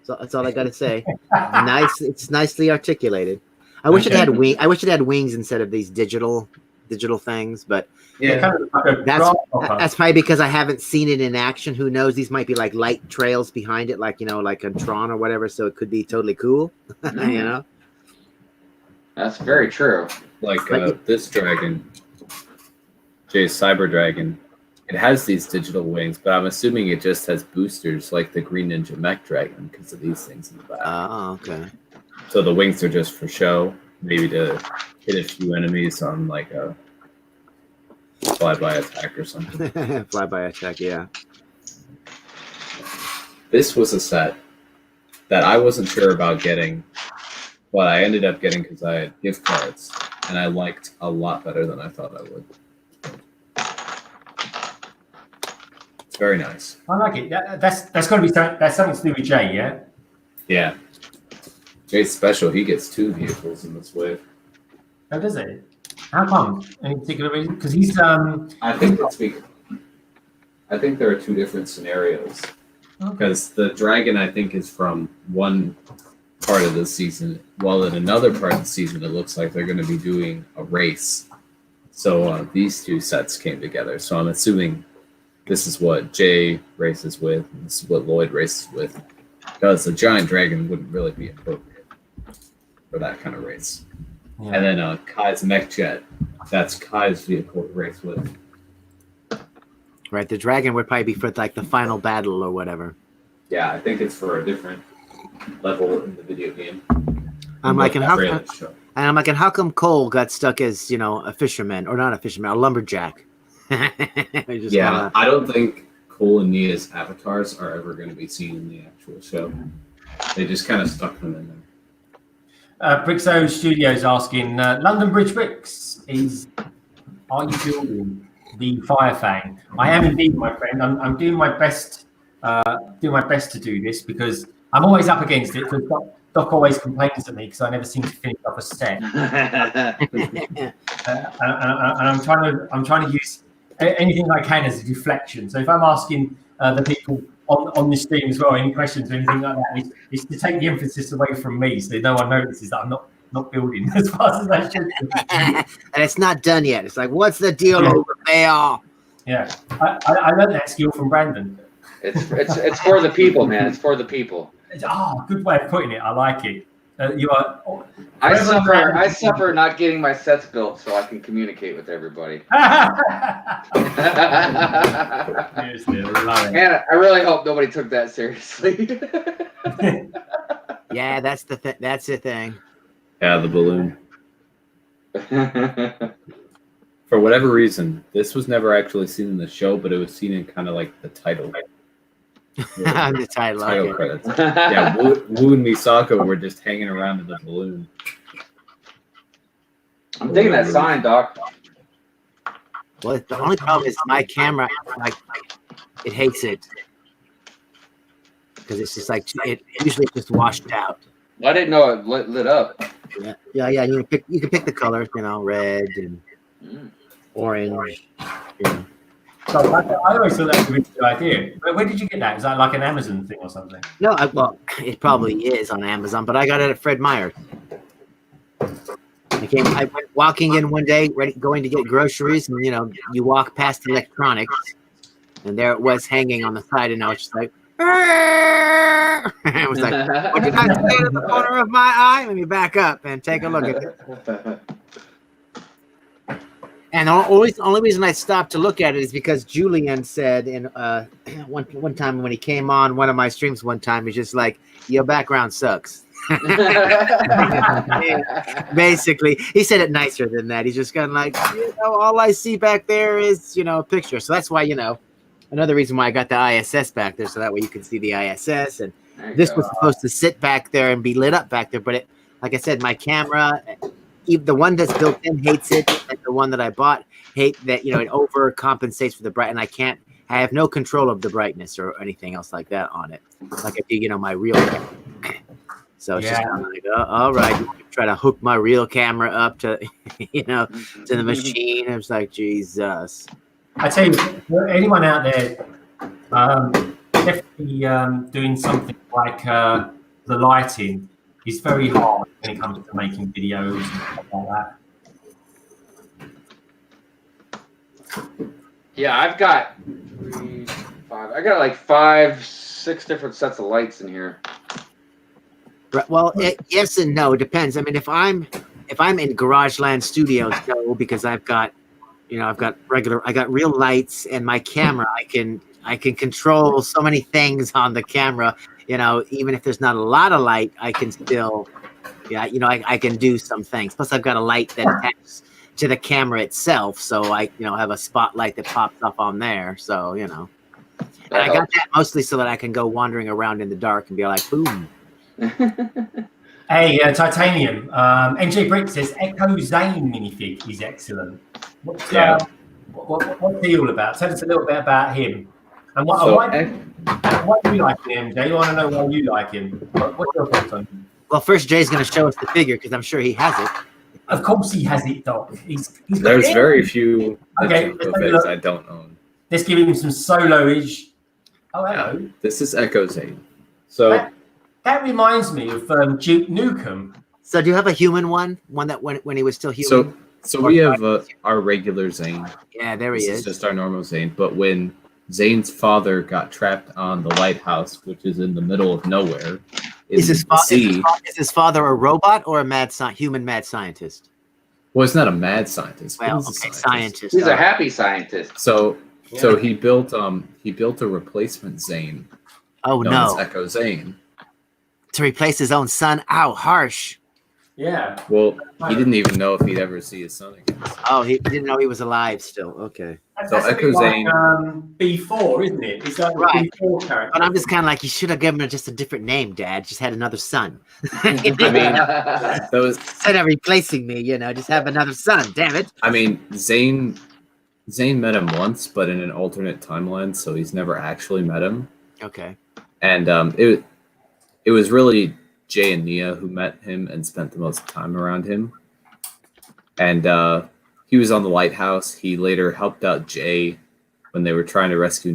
So that's all I got to say. Nice. It's nicely articulated. I wish it had wing. I wish it had wings instead of these digital things. But yeah, kind of like that's probably because I haven't seen it in action. Who knows? These might be like light trails behind it, like like on Tron or whatever. So it could be totally cool. That's very true. Like this dragon, Jay's Cyber Dragon. It has these digital wings, but I'm assuming it just has boosters like the Green Ninja Mech Dragon because of these things in the back. Oh, okay. So the wings are just for show, maybe to hit a few enemies on like a flyby attack or something. Flyby attack, yeah. This was a set that I wasn't sure about getting, but I ended up getting because I had gift cards, and I liked a lot better than I thought I would. Very nice. I like it. That's got to be something. That's something to do with Jay, yeah. Yeah. Jay's special. He gets 2 vehicles in this wave. Oh, does it? How come? Any particular reason? Because he's I think there are 2 different scenarios. Because the dragon, I think, is from one part of the season, while in another part of the season, it looks like they're going to be doing a race. So these 2 sets came together. So I'm assuming this is what Jay races with, and this is what Lloyd races with, because the giant dragon wouldn't really be appropriate for that kind of race. Yeah. And then Kai's mech jet, that's Kai's vehicle to race with. Right, the dragon would probably be for like the final battle or whatever. Yeah, I think it's for a different level in the video game. I'm like, and how come Cole got stuck as a fisherman, or not a fisherman, a lumberjack? Yeah, I don't think Cole and Nia's avatars are ever going to be seen in the actual show. They just kind of stuck them in there. Brixo Studios asking, London Bridge Bricks are you building the Fire Fang? I am indeed, my friend. I'm doing my best to do this because I'm always up against it. Because Doc always complains at me because I never seem to finish off a set. And I'm trying to use anything I can as a deflection. So if I'm asking the people on the stream as well any questions or anything like that, it's to take the emphasis away from me, so no one notices that I'm not not building as fast as I should. And it's not done yet. It's like, what's the deal over there? Yeah, I learned that skill from Brandon. It's for the people, man. It's for the people. Good way of putting it. I like it. You are. I suffer not getting my sets built so I can communicate with everybody. Seriously, I love it. Man, I really hope nobody took that seriously. Yeah, that's the thing. Yeah, the balloon. For whatever reason, this was never actually seen in the show, but it was seen in kind of like the title. The title okay. Credits. Yeah, Wu and Misako were just hanging around in the balloon. I'm taking that sign, Doc. Well, the only problem is my camera, like, it hates it because it's just like it usually just washed out. I didn't know it lit up. Yeah. You can pick the colors, red and orange. Yeah. So I always thought that was a really good idea. But where did you get that? Is that like an Amazon thing or something? No, well, it probably is on Amazon, but I got it at Fred Meyer. I went walking in one day, going to get groceries, and you walk past electronics, and there it was hanging on the side, and I was just like, it was like, what did I say to the corner of my eye? Let me back up and take a look at it. And the only reason I stopped to look at it is because Julian said in one time when he came on one of my streams one time, he's just like, your background sucks. Basically, he said it nicer than that. He's just kind of like, all I see back there is, a picture. So that's why, another reason why I got the ISS back there, so that way you can see the ISS. And this was supposed to sit back there and be lit up back there. But like I said, my camera, the one that's built in hates it, and the one that I bought hate that, it overcompensates for the bright, and I have no control of the brightness or anything else like that on it. Like I do, my real camera. So it's just kind of like, all right, try to hook my real camera up to, to the machine. I was like, Jesus. I tell you, anyone out there, definitely doing something like the lighting is very hard when it comes to making videos and stuff like that. Yeah, I've got 3, 5. I got like 5, 6 different sets of lights in here. Well, yes and no. It depends. I mean, if I'm in Garageland Studios, no, because I've got real lights, and my camera, I can control so many things on the camera. Even if there's not a lot of light, I can still, I can do some things. Plus, I've got a light that attaches to the camera itself, so I, have a spotlight that pops up on there. So, and I got that mostly so that I can go wandering around in the dark and be like, boom. Hey, Titanium. NJ Brick says Echo Zane minifig is excellent. What's he all about? Tell us a little bit about him. And why do you like him, MJ? You want to know why you like him? What's your thoughts on him? Well, first Jay's going to show us the figure because I'm sure he has it. Of course he has it, Doc. There's very few figs I don't own. Let's give him some solo-ish. Oh, hello. Yeah, this is Echo Zane. So that reminds me of Duke Nukem. So do you have a human one that when he was still human? So we have our regular Zane. Yeah, there he is. It's just our normal Zane. But when Zane's father got trapped on the lighthouse, which is in the middle of nowhere, is his father a robot or a human mad scientist? Well, it's not a mad scientist. Well, okay, scientist. He's a happy scientist. So he built a replacement Zane. Oh no! As Echo Zane. To replace his own son. Ow, harsh. Yeah. Well, he didn't even know if he'd ever see his son again. Oh, he didn't know he was alive still. Okay. So Echo Zane. B4, isn't it? It's like right. B4 character. But I'm just kind of like, you should have given him just a different name, Dad. Just had another son. I mean, instead of replacing me, just have another son. Damn it. I mean, Zane met him once, but in an alternate timeline, so he's never actually met him. Okay. And it was really Jay and Nia who met him and spent the most time around him. And he was on the lighthouse. He later helped out Jay when they were trying to rescue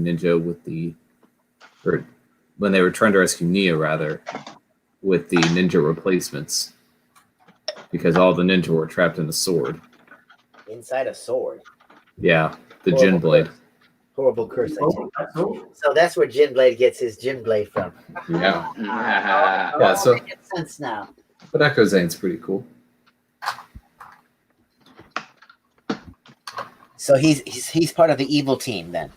when they were trying to rescue Nia, rather, with the ninja replacements. because all the ninja were trapped in the sword. Inside a sword. Yeah, the Horrible Jin blade. curse. Horrible curse, I take. That's all. So that's where Jin Blade gets his Jin Blade from. Yeah. Yeah, so- It makes sense now. But Echo Zane's pretty cool. So he's part of the evil team then.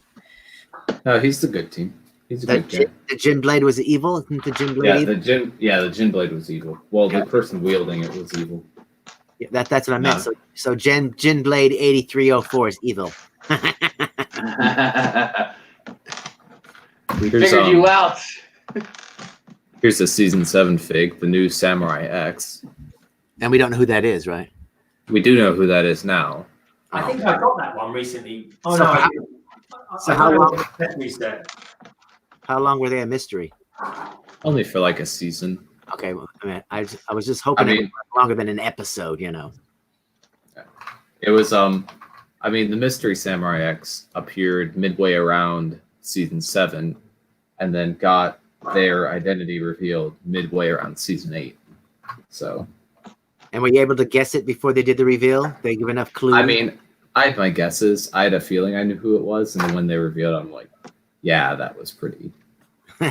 No, he's the good team. He's a good guy. The Jin Blade was evil. Isn't the Jin Blade evil? The Jin blade was evil. Well, the person wielding it was evil. Yeah, that's what I meant. No. So Jin Blade 8304 is evil. We Here's, figured you out. Here's the season 7 fig, the new Samurai X. And we don't know who that is, right? We do know who that is now. I think I got that one recently. Oh So no! how- I didn't. so I how don't know long- what the reset. How long were they a mystery? Only for like a season. Okay, well, I mean, I was just hoping it was longer than an episode, you know. It was the Mystery Samurai X appeared midway around season 7 and then got their identity revealed midway around season 8. So And were you able to guess it before they did the reveal? They give enough clues. I had my guesses. I had a feeling I knew who it was, and then when they revealed, I'm like, yeah, that was pretty.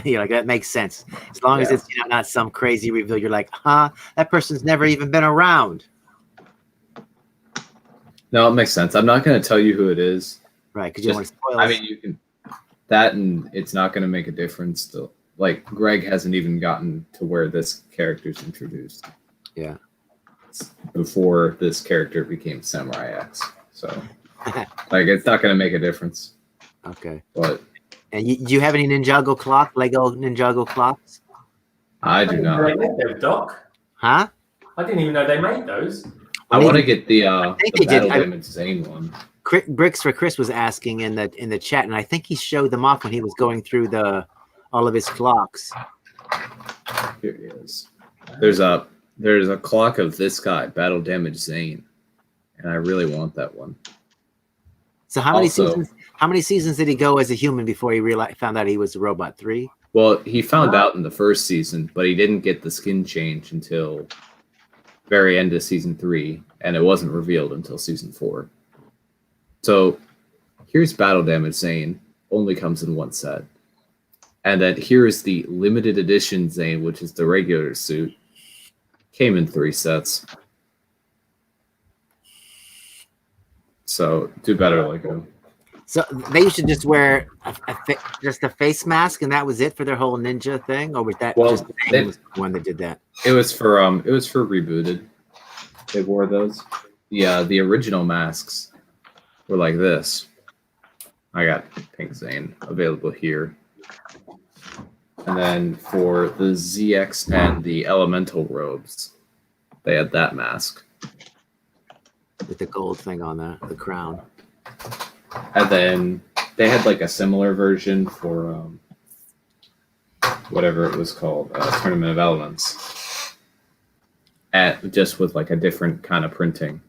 You're like, that makes sense. As long as it's not some crazy reveal, you're like, huh? That person's never even been around. No, it makes sense. I'm not going to tell you who it is. Right, because you don't want to spoil I it. mean, you can that, and it's not going to make a difference. Still, like Greg hasn't even gotten to where this character's introduced. Yeah. It's before this character became Samurai X, so like it's not going to make a difference. Okay. But And do you have any Ninjago clock, Lego Ninjago clocks? I do not. They made those, Doc. Huh? I didn't even know they made those. I want to get the think they did. Battle Damage Zane one. Bricks for Chris was asking in the chat, and I think he showed them off when he was going through all of his clocks. Here he is. There's a clock of this guy, Battle Damage Zane, and I really want that one. So how many Also- seasons? How many seasons did he go as a human before he found out he was a robot? 3. Well, he found out in the first season, but he didn't get the skin change until very end of season 3, and it wasn't revealed until season 4. So here's Battle Damage Zane, only comes in one set. And then here's the limited edition Zane, which is the regular suit. Came in 3 sets. So do better, like him. So they used to just wear just a face mask, and that was it for their whole ninja thing, or was that just they- was the one that did that? It was for Rebooted. They wore those. The original masks were like this. I got Pink Zane available here. And then for the ZX and the Elemental robes, they had that mask. With the gold thing on the crown. And then they had like a similar version for whatever it was called, Tournament of Elements. Just with like a different kind of printing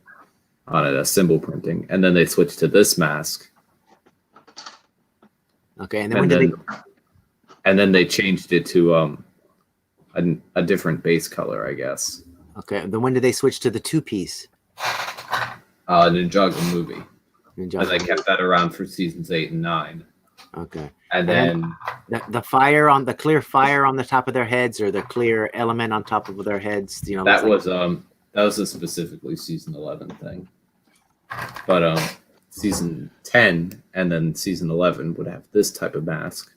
on it, a symbol printing. And then they switched to this mask. Okay, and then when did And then they changed it to a different base color, I guess. Okay, then when did they switch to the 2-piece? Ninjago movie. Ninjago? And they kept that around for seasons 8 and 9. Okay. And then The fire on the clear fire on the top of their heads, or the clear element on top of their heads, you know. that was a specifically season 11 thing. But season 10 and then season 11 would have this type of mask.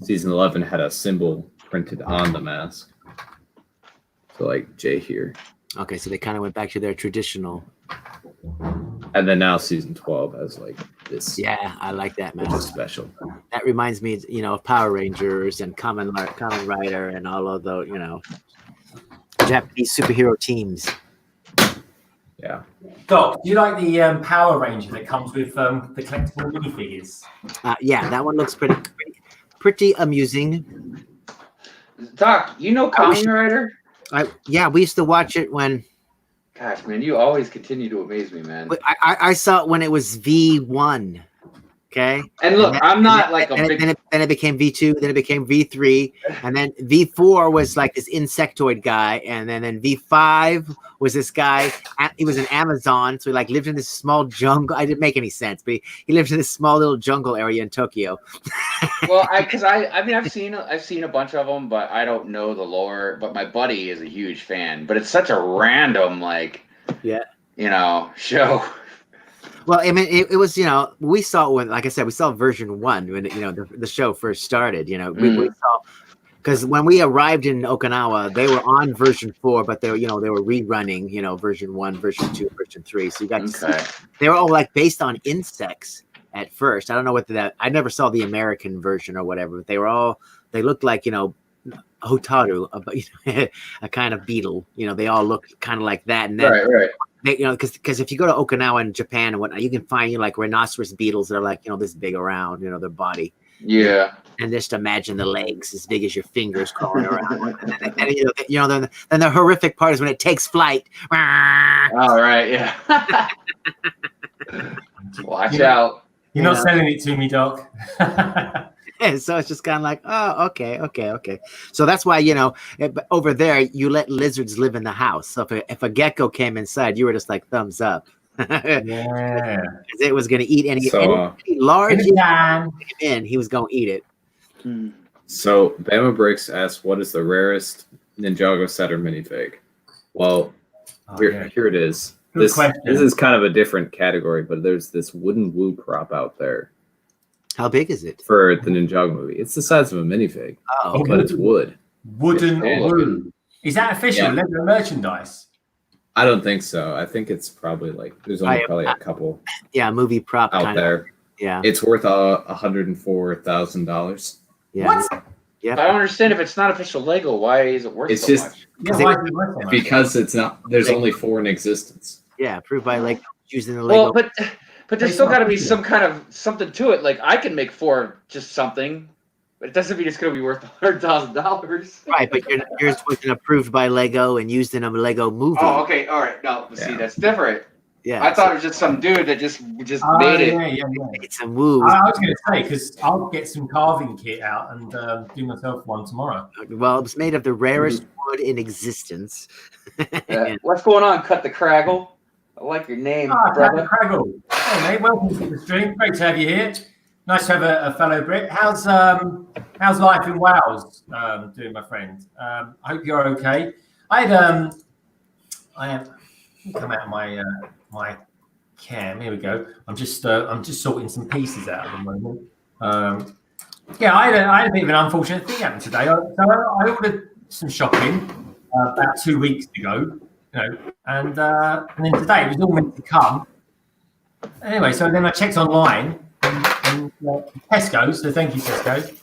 Season 11 had a symbol printed on the mask. So like J here. Okay, so they kind of went back to their traditional. And then now season 12 has like this. Yeah, I like that Which is mask. special. That reminds me, of Power Rangers and Kamen Rider and all of the, Japanese superhero teams. Yeah. Doc, do you like the Power Ranger that comes with the collectible minifigures? Yeah, that one looks pretty amusing. Doc, you know Kamen Rider? Yeah, we used to watch it when Gosh, man, you always continue to amaze me, man. I saw it when it was V1, Okay. And look, I'm not like a then, big. then it became V2, then it became V3, and then V4 was like this insectoid guy, and then V5 was this guy. He was an Amazon, so he like lived in this small jungle. I didn't make any sense, but he lived in this small little jungle area in Tokyo. Well, I mean, I've seen a bunch of them, but I don't know the lore. But my buddy is a huge fan. But it's such a random, like, show. Well, I mean, it was, we saw when, like I said, we saw version 1 when, the show first started, we saw, because when we arrived in Okinawa, they were on version 4, but they were rerunning, version 1, version 2, version 3. So you got to see, they were all like based on insects at first. I don't know I never saw the American version or whatever, but they looked like, Hotaru, a kind of beetle, they all looked kind of like that. And then, right. Because if you go to Okinawa and Japan and whatnot, you can find like rhinoceros beetles that are like this big around their body. Yeah. And just imagine the legs as big as your fingers crawling around. and then the horrific part is when it takes flight. All right. Yeah. Watch out. You're not selling it to me, Doc. So it's just kind of like, oh, okay. So that's why, over there, you let lizards live in the house. So if a gecko came inside, you were just like, thumbs up. Yeah. It was going to eat any large in, he was going to eat it. So Bama Bricks asks, what is the rarest Ninjago set or minifig? Well, here it is. This is kind of a different category, but there's this wooden woo prop out there. How big is it? For the Ninjago movie. It's the size of a minifig. Oh, okay. But it's wood. Wooden woo. Is that official? Yeah. LEGO merchandise? I don't think so. I think it's probably like there's only probably a couple. Yeah, movie prop out there. Yeah. It's worth $104,000. Yeah. What? Yeah. I don't understand if it's not official Lego. Why is it worth so much? Because it's not. There's only 4 in existence. Yeah, approved by Lego, using the Lego. Well, but there's still got to be some kind of something to it. Like I can make 4 just something, but it doesn't mean it's going to be worth $100,000. Right, but yours wasn't approved by Lego and used in a Lego movie. Oh, okay, all right. No, see, that's different. Yeah, I thought it was just some dude that just made it. Yeah. It's a move. I was going to say, because I'll get some carving kit out and do myself one tomorrow. Well, it was made of the rarest wood in existence. What's going on, Cut the Craggle? I like your name, brother. Craggle. Hey, mate, welcome to the stream. Great to have you here. Nice to have a fellow Brit. How's life in Wales doing, my friend? I hope you're okay. I have come out of my cam. Here we go. I'm just sorting some pieces out at the moment. I had a bit of an unfortunate thing happen today. I ordered some shopping about 2 weeks ago, and then today it was all meant to come. Anyway, so then I checked online and Tesco. So thank you, Tesco.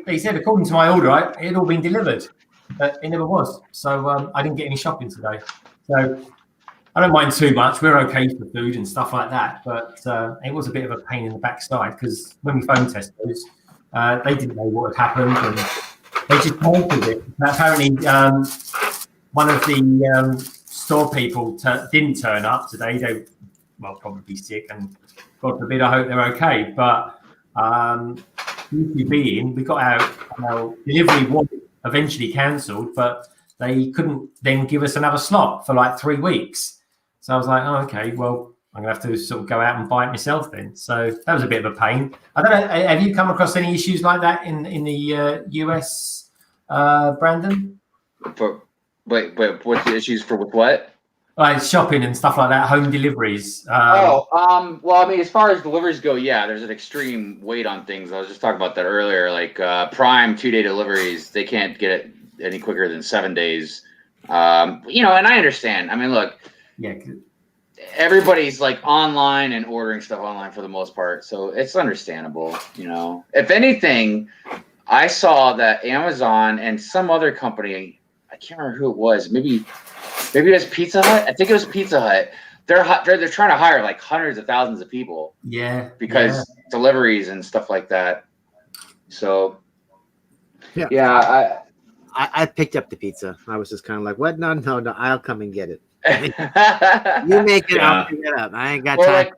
They said according to my order, it had all been delivered, but it never was. So I didn't get any shopping today. So I don't mind too much. We're okay for food and stuff like that, but it was a bit of a pain in the backside because when we phoned Tesco's, they didn't know what had happened and they just cancelled it. And apparently, one of the store people didn't turn up today. They probably sick, and God forbid, I hope they're okay. But we got our delivery was eventually cancelled, but they couldn't then give us another slot for like 3 weeks. So I was like, oh, okay, well, I'm going to have to sort of go out and buy it myself then. So that was a bit of a pain. I don't know, have you come across any issues like that in the US, Brandon? Wait, what's the issues with what? Like shopping and stuff like that, home deliveries. Well, I mean, as far as deliveries go, yeah, there's an extreme weight on things. I was just talking about that earlier. Like Prime 2-day deliveries, they can't get it any quicker than 7 days. And I understand. I mean, look, everybody's like online and ordering stuff online for the most part, so it's understandable. If anything, I saw that Amazon and some other company, I can't remember who it was, maybe it was Pizza Hut. I think it was Pizza Hut. They're trying to hire like hundreds of thousands of people. Yeah. Because deliveries and stuff like that. So. Yeah. I picked up the pizza. I was just kind of like, what? No, I'll come and get it. You make it, I'll pick it up. I ain't got time for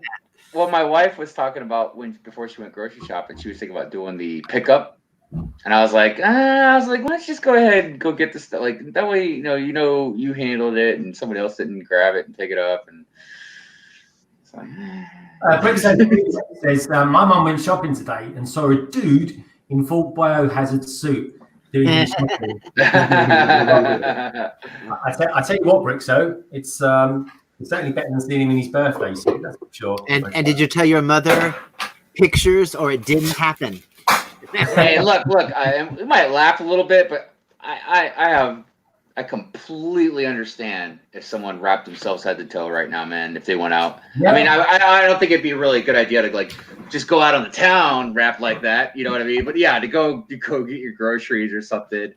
that. Well, my wife was talking about before she went grocery shopping, she was thinking about doing the pickup, and I was like, why don't you just go ahead and go get the stuff? Like that way, you handled it, and somebody else didn't grab it and pick it up. And it's like, Brick says, my mum went shopping today and saw a dude in full biohazard suit doing his shopping. I tell you what, Brickso, it's certainly better than seeing him in his birthday suit, that's for sure. And did you tell your mother pictures, or it didn't happen? Hey, look! We might laugh a little bit, but I completely understand if someone wrapped themselves head to toe right now, man. If they went out, Yeah. I mean, I don't think it'd be a really good idea to like just go out on the town wrapped like that. You know what I mean? But yeah, to go get your groceries or something.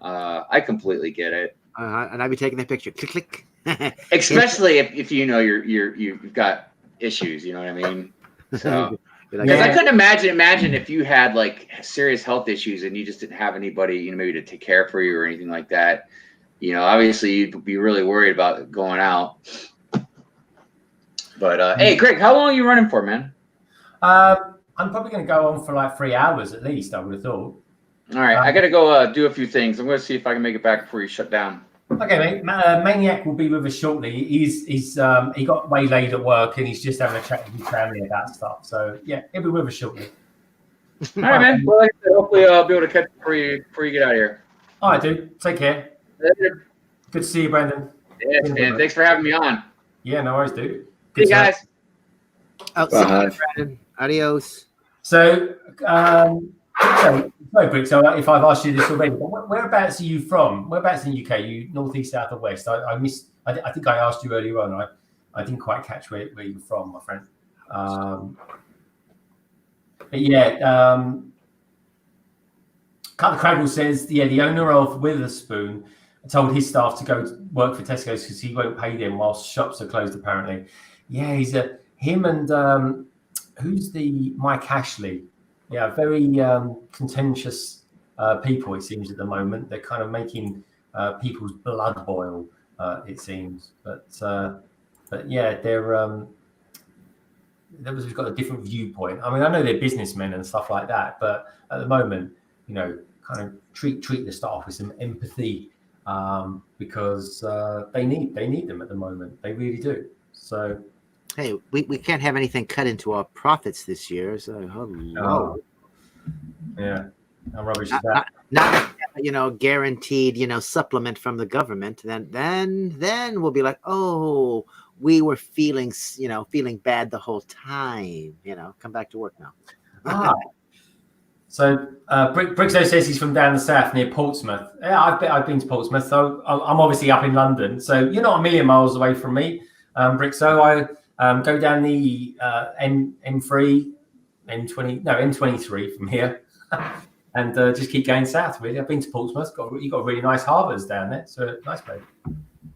I completely get it. And I'd be taking that picture. Click, click. Especially if you've got issues. You know what I mean? So. Because I couldn't imagine if you had like serious health issues and you just didn't have anybody, maybe to take care for you or anything like that. Obviously you'd be really worried about going out. But hey, Greg, how long are you running for, man? I'm probably going to go on for like 3 hours at least, I would have thought. All right, I got to go do a few things. I'm going to see if I can make it back before you shut down. Okay, mate. Maniac will be with us shortly. He got waylaid at work and he's just having a chat with his family about stuff. So yeah, he'll be with us shortly. All right, man. Well, like I said, hopefully I'll be able to catch you before you get out of here. All right, dude. Take care. Later. Good to see you, Brandon. Yes, man. Thanks for having me on. Yeah, no worries, dude. See you guys. Oh, Brandon. Adios. So, sorry, Brick, so if I've asked you this already, but whereabouts are you from? Whereabouts in the UK? You north, east, south, or west? I missed. I think I asked you earlier on. I didn't quite catch where you're from, my friend. But yeah, Cut the Craggle says, the owner of Witherspoon told his staff to go work for Tesco's because he won't pay them whilst shops are closed. Apparently, yeah, him and who's the Mike Ashley. Yeah, very contentious people, it seems, at the moment. They're kind of making people's blood boil, it seems. But yeah, they've got a different viewpoint. I mean, I know they're businessmen and stuff like that, but at the moment, kind of treat the staff with some empathy because they need them at the moment. They really do. So. Hey, we can't have anything cut into our profits this year. So, hello. Yeah, how rubbish is that? Not guaranteed, supplement from the government. Then we'll be like, oh, we were feeling bad the whole time. Come back to work now. So Brixo says he's from down the south near Portsmouth. Yeah, I've been to Portsmouth, so I'm obviously up in London. So you're not a million miles away from me, Brixo. I go down the M3, M23 from here, and just keep going south. Really, I've been to Portsmouth. You've got really nice harbours down there. So nice place.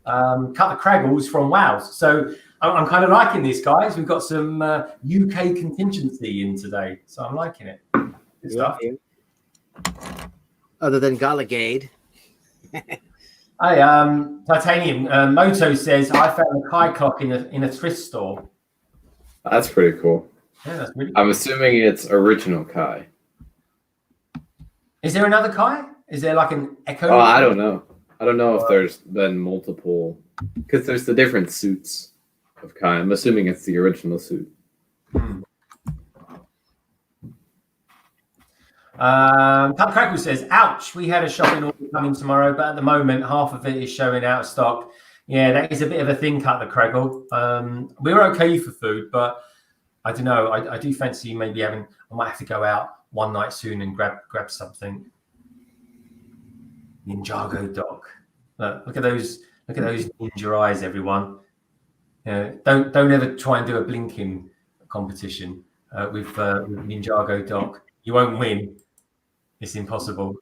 Cut the Craggles from Wales. So I'm kind of liking this, guys. We've got some UK contingency in today, so I'm liking it. Good stuff. Other than Gallagade. Hi, Titanium. Moto says I found a Kai clock in a thrift store. That's pretty cool. Yeah, that's really cool. I'm assuming it's original Kai. Is there another Kai? Is there like an Echo? Oh, I don't know. I don't know if there's been multiple, because there's the different suits of Kai. I'm assuming it's the original suit. Pat Crackle says, ouch, we had a shopping order coming tomorrow, but at the moment, half of it is showing out of stock. Yeah, that is a bit of a thing, Cut the Craggle. We're okay for food, but I don't know. I do fancy maybe I might have to go out one night soon and grab something. Ninjago Doc. Look at those ninja eyes, everyone. Don't ever try and do a blinking competition with Ninjago Doc. You won't win. It's impossible.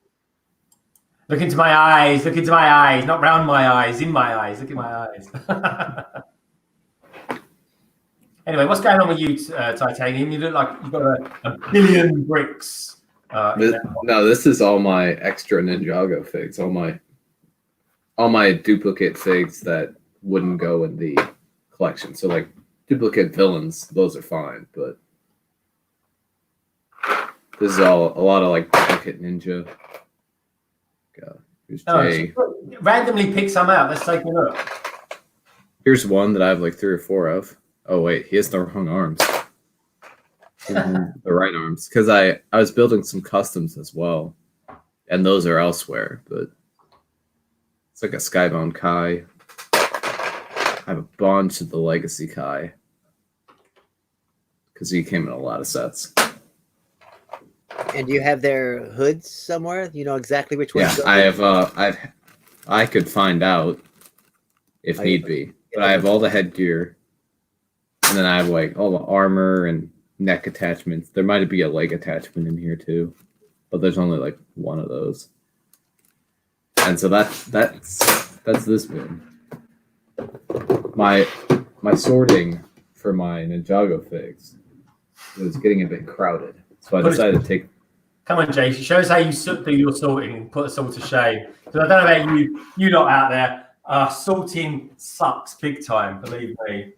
Look into my eyes. Look into my eyes. Not round my eyes. In my eyes. Look at my eyes. Anyway, what's going on with you, Titanium? You look like you've got a billion bricks. No, this is all my extra Ninjago figs. All my duplicate figs that wouldn't go in the collection. So like duplicate villains, those are fine, but this is all a lot of like duplicate ninja. Here's Jay. Randomly pick some out. Let's take a look. Here's one that I have like 3 or 4 of. Oh wait, he has the wrong arms. The right arms, because I was building some customs as well, and those are elsewhere. But it's like a Skybound Kai. I have a bunch of the Legacy Kai because he came in a lot of sets. And do you have their hoods somewhere? You know exactly which one? Yeah, I have. I could find out if need be, but I have all the headgear, and then I have like all the armor and neck attachments. There might be a leg attachment in here too, but there's only like one of those. And so that's this bin. My sorting for my Ninjago figs was getting a bit crowded, so I decided to take. Come on, Jay. Show us how you do your sorting. Put us all to shame. Because I don't know about you lot out there. Sorting sucks big time. Believe me.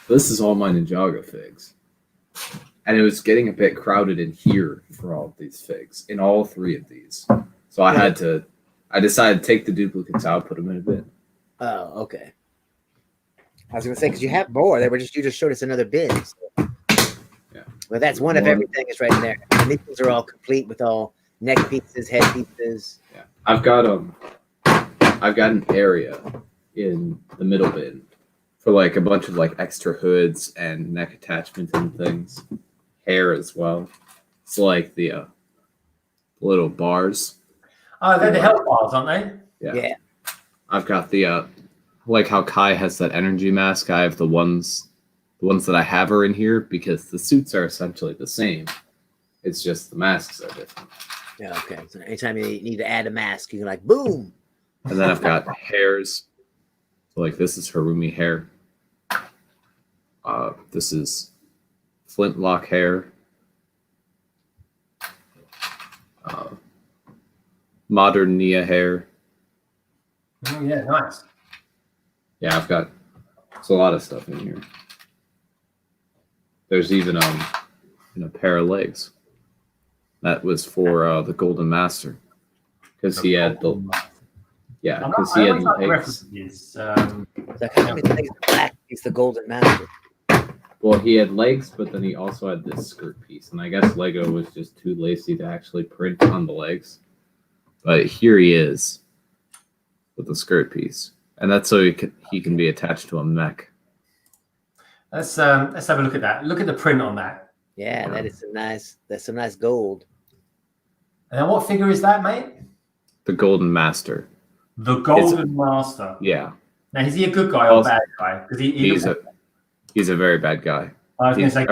This is all my Ninjago figs. And it was getting a bit crowded in here for all of these figs, in all 3 of these. So I decided to take the duplicates out, put them in a bin. Oh, okay. I was going to say, because you have more. You just showed us another bin. So. Yeah. Well, that's one of everything is right in there. And these are all complete with all neck pieces, head pieces. Yeah. I've got an area in the middle bin for like a bunch of like extra hoods and neck attachments and things. Hair as well. It's like the little bars. Oh, they're the health bars, aren't they? Yeah. I've got the like how Kai has that energy mask. I have the ones that I have are in here because the suits are essentially the same. It's just the masks are different. Yeah, okay. So anytime you need to add a mask, you're like, boom. And then I've got hairs. So like this is Harumi hair. This is Flintlock hair. Modern Nia hair. Oh, yeah, nice. Yeah, I've got a lot of stuff in here. There's even a pair of legs. That was for the Golden Master. Because he had legs. Black. He's the Golden Master. Well, he had legs, but then he also had this skirt piece. And I guess Lego was just too lazy to actually print on the legs. But here he is with the skirt piece. And that's so he can be attached to a mech. Let's have a look at that. Look at the print on that. Yeah, that's some nice gold. And then what figure is that, mate? The Golden Master. The Golden Master. Yeah. Now, is he a good guy or a bad guy? Because he's a very bad guy. I was going to say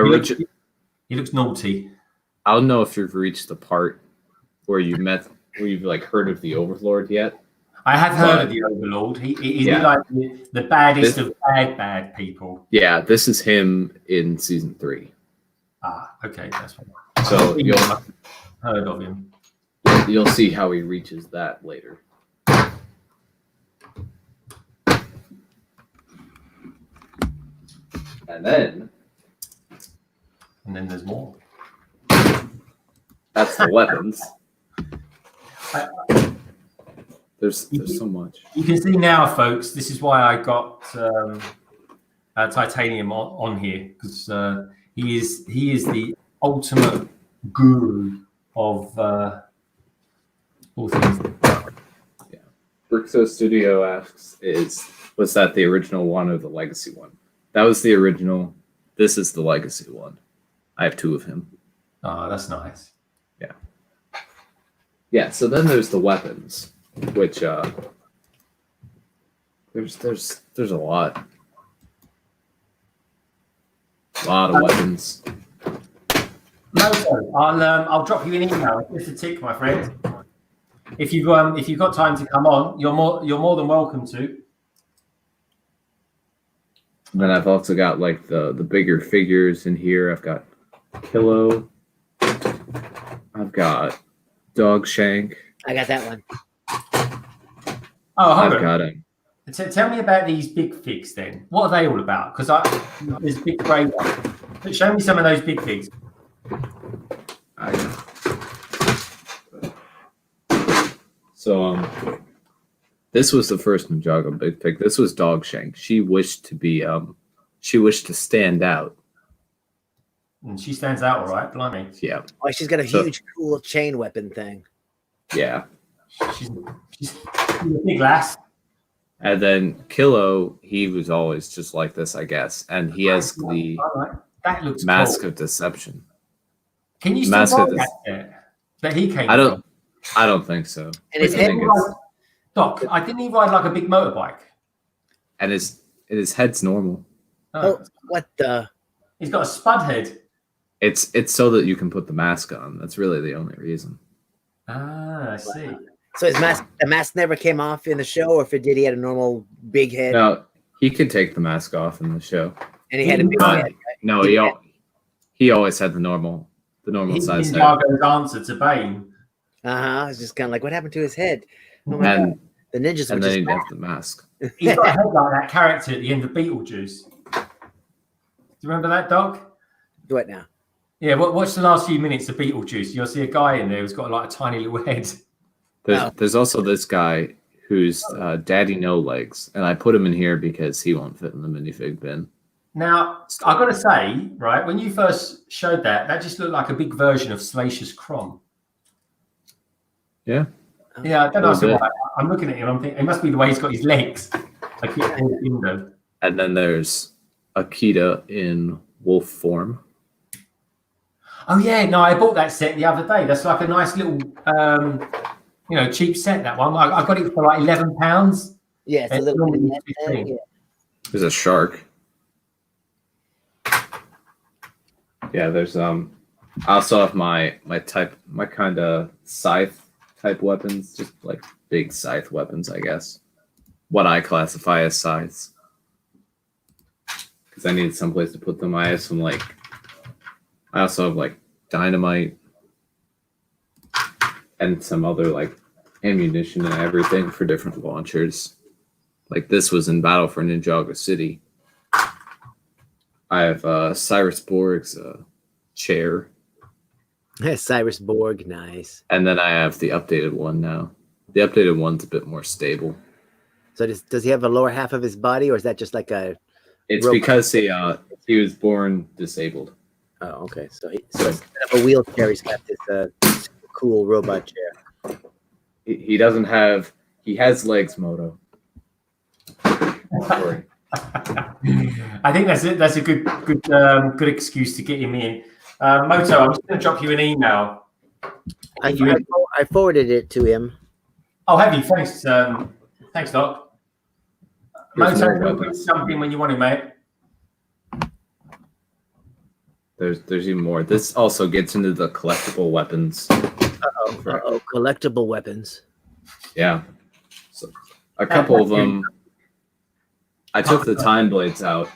he looks naughty. I don't know if you've reached the part where you've like heard of the Overlord yet. I have heard of the Overlord. He's like the baddest of bad people. Yeah, this is him in season 3. Ah, okay, that's fine. So you'll heard of him. You'll see how he reaches that later. And then there's more. That's the weapons. There's so much. You can see now, folks. This is why I got titanium on here, because he is the ultimate guru of all things. Yeah. Brixo Studio asks, was that the original one or the legacy one? That was the original. This is the legacy one. I have 2 of him. Oh, that's nice. Yeah. Yeah. So then there's the weapons, which there's a lot. A lot of weapons. No, sir. I'll drop you an email. It's just a tick, my friend. If you've got time to come on, you're more than welcome to. And then I've also got like the bigger figures in here. I've got Kilo. I've got Dog Shank. I got that one. Oh, I've got Tell me about these big figs then. What are they all about? Because there's big grey one. Show me some of those big figs. So this was the first Ninjago big fig. This was Dogshank. She wished to stand out. And she stands out all right, blimey. Yeah. Oh, she's got a huge, cool chain weapon thing. Yeah. She's a big lass. And then Kilo, he was always just like this, I guess. And he has the that looks Mask cool. of Deception. Can you still buy that set that he came from? I don't think so. And his head, Doc, I didn't he ride like a big motorbike? And his head's normal. oh, what the? He's got a spud head. It's so that you can put the mask on. That's really the only reason. Ah, I see. So the mask never came off in the show, or if it did, he had a normal big head. No, he could take the mask off in the show. And he had a big head. Right? No, he always had the normal size head. Ninjago's answer to Bane. I was just kind of like, what happened to his head? Oh And God. The ninjas were and then just he'd have the mask. He's got a head like that character at the end of Beetlejuice. Do you remember that, Doc? What now? Yeah, watch the last few minutes of Beetlejuice. You'll see a guy in there who's got like a tiny little head. There's also this guy who's Daddy No Legs, and I put him in here because he won't fit in the minifig bin. Now, I've got to say, right, when you first showed that just looked like a big version of Salacious Crom. Yeah. Yeah, I don't know why. I'm looking at him, I'm thinking, it must be the way he's got his legs. Like and then there's Akita in wolf form. Oh, yeah, no, I bought that set the other day. That's like a nice little, cheap set, that one. I got it for like £11. Yeah, it's a little bit. Yeah. There's a shark. Yeah, there's I also have my kind of scythe type weapons, just like big scythe weapons, I guess. What I classify as scythes. Because I needed someplace to put them. I also have like dynamite and some other like ammunition and everything for different launchers. Like this was in Battle for Ninjago City. I have Cyrus Borg's chair. Cyrus Borg, nice. And then I have the updated one now. The updated one's a bit more stable. So does he have a lower half of his body, or is that just like a... It's because he was born disabled. Oh, okay. So instead of a wheelchair, he's got this cool robot chair. He doesn't have... He has legs, Moto. Sorry. I think that's a good excuse to get him in. Moto, I'm just going to drop you an email. I forwarded it to him. Oh, have you? Thanks, thanks, Doc. Moto, put something when you want it, mate. There's even more. This also gets into the collectible weapons. Collectible weapons. Yeah. So a couple of them. I took the time blades out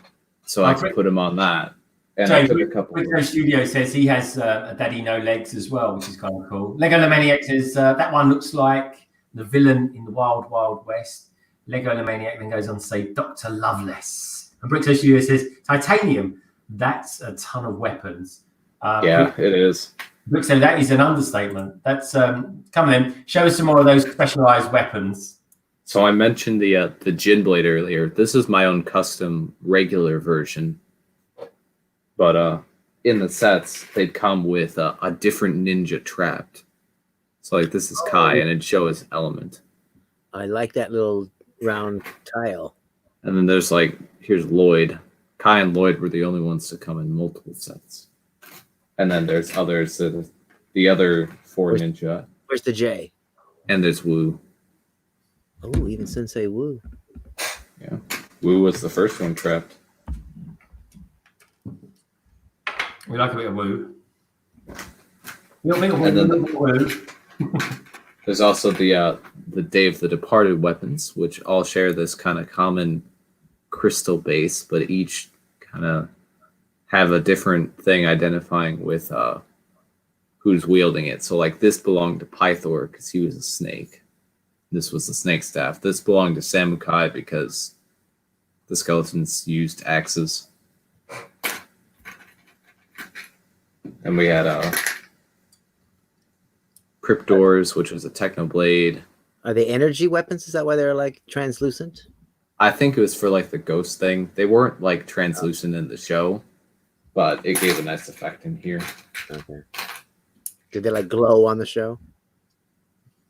so I could put them on that. And I took a couple. Rico Studio says he has a Daddy No Legs as well, which is kind of cool. Lego Maniac says that one looks like the villain in the Wild Wild West. Lego Maniac then goes on to say Dr. Loveless. And Bricko Studio says titanium. That's a ton of weapons. Yeah, it is. Bricko said that is an understatement. That's come on, show us some more of those specialized weapons. So I mentioned the Jin Blade earlier. This is my own custom regular version. But in the sets, they'd come with a different ninja trapped. So like this is Kai, and it'd show his element. I like that little round tile. And then there's here's Lloyd. Kai and Lloyd were the only ones to come in multiple sets. And then there's others, the other four ninja. Where's the J? And there's Wu. Oh, even Sensei Wu. Yeah. Wu was the first one trapped. We like a bit of woo. Woo. There's also the Day of the Departed weapons, which all share this kind of common crystal base, but each kind of have a different thing identifying with who's wielding it. So like this belonged to Pythor because he was a snake. This was the snake staff. This belonged to Samukai because the skeletons used axes. And we had Cryptors, which was a Technoblade. Are they energy weapons? Is that why they're like translucent? I think it was for like the ghost thing. They weren't like translucent in the show, but it gave a nice effect in here. Okay. Did they like glow on the show?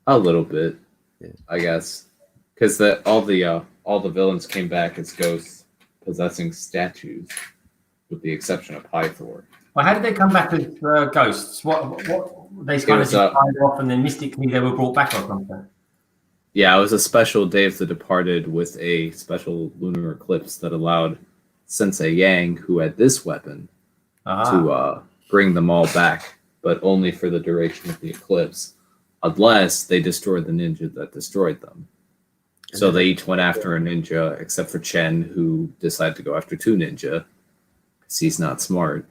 A little bit, yeah. I guess, because all the villains came back as ghosts possessing statues, with the exception of Pythor. Well, how did they come back as ghosts? What they kind of just died off, and then mystically they were brought back or something? Yeah, it was a special Day of the Departed with a special lunar eclipse that allowed Sensei Yang, who had this weapon, to bring them all back, but only for the duration of the eclipse, unless they destroyed the ninja that destroyed them. So they each went after a ninja, except for Chen, who decided to go after 2 ninja, because he's not smart.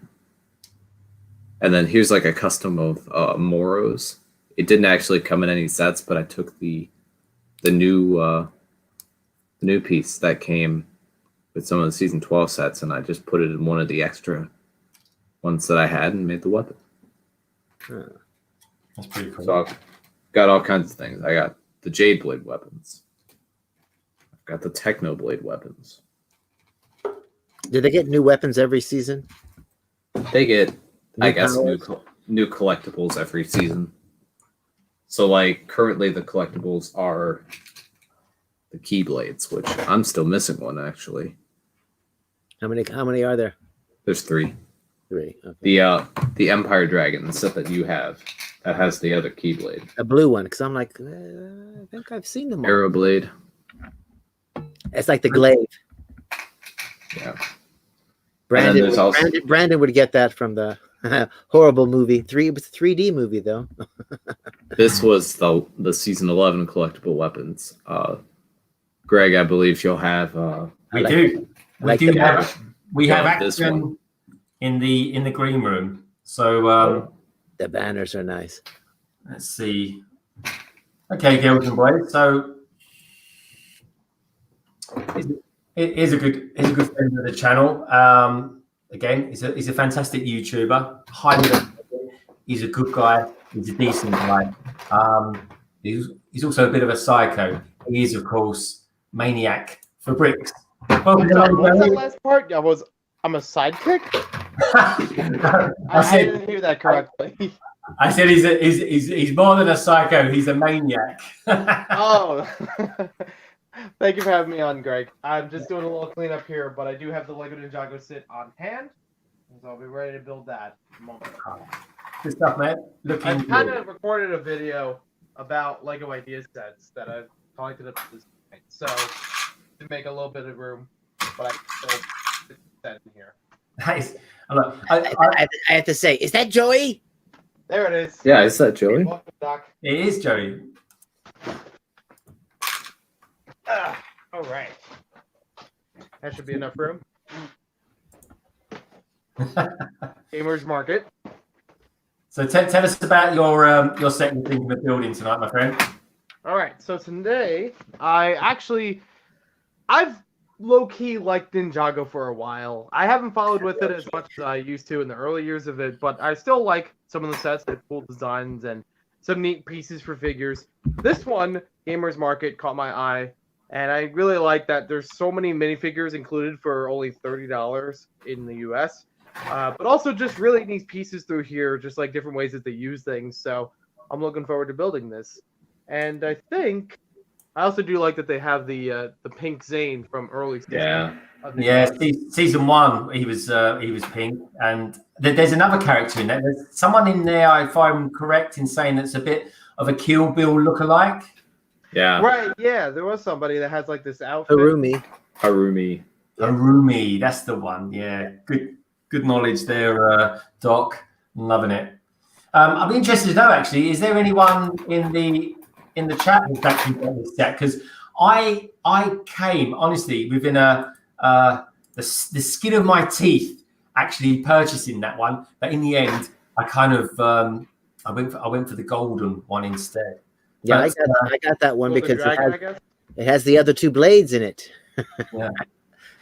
And then here's like a custom of Moros. It didn't actually come in any sets, but I took the new piece that came with some of the season 12 sets, and I just put it in one of the extra ones that I had and made the weapon. That's pretty cool. So I've got all kinds of things. I got the Jade Blade weapons. I've got the Technoblade weapons. Do they get new weapons every season? They get, I guess, powers? new collectibles every season. So, like, currently the collectibles are the Keyblades, which I'm still missing one, actually. How many are there? There's 3. 3. Okay. The Empire Dragon, the set that you have, that has the other Keyblade. A blue one, because I'm like, I think I've seen them all. Arrowblade. It's like the glaive. Yeah. Brandon would get that from the horrible movie. It was a 3D movie, though. This was the season 11 collectible weapons. Greg, I believe you'll have. We have action in the green room. So the banners are nice. Let's see. Okay, girls and boys. So it is a good friend of the channel. Again, he's a fantastic YouTuber. Highly recommended. He's a good guy. He's a decent guy. He's also a bit of a psycho. He is, of course, maniac for bricks. What's that last part? I'm a sidekick. I didn't hear that correctly. I said he's more than a psycho. He's a maniac. Oh, thank you for having me on, Greg. I'm just doing a little cleanup here, but I do have the LEGO Ninjago sit on hand, so I'll be ready to build that in a moment. Good stuff, man. I've kind of recorded a video about LEGO idea sets that I've collected up to this point, so to make a little bit of room, but I can still fit that in here. Nice. I have to say, is that Joey? There it is. Yeah, is that Joey? Welcome, Doc. It is Joey. All right. That should be enough room. Gamers Market. So tell us about your set you're thinking of building tonight, my friend. All right. So today, I've low-key liked Ninjago for a while. I haven't followed with it as much as I used to in the early years of it, but I still like some of the sets. They have cool designs and some neat pieces for figures. This one, Gamers Market, caught my eye, and I really like that there's so many minifigures included for only $30 in the US. But also just really neat pieces through here, just like different ways that they use things. So I'm looking forward to building this. And I think I also do like that they have the pink Zane from early season. Yeah, season 1 he was pink, and there's another character in there. There's someone in there, if I'm correct in saying, that's a bit of a Kill Bill lookalike. Yeah. Right. Yeah, there was somebody that has like this outfit. Harumi. That's the one. Yeah, good knowledge there, Doc. Loving it. I'd be interested to know, actually, is there anyone in the chat who's actually got this set? Because I came honestly within the skin of my teeth actually purchasing that one, but in the end I kind of I went for the golden one instead. Yeah, But, I got that one Golden because Dragon, I guess. it has the other 2 blades in it. Yeah.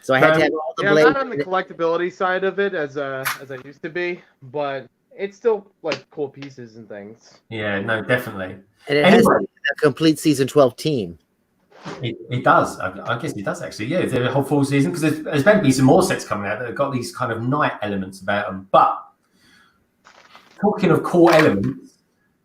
So I had to have all the Yeah, I'm blades. not on the collectability side of it as I used to be, but it's still like cool pieces and things. Yeah, no, definitely. And it has Anyway, a complete season 12 team. it does. I guess it does actually. Yeah, the whole full season because there's meant to be some more sets coming out that have got these kind of night elements about them. But talking of core elements,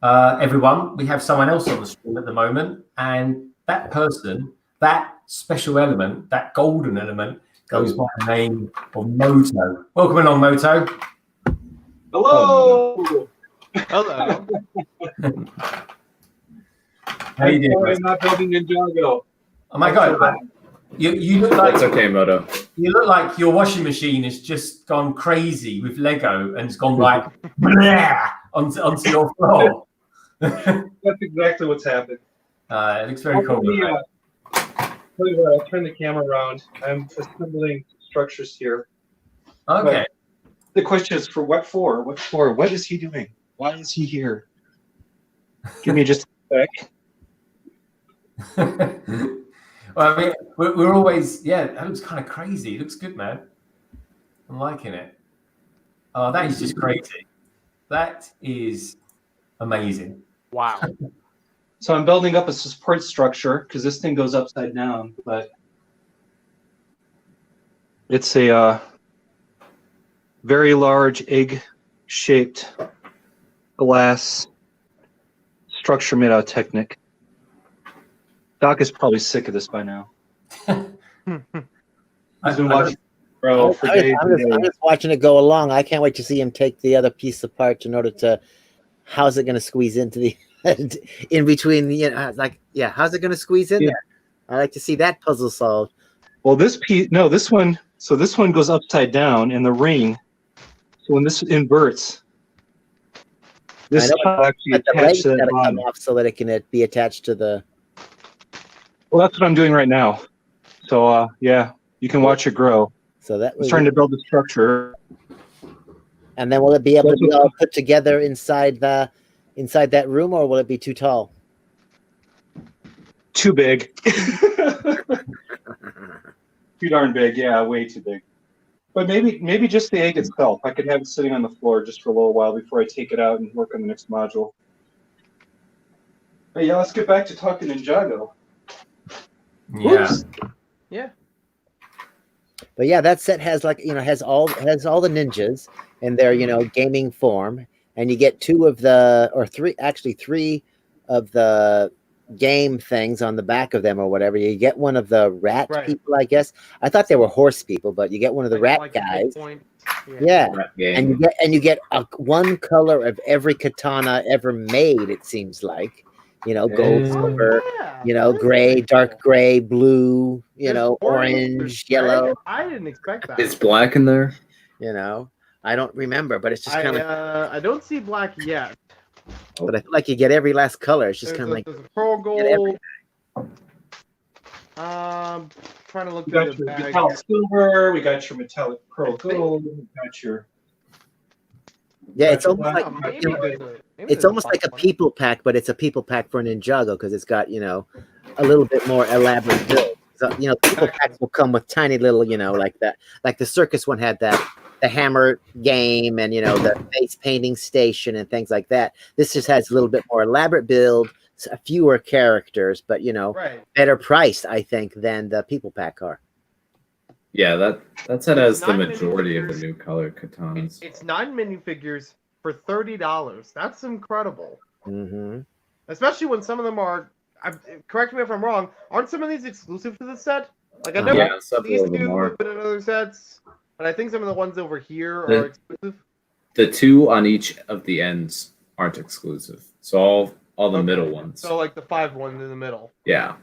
everyone, we have someone else on the stream at the moment, and that person, that special element, that golden element, goes by the name of Moto. Welcome along, Moto. Hello. Hello. How you doing? I'm not building Ninjago. Oh my God, you look like That's okay, Moto. you look like your washing machine has just gone crazy with Lego and it's gone like blah, onto your floor. That's exactly what's happened. It looks very cool. Tell you what, I'll turn the camera around. I'm assembling structures here. Okay. The question is, for what for? What for? What is he doing? Why is he here? Give me just a sec. Well, I mean, we're always, yeah, that looks kind of crazy. It looks good, man. I'm liking it. Oh, that is just crazy. That is amazing. Wow. So I'm building up a support structure because this thing goes upside down, but it's a very large egg-shaped glass structure made out of Technic. Doc is probably sick of this by now. He's been watching bro for days. I'm just watching it go along. I can't wait to see him take the other piece apart in order to. How's it going to squeeze into the in between? You know, like how's it going to squeeze in there? I like to see that puzzle solved. Well, this piece, no, this one. So this one goes upside down in the ring. So when this inverts, this will actually But the attach legs to that got to come bottom. off so that it can be attached to the. Well, that's what I'm doing right now. So yeah, you can watch it grow. So that I'm was. starting to build the structure. And then will it be able to be all put together inside that room, or will it be too tall? Too big. Too darn big, yeah, way too big. But maybe just the egg itself. I could have it sitting on the floor just for a little while before I take it out and work on the next module. But yeah, let's get back to talking Ninjago. Yeah. Oops. Yeah. But yeah, that set has has all the ninjas in their gaming form, and you get three of the game things on the back of them or whatever. You get one of the rat people, I guess. I thought they were horse people, but you get one of the rat guys. Yeah. And you get one color of every katana ever made, it seems like. Gold, silver, gray, dark gray, blue, orange, yellow. I didn't expect that. Is black in there? I don't remember, but it's just kind of. I don't see black yet. But I feel like you get every last color. It's just kind of like. There's a pearl gold. Trying to look We got through the your bag. metallic silver. We got your metallic pearl gold. We got your. Yeah, it's almost like Maybe it's almost like a people pack, but it's a people pack for Ninjago because it's got a little bit more elaborate build. So people packs will come with tiny little like that, like the circus one had the hammer game and the face painting station and things like that. This just has a little bit more elaborate build, fewer characters, but better priced, I think, than the people pack are. Yeah, that set has the 9 majority of the minifigures. new color katanas. It's 9 minifigures for $30. That's incredible. Mm-hmm. Especially when some of them are. Correct me if I'm wrong. Aren't some of these exclusive to the set? Like I never Yeah, these several of them two are. have been in other sets, but I think some of the ones over here are exclusive. The two on each of the ends aren't exclusive. So all the middle ones. So like the 5 ones in the middle. Yeah.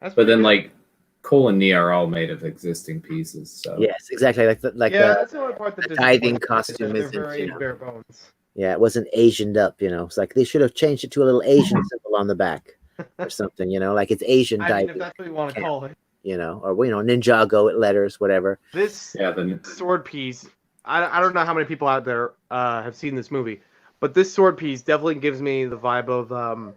That's But then pretty good. like Cole and Nee are all made of existing pieces. So Yes, exactly. That's the only part that the diving disappoints me, is that costume they're isn't, very bare bones. yeah, it wasn't Asianed up. It's like they should have changed it to a little Asian symbol on the back or something. Like it's Asian I mean, diving. if that's what you want to call it. Or Ninjago letters, whatever. This sword piece, I don't know how many people out there have seen this movie, but this sword piece definitely gives me the vibe of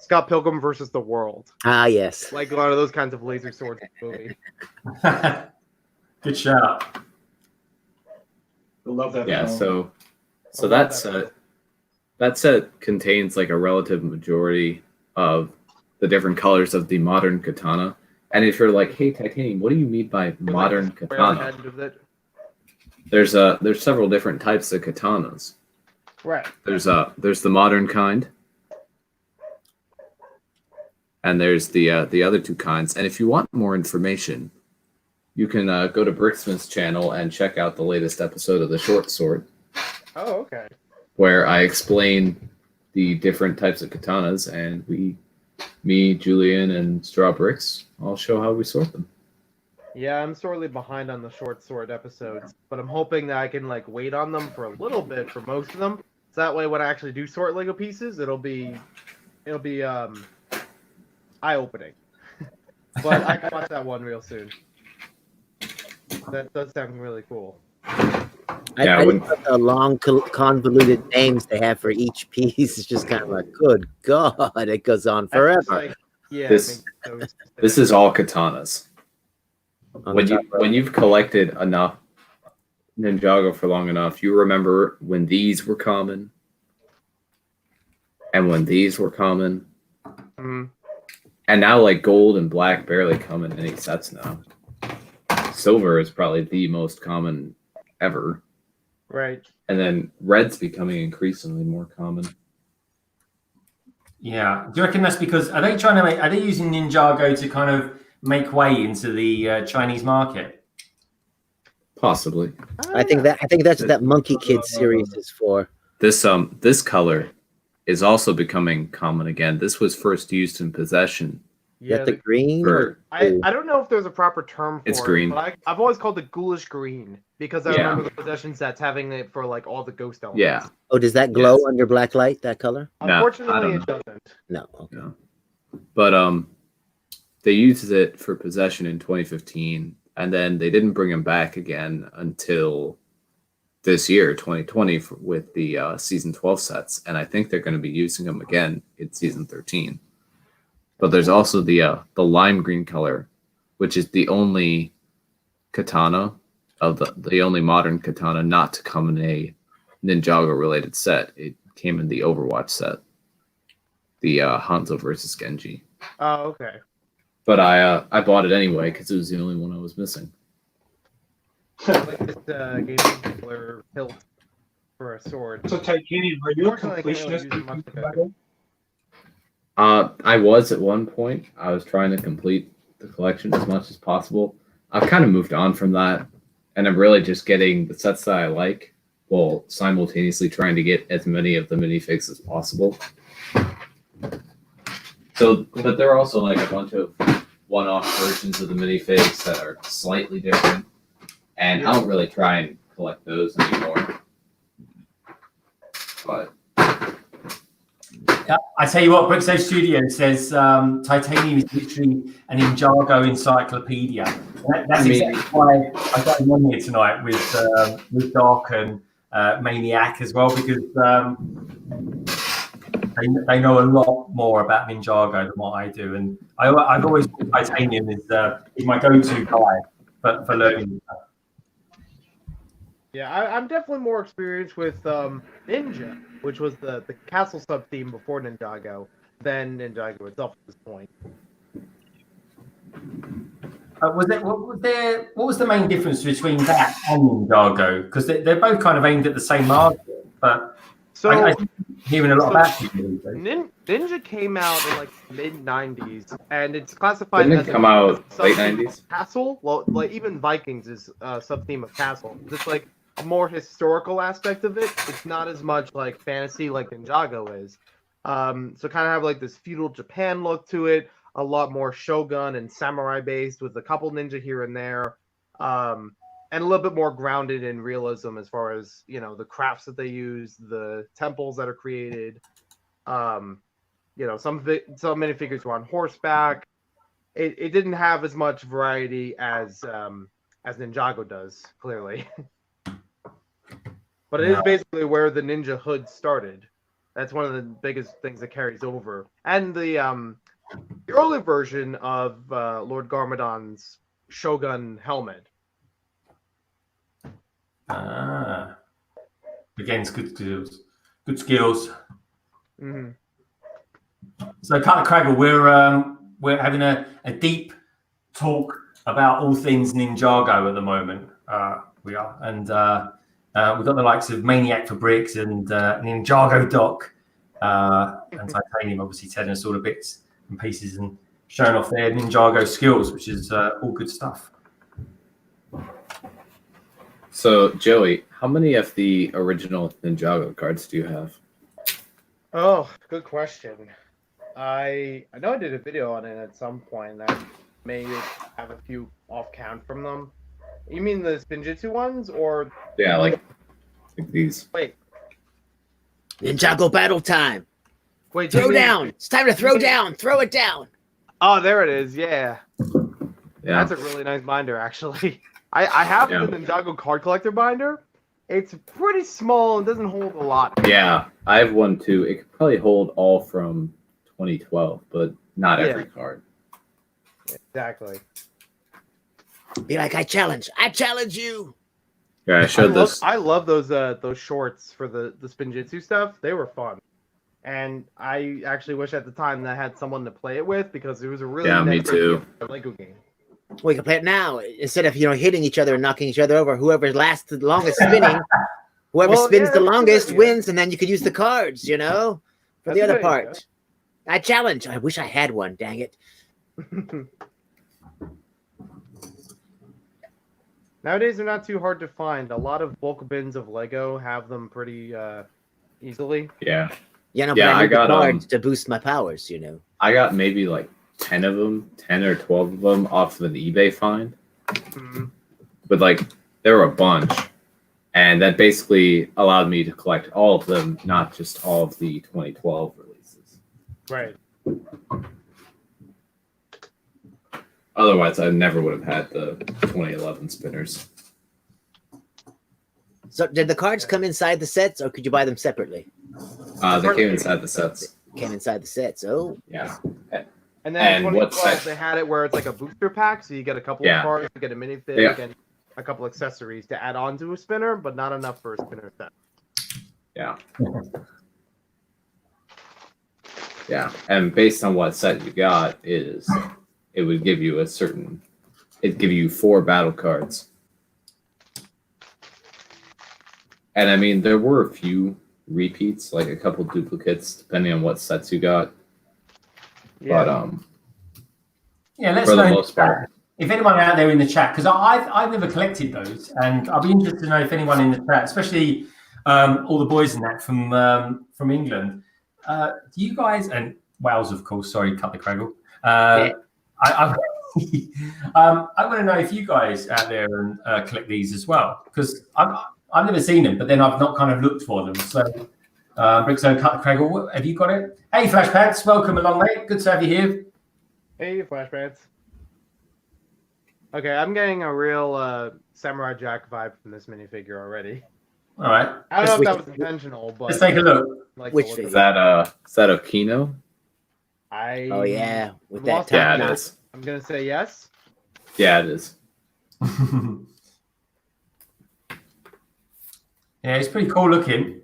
Scott Pilgrim versus the World. Ah, yes. Like a lot of those kinds of laser swords in the movie. Good shout. I love that. Yeah, film. so I love that's that. that set contains like a relative majority of the different colors of the modern katana. And if you're like, hey, Titanium, what do you mean by modern Like the square katana? end of it. There's several different types of katanas. Right. There's the modern kind, and there's the other two kinds. And if you want more information, you can go to Bricksmith's channel and check out the latest episode of the Short Sword, Oh, okay. where I explain the different types of katanas, and me, Julian, and Straw Bricks, all show how we sort them. Yeah, I'm sorely behind on the short sword episodes, but I'm hoping that I can like wait on them for a little bit for most of them. So that way, when I actually do sort Lego pieces, it'll be eye-opening. But I can watch that one real soon. That does sound really cool. Yeah, I when- just love the long, convoluted names they have for each piece. It's just kind of like, good God, it goes on That's just forever. like, yeah, This- it makes those- This is all katanas. On the top row. When you've collected enough Ninjago for long enough, you remember when these were common, and when these were common, Mhm. and now like gold and black barely come in any sets now. Silver is probably the most common ever, Right. and then red's becoming increasingly more common. Yeah. Do you reckon that's because are they using Ninjago to kind of make way into the Chinese market? Possibly. I think that's what that Monkey Kid series is for. This color is also becoming common again. This was first used in possession. Is that the green? for- I don't know if there's a proper term for It's it, green. but I've always called it ghoulish green because I Yeah. remember the possession sets having it for like all the ghost elements. Yeah. Oh, does that glow Yes. under black light? That color? No, I Unfortunately, don't it doesn't. No. Okay. No. But they used it for possession in 2015, and then they didn't bring them back again until this year, 2020, with the season 12 sets, and I think they're going to be using them again in season 13. But there's also the lime green color, which is the only katana of the only modern katana not to come in a Ninjago related set. It came in the Overwatch set, the Hanzo versus Genji. Oh, okay. But I bought it anyway because it was the only one I was missing. Like this game controller hilt for a sword. So Titanium, are you a Unfortunately, I can't really completionist? use it much like that. I was at one point. I was trying to complete the collection as much as possible. I've kind of moved on from that, and I'm really just getting the sets that I like, while simultaneously trying to get as many of the minifigs as possible. So, but there are also like a bunch of one-off versions of the minifigs that are slightly different, and I don't really try and collect those anymore. But I tell you what, Brickso Studio says Titanium is literally an Ninjago encyclopedia. That's exactly why I got him on here tonight with Doc and Maniac as well, because they know a lot more about Ninjago than what I do, and I've always thought Titanium is my go-to guide for learning. Yeah, I'm definitely more experienced with Ninja, which was the castle sub theme before Ninjago, than Ninjago itself at this point. What was the main difference between that and Ninjago? Because they're both kind of aimed at the same market, but So I'm hearing a lot about it. Ninja came out in like mid '90s, and it's classified didn't as it come out late sub-theme of '90s? Castle. Well, like even Vikings is a sub theme of Castle. Just like a more historical aspect of it. It's not as much like fantasy like Ninjago is. So kind of have like this feudal Japan look to it. A lot more shogun and samurai based, with a couple ninja here and there. And a little bit more grounded in realism as far as, you know, the crafts that they use, the temples that are created. You know, some minifigures were on horseback. It didn't have as much variety as Ninjago does, clearly. But it is basically where the ninja hood started. That's one of the biggest things that carries over. And the early version of Lord Garmadon's Shogun helmet. Ah, again, it's good skills. Good skills. Mm-hmm. So, Cut the Craggle, we're having a deep talk about all things Ninjago at the moment. We are, and we've got the likes of Maniac for Bricks and Ninjago Doc and Titanium, obviously telling us all the bits and pieces and showing off their Ninjago skills, which is all good stuff. So, Joey, how many of the original Ninjago cards do you have? Oh, good question. I know I did a video on it at some point. I may have a few off count from them. You mean the Spinjitzu ones, or Yeah, like these. wait? Ninjago battle time. Wait, do you Throw mean- down. It's time to throw down. Throw it down. Oh, there it is. Yeah, Yeah. that's a really nice binder, actually. I have the Ninjago card collector binder. It's pretty small and doesn't hold a lot. Yeah, I have one too. It could probably hold all from 2012, but not every card. Exactly. Be like, I challenge you. Yeah, I showed this. I love those shorts for the Spinjitzu stuff. They were fun. And I actually wish at the time that I had someone to play it with because it was a really Me nice too. Lego game. We can play it now instead of hitting each other and knocking each other over. Whoever lasts the longest spinning, whoever spins the longest wins, and then you could use the cards. For That's the a other good part. idea. I challenge. I wish I had one. Dang it. Nowadays, they're not too hard to find. A lot of bulk bins of Lego have them pretty easily. Yeah. But Yeah, I I need got, the cards to boost my powers. I got maybe like 10 of them, 10 or 12 of them off of an eBay find. Mhm. But there were a bunch. And that basically allowed me to collect all of them, not just all of the 2012 releases. Right. Otherwise, I never would have had the 2011 spinners. So, did the cards come inside the sets, or could you buy them separately? They came inside the sets. Came inside the sets. Oh, Yeah. And then And in what 2012, set? they had it where it's like a booster pack, so you get a couple Yeah. of cards, you get a minifig, Yeah. and a couple accessories to add on to a spinner, but not enough for a spinner set. Yeah. Yeah. And based on what set you got it would give you it'd give you 4 battle cards. And I mean, there were a few repeats, like a couple duplicates, depending on what sets you got. Yeah. But Let's for the know most part, if anyone out there in the chat, because I've never collected those, and I'll be interested to know if anyone in the chat, especially all the boys in that from England, do you guys, and Wales, of course, sorry, Cut the Craggle. I want to know if you guys out there and collect these as well, because I've never seen them, but then I've not kind of looked for them. So, Brickzone, Cut the Craggle, have you got it? Hey, Flashpants, welcome along, mate. Good to have you here. Hey, Flashbacks. Okay, I'm getting a real Samurai Jack vibe from this minifigure already. All right, I don't know if that was intentional, but let's take a look. like Which the look figure? of is that Okino? oh yeah, with I'm that lost top Yeah, it knot. is. I'm gonna say yes. Yeah, it is. Yeah, it's pretty cool looking.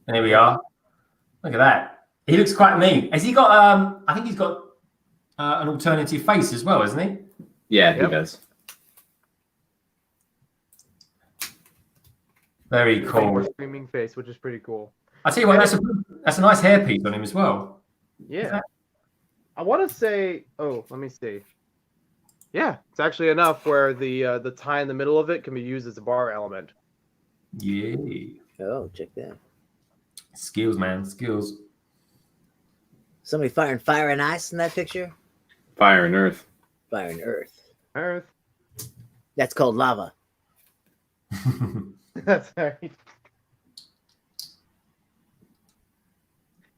There we are. Look at that. He looks quite mean. Has he got? I think he's got an alternative face as well, hasn't he? Yeah, Yep. he does. Very cool. Screaming face, which is pretty cool. I tell you what, that's a nice hairpiece on him as well. Yeah. I want to say. Oh, let me see. Yeah, it's actually enough where the tie in the middle of it can be used as a bar element. Yeah. Oh, check that. Skills, man. Skills. Somebody firing fire and ice in that picture. Fire and Earth. Fire and earth. Earth. That's called lava. That's right.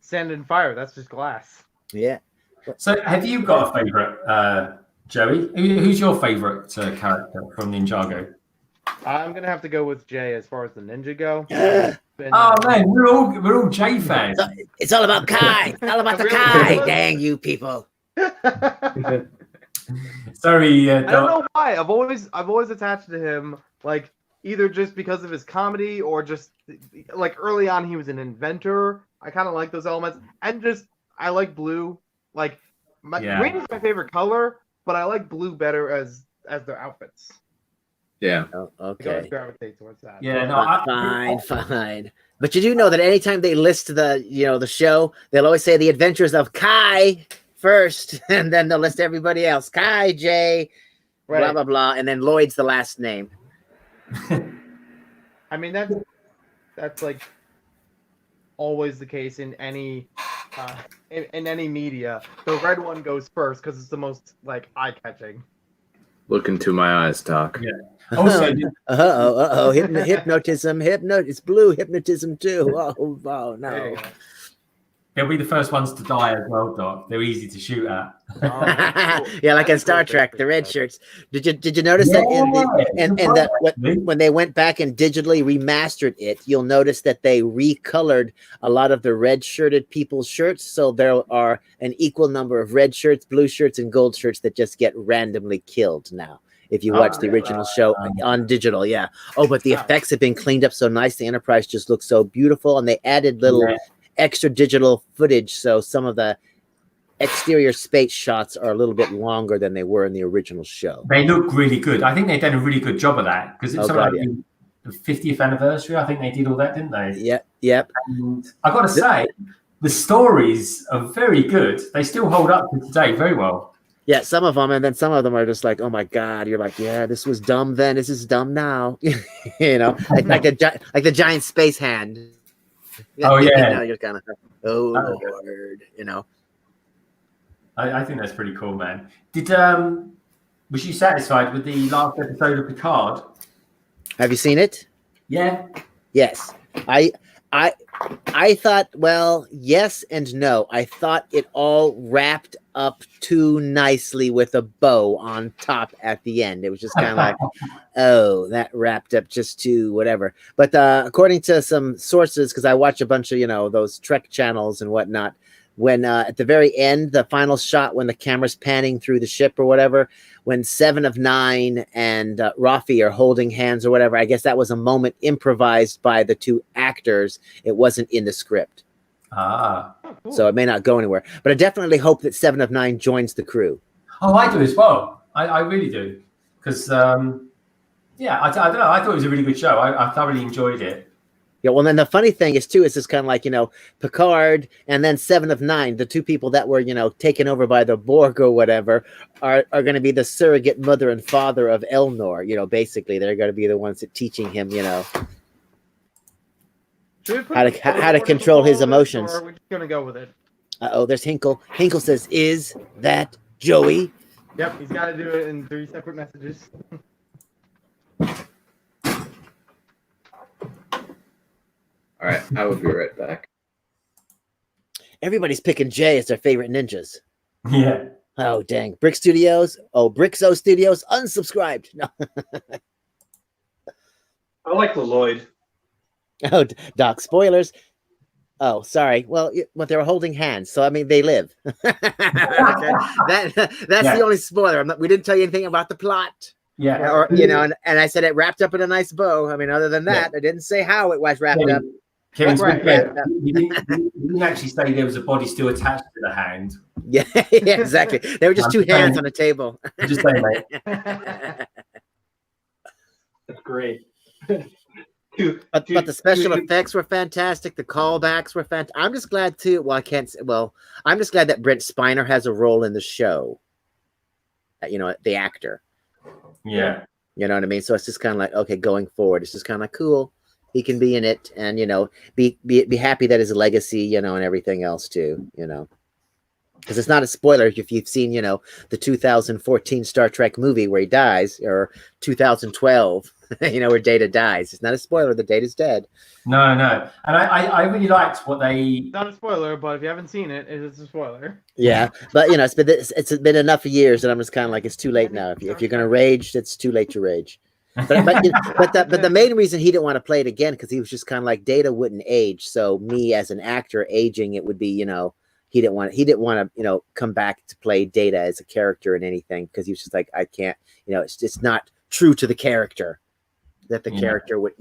Sand and fire. That's just glass. Yeah. So, have you got a favorite, Joey? Who's your favorite character from Ninjago? I'm gonna have to go with Jay as far as the Ninjago. Been, Oh man, we're all J fans. It's all about Kai. It's all about the Really? Kai. Dang you people. Sorry, I don't Doc. know why. I've always attached to him, like either just because of his comedy or just like early on he was an inventor. I kind of like those elements, and just I like blue. Like green is my favorite color, but I like blue better as their outfits. Yeah. Oh, I always okay. gravitate towards that. Yeah, no, Fine. But you do know that anytime they list the show, they'll always say the adventures of Kai first, and then they'll list everybody else. Kai, Jay, Right. blah blah blah, and then Lloyd's the last name. I mean that's like always the case in any in any media. The red one goes first because it's the most like eye catching. Look into my eyes, Doc. Yeah. Also, Hypnotism. It's blue hypnotism too. Oh There no. you go. they'll be the first ones to die as well, Doc. They're easy to shoot at. Yeah, like in Star Trek, the red shirts. Did you notice that when they went back and digitally remastered it, you'll notice that they recolored a lot of the red shirted people's shirts, so there are an equal number of red shirts, blue shirts, and gold shirts that just get randomly killed now. If you watch the original show on digital, yeah. Oh, but the effects have been cleaned up so nice. The Enterprise just looks so beautiful, and they added little extra digital footage, so some of the exterior space shots are a little bit longer than they were in the original show. They look really good. I think they've done a really good job of that because it's the 50th anniversary. I think they did all that, didn't they? Yep. And I got to say, the stories are very good. They still hold up to today very well. Yeah, some of them, and then some of them are just like, oh my god, you're like, yeah, this was dumb then, this is dumb now. like the giant space hand. Oh yeah. Now you're kind of, oh Lord, I think that's pretty cool, man. Was you satisfied with the last episode of Picard? Have you seen it? Yeah. Yes. I thought, well, yes and no. I thought it all wrapped up too nicely with a bow on top at the end. It was just kind of like, oh, that wrapped up just too whatever. But according to some sources, because I watch a bunch of, those Trek channels and whatnot, when at the very end, the final shot, when the camera's panning through the ship or whatever, when 7 of 9 and Rafi are holding hands or whatever, I guess that was a moment improvised by the two actors. It wasn't in the script. Ah. Oh, cool. So it may not go anywhere. But I definitely hope that 7 of 9 joins the crew. Oh, I do as well. I really do. Because, I don't know. I thought it was a really good show. I thoroughly enjoyed it. Yeah, well, then the funny thing is, too, is just kind of like, Picard and then 7 of 9, the two people that were, taken over by the Borg or whatever, are going to be the surrogate mother and father of Elnor. Basically, they're going to be the ones that teaching him, how to control his emotions. Or are we just going to go with it? There's Hinkle. Hinkle says, is that Joey? Yep, he's got to do it in 3 separate messages. All right, I will be right back. Everybody's picking Jay as their favorite ninjas. Yeah. Oh, dang. Brick Studios. Oh, Brickzo Studios. Unsubscribed. No. I like the Lloyd. Oh, Doc, spoilers. Oh, sorry. Well, but they were holding hands, so I mean, they live. Okay. That's the only spoiler. We didn't tell you anything about the plot. Yeah. Or and I said it wrapped up in a nice bow. I mean, other than that, I didn't say how it was wrapped up. Kevin's Right. You didn't actually say there was a body still attached to the hand. Yeah, exactly. They were just two hands on a table. Just saying, mate. That's great. But the special effects were fantastic. The callbacks were fantastic. I'm just glad too. Well, I can't say. Well, I'm just glad that Brent Spiner has a role in the show. The actor. Yeah. You know what I mean? So it's just kind of like, okay, going forward, it's just kind of cool. He can be in it, and be happy that his legacy, and everything else too, because it's not a spoiler if you've seen, the 2014 Star Trek movie where he dies, or 2012, where Data dies. It's not a spoiler. The Data's dead. No, and I really liked what they. Not a spoiler, but if you haven't seen it, it is a spoiler. Yeah, but it's been enough years that I'm just kind of like, it's too late now. If you're gonna rage, it's too late to rage. But the main reason he didn't want to play it again because he was just kind of like Data wouldn't age. So me as an actor aging, it would be he didn't want to come back to play Data as a character in anything because he was just like I can't it's not true to the character that the character would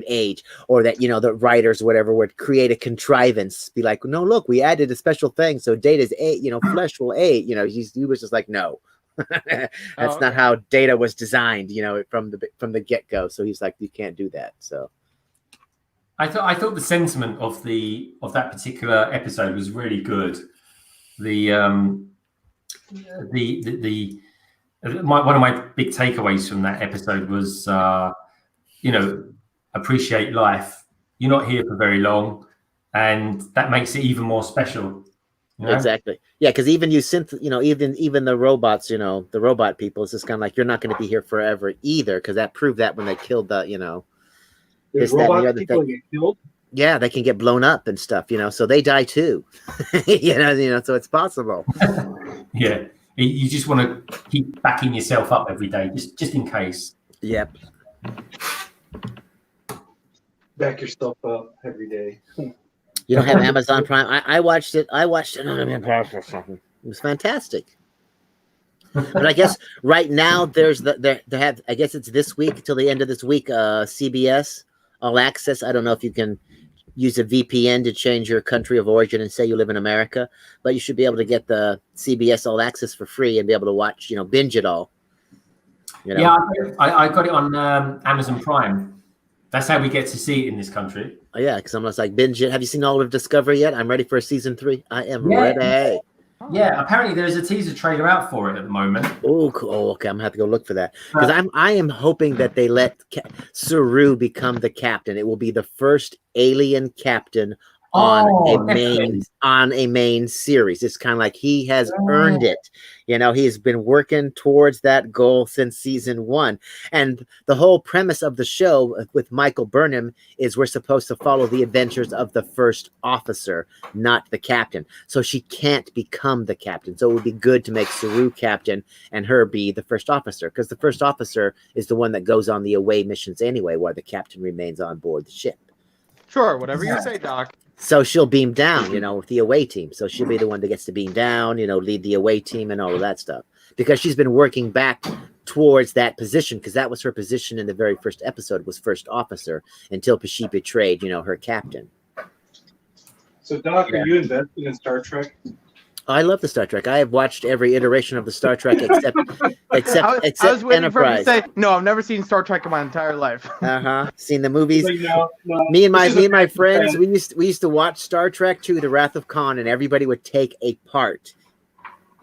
age, or that the writers whatever would create a contrivance, be like, no, look, we added a special thing so Data's flesh will age. He was just like, no. That's not how Data was designed, from the get-go. So he's like, you can't do that. So I thought the sentiment of that particular episode was really good. One of my big takeaways from that episode was appreciate life. You're not here for very long, and that makes it even more special. Exactly. Yeah, because even even the robots, the robot people, it's just kind of like you're not going to be here forever either, because that proved that when they killed the robot people get killed. Yeah, they can get blown up and stuff, so they die too. So it's possible. Yeah, you just want to keep backing yourself up every day, just in case. Yep. Back yourself up every day. You don't have Amazon Prime? I watched it. It was fantastic. But I guess right now they have. I guess it's this week till the end of this week. CBS All Access. I don't know if you can use a VPN to change your country of origin and say you live in America, but you should be able to get the CBS All Access for free and be able to watch, binge it all. Yeah, I got it on Amazon Prime. That's how we get to see it in this country. Oh, yeah, because I'm just like, binge it. Have you seen all of Discovery yet? I'm ready for season 3. I am ready. Yeah, apparently there's a teaser trailer out for it at the moment. Oh, cool. Oh, okay, I'm gonna have to go look for that because I am hoping that they let Saru become the captain. It will be the first alien captain on a main series. It's kind of like he has earned it. He's been working towards that goal since season 1. And the whole premise of the show with Michael Burnham is we're supposed to follow the adventures of the first officer, not the captain. So she can't become the captain. So it would be good to make Saru captain and her be the first officer, because the first officer is the one that goes on the away missions anyway, while the captain remains on board the ship. Sure, whatever you say, Doc. So she'll beam down, with the away team. So she'll be the one that gets to beam down, lead the away team and all of that stuff. Because she's been working back towards that position, because that was her position in the very first episode, was first officer, until she betrayed, her captain. So, Doc, are you invested in Star Trek? I love the Star Trek. I have watched every iteration of the Star Trek except I was waiting Enterprise. For him to say, no, I've never seen Star Trek in my entire life. Seen the movies. Like, no. Me and my friends, we used to watch Star Trek 2, The Wrath of Khan, and everybody would take a part.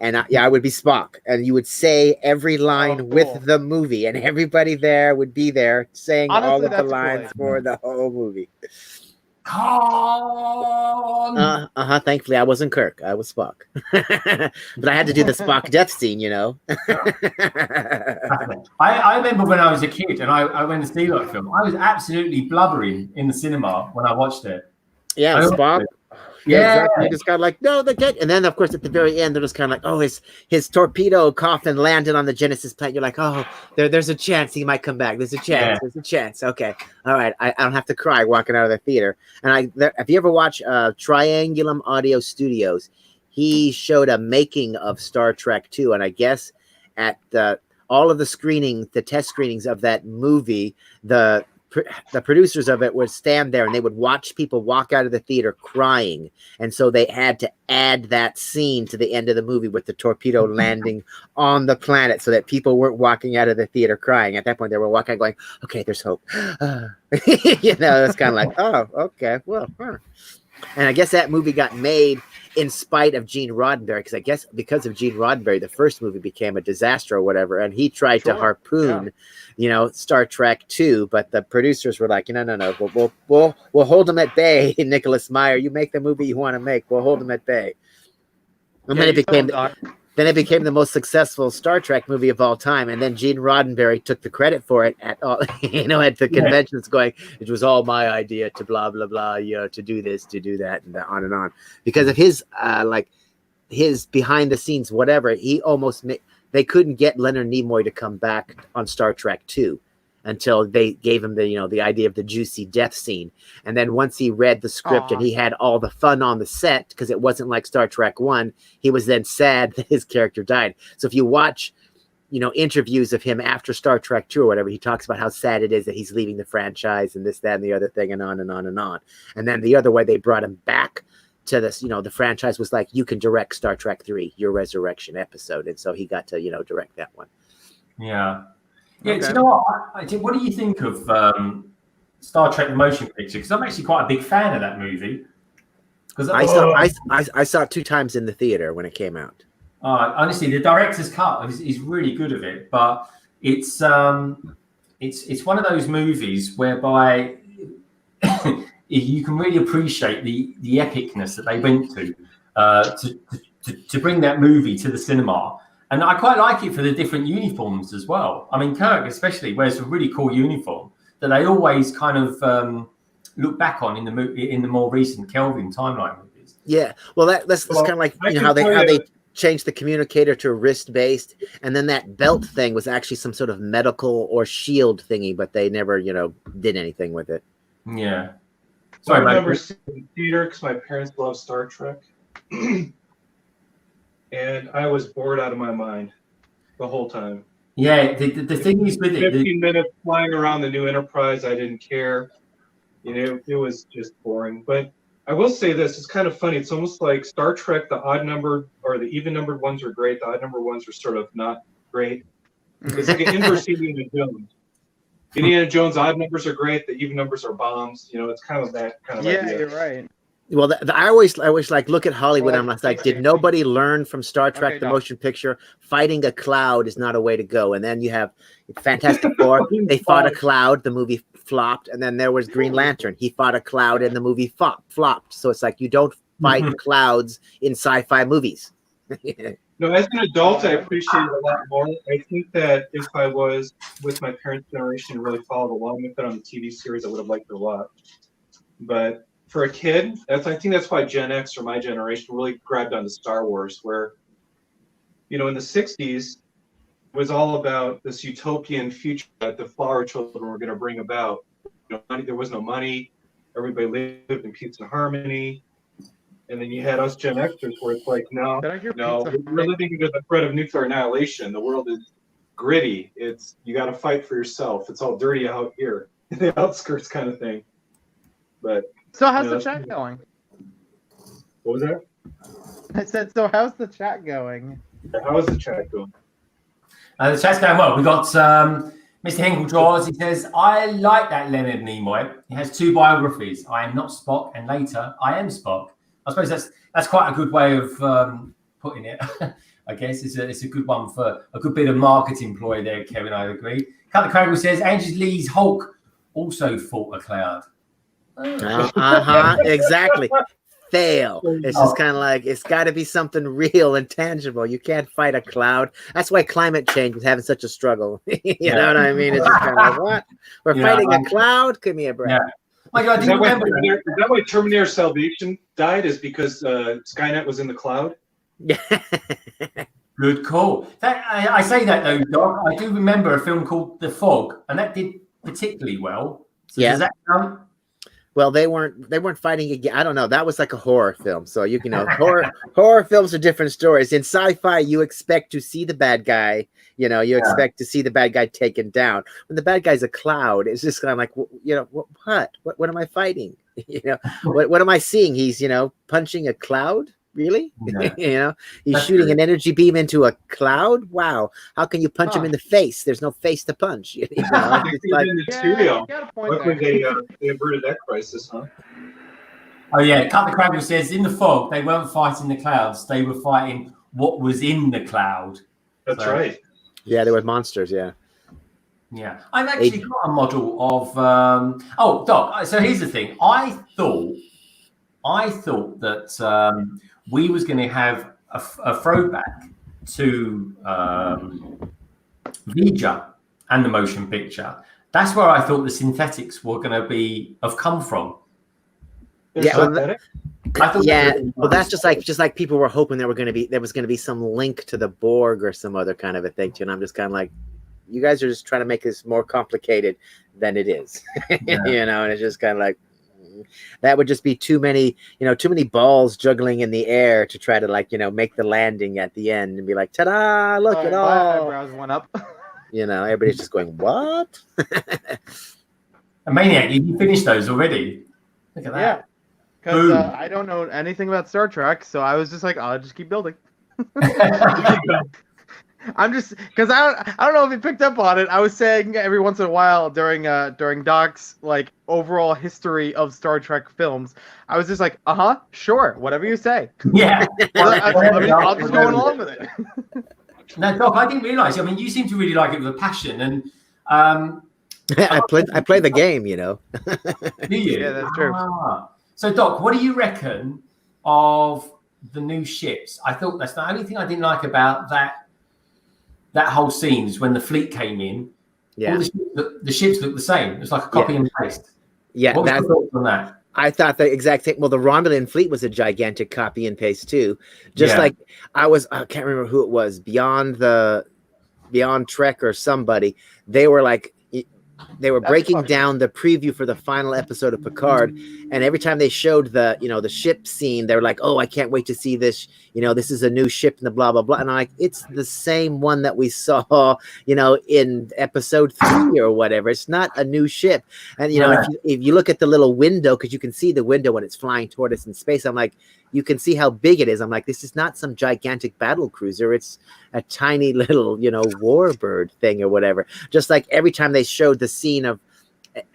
And I would be Spock, and you would say every line with the movie, and everybody there would be there saying all of the lines for the whole movie. Thankfully, I wasn't Kirk. I was Spock. But I had to do the Spock death scene, I remember when I was a kid and I went to see that film. I was absolutely blubbering in the cinema when I watched it. Yeah, Spock. Yeah, exactly. You just got like, no, they get. And then, of course, at the very end, they're just kind of like, oh, his torpedo coffin landed on the Genesis planet. You're like, oh, there's a chance he might come back. There's a chance. Yeah. There's a chance. Okay, all right. I don't have to cry walking out of the theater. And if you ever watch Triangulum Audio Studios, he showed a making of Star Trek 2, and I guess at all of the screenings, the test screenings of that movie, the producers of it would stand there and they would watch people walk out of the theater crying. And so they had to add that scene to the end of the movie with the torpedo landing on the planet so that people weren't walking out of the theater crying. At that point, they were walking out going, okay, there's hope. It's kind of like, oh, okay, well, And I guess that movie got made in spite of Gene Roddenberry, because I guess because of Gene Roddenberry, the first movie became a disaster or whatever, and he tried to harpoon, Star Trek 2, but the producers were like, no, we'll hold him at bay, Nicholas Meyer. You make the movie you want to make. We'll hold him at bay. And then it became the most successful Star Trek movie of all time. And then Gene Roddenberry took the credit for it at all, at the conventions, going, it was all my idea to blah, blah, blah, to do this, to do that, and on and on. Because of his, his behind the scenes, whatever, he almost they couldn't get Leonard Nimoy to come back on Star Trek 2. until they gave him the idea of the juicy death scene. And then once he read the script and he had all the fun on the set, because it wasn't like Star Trek 1, he was then sad that his character died. So if you watch, interviews of him after Star Trek 2 or whatever, he talks about how sad it is that he's leaving the franchise and this, that, and the other thing, and on and on and on. And then the other way they brought him back to this, the franchise was like, you can direct Star Trek 3, your resurrection episode. And so he got to, direct that one. Yeah. Yeah, Okay. do you know what do you think of Star Trek the Motion Picture? Because I'm actually quite a big fan of that movie. Because I saw it 2 times in the theater when it came out. Honestly, the director's cut is really good of it, but it's one of those movies whereby you can really appreciate the epicness that they went to bring that movie to the cinema. And I quite like it for the different uniforms as well. I mean, Kirk especially wears a really cool uniform that they always kind of look back on in the more recent Kelvin timeline movies. Yeah, well, that's kind of like how they changed the communicator to wrist based, and then that belt thing was actually some sort of medical or shield thingy, but they never did anything with it. Yeah. So I remember seeing it in the theater because my parents love Star Trek. And I was bored out of my mind the whole time. Yeah, the thing is with it... 15 minutes flying around the new Enterprise, I didn't care. It was just boring. But I will say this, it's kind of funny. It's almost like Star Trek, the odd-numbered or the even-numbered ones are great. The odd-numbered ones are sort of not great. It's like an inverse Indiana Jones. Indiana Jones' odd numbers are great. The even numbers are bombs. It's kind of that kind of idea. Yeah, you're right. Well, I always like look at Hollywood. I'm like, did nobody learn from Star Trek the motion picture? Fighting a cloud is not a way to go. And then you have Fantastic Four. They fought a cloud. The movie flopped. And then there was Green Lantern. He fought a cloud, and the movie flopped. So it's like you don't fight clouds in sci-fi movies. No, as an adult, I appreciate it a lot more. I think that if I was with my parents' generation and really followed along with it on the TV series, I would have liked it a lot. But for a kid, I think that's why Gen X or my generation really grabbed onto Star Wars, where, in the 60s, it was all about this utopian future that the flower children were going to bring about. There was no money. Everybody lived in peace and harmony. And then you had us Gen Xers where it's like, no, we're living under the threat of nuclear annihilation. The world is gritty. You got to fight for yourself. It's all dirty out here, the outskirts kind of thing. But so how's the chat going? What was that? I said, so how's the chat going? How is the chat going? The chat's going well. We've got Mr. Hinkle Draws. He says, I like that Leonard Nimoy. He has 2 biographies. I am not Spock, and later I am Spock. I suppose that's quite a good way of putting it. I guess it's a good one for a good bit of marketing ploy there, Kevin. I agree. Cut the Cradle says Angie Lee's Hulk also fought a cloud. Exactly. Fail. It's just kind of like it's got to be something real and tangible. You can't fight a cloud. That's why climate change is having such a struggle. You know what I mean? It's just kind of like, what? We're fighting a cloud? Give me a break. Yeah. Like, I is that why Terminator Salvation died? Is because Skynet was in the cloud? Yeah. Good call. I say that though, Doc. I do remember a film called The Fog, and that did particularly well. So does that count? Well, they weren't fighting again. I don't know. That was like a horror film. So horror films are different stories. In sci-fi, you expect to see the bad guy. You expect to see the bad guy taken down. When the bad guy's a cloud, it's just kind of like, what am I fighting? What am I seeing? He's punching a cloud. Really? Yeah. He's That's shooting true. an energy beam into a cloud. Wow. How can you punch him in the face? There's no face to punch. I think It's like, in the studio. you got a point Luckily, there. they averted that crisis, huh? Oh yeah, Cut the Cradle says in The Fog they weren't fighting the clouds; they were fighting what was in the cloud. That's right. yeah, they were monsters. Yeah. Yeah, I've actually got a model of. Doc. So here's the thing. I thought that we was going to have a throwback to Vija and the motion picture. That's where I thought the synthetics were going to have come from. Yeah, Synthetic? well, that's just like people were hoping there was going to be some link to the Borg or some other kind of a thing. And I'm just kind of like, you guys are just trying to make this more complicated than it is. You know, and it's just kind of like, that would just be too many balls juggling in the air to try to, like, you know, make the landing at the end and be like, ta-da, look at My all. eyebrows went up. You know, everybody's just going, what? A Maniac, you finished those already. Look at Yeah, that. because Boom. I don't know anything about Star Trek, so I was just like, I'll just keep building. I'm just because I don't know if you picked up on it. I was saying every once in a while during Doc's like overall history of Star Trek films, I was just like, sure, whatever you say. Yeah. I'll just go along with it. No, Doc, I didn't realise. I mean, you seem to really like it with a passion, and I play the game, you know. do you? Yeah, that's true. So, Doc, what do you reckon of the new ships? I thought that's the only thing I didn't like about that whole scene is when the fleet came in. Yeah. All the ships look the same. It's like a copy and paste. Yeah, What was your thoughts on that? I thought the exact same. Well, the Romulan fleet was a gigantic copy and paste too. Just like I can't remember who it was, Beyond Trek or somebody. They were like, they were breaking down the preview for the final episode of Picard, and every time they showed the ship scene, they were like, "Oh, I can't wait to see this. You know, this is a new ship and the blah blah blah." And I'm like, it's the same one that we saw, you know, in episode 3 or whatever. It's not a new ship. And you know, if you look at the little window, because you can see the window when it's flying toward us in space, I'm like, you can see how big it is. I'm like, this is not some gigantic battle cruiser. It's a tiny little, you know, warbird thing or whatever. Just like every time they showed the scene of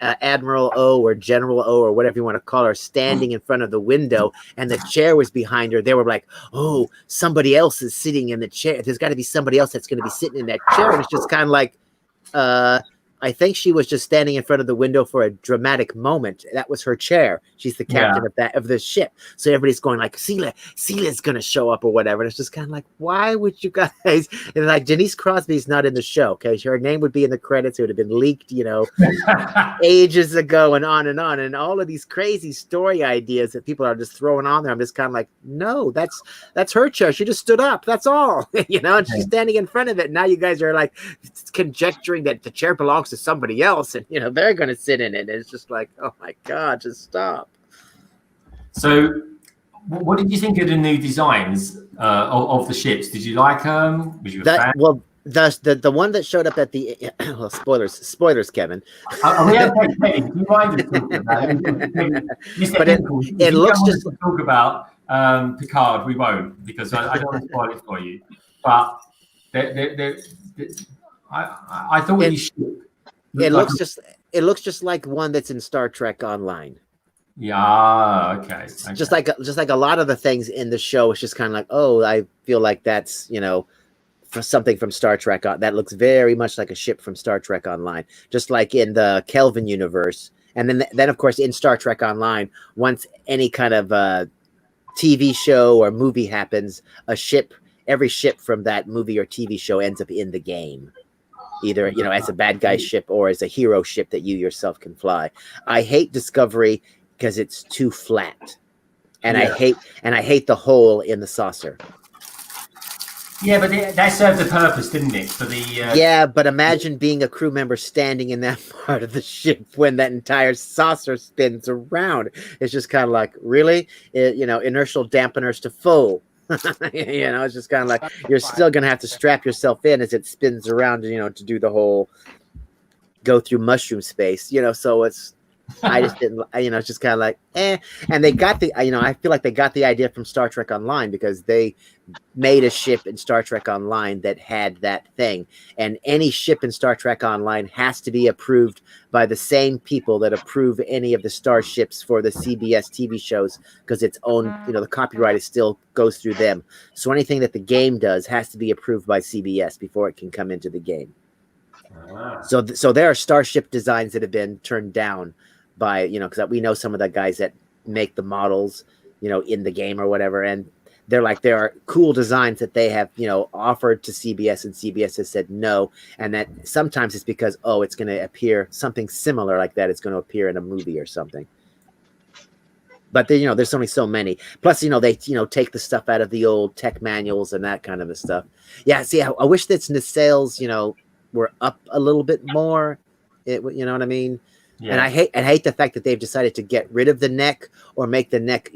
Admiral O or General O or whatever you want to call her standing in front of the window and the chair was behind her, they were like, oh, somebody else is sitting in the chair. There's got to be somebody else that's going to be sitting in that chair. And it's just kind of like, I think she was just standing in front of the window for a dramatic moment. That was her chair. She's the captain of the ship. So everybody's going like, Sela's going to show up or whatever. And it's just kind of like, why would you guys? And like, Denise Crosby's not in the show. Okay, her name would be in the credits. It would have been leaked, you know, ages ago and on and on. And all of these crazy story ideas that people are just throwing on there. I'm just kind of like, no, that's her chair. She just stood up. That's all. You know, and she's standing in front of it. Now you guys are like conjecturing that the chair belongs to somebody else, and you know they're going to sit in it. It's just like, oh my god, just stop. So, what did you think of the new designs of the ships? Did you like them? Was you a fan? Well, the one that showed up at the well, spoilers, Kevin. Are we okay? Hey, do you mind us talking about it? But it looks just to talk about Picard. We won't, because I don't want to spoil it for you. But I thought you should. It looks just like one that's in Star Trek Online. Yeah, okay. Just like a lot of the things in the show, it's just kind of like, oh, I feel like that's, you know, for something from Star Trek. That looks very much like a ship from Star Trek Online, just like in the Kelvin universe. And then of course in Star Trek Online, once any kind of TV show or movie happens, every ship from that movie or TV show ends up in the game, either, you know, as a bad guy ship or as a hero ship that you yourself can fly. I hate Discovery because it's too flat, and I hate the hole in the saucer. Yeah, but that served the purpose, didn't it? For the yeah, but imagine being a crew member standing in that part of the ship when that entire saucer spins around. It's just kind of like, really, you know, inertial dampeners to full. You know, it's just kind of like you're still gonna have to strap yourself in as it spins around, you know, to do the whole go through mushroom space, you know. So I just didn't, you know, it's just kind of like, and they got the, you know, I feel like they got the idea from Star Trek Online because they made a ship in Star Trek Online that had that thing, and any ship in Star Trek Online has to be approved by the same people that approve any of the starships for the CBS TV shows, because its own, you know, the copyright still goes through them. So anything that the game does has to be approved by CBS before it can come into the game. So there are starship designs that have been turned down by, you know, because we know some of the guys that make the models, you know, in the game or whatever, and they're like, there are cool designs that they have, you know, offered to CBS, and CBS has said no. And that sometimes it's because, oh, it's going to appear something similar like that. It's going to appear in a movie or something. But then, you know, there's only so many. Plus, you know, they, you know, take the stuff out of the old tech manuals and that kind of stuff. Yeah. See, I wish that nacelles, you know, were up a little bit more. You know what I mean? Yeah. And I hate the fact that they've decided to get rid of the neck or make the neck,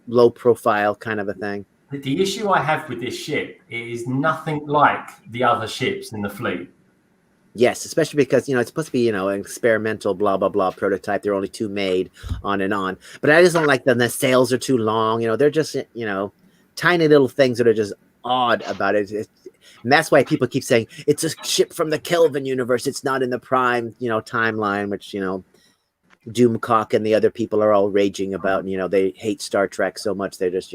low profile kind of a thing. The issue I have with this ship is nothing like the other ships in the fleet. Yes, especially because it's supposed to be an experimental blah blah blah prototype. There are only 2 made, on and on. But I just don't like them. The sails are too long. They're just tiny little things that are just odd about it. And that's why people keep saying it's a ship from the Kelvin universe. It's not in the Prime timeline, which Doomcock and the other people are all raging about. They hate Star Trek so much they're just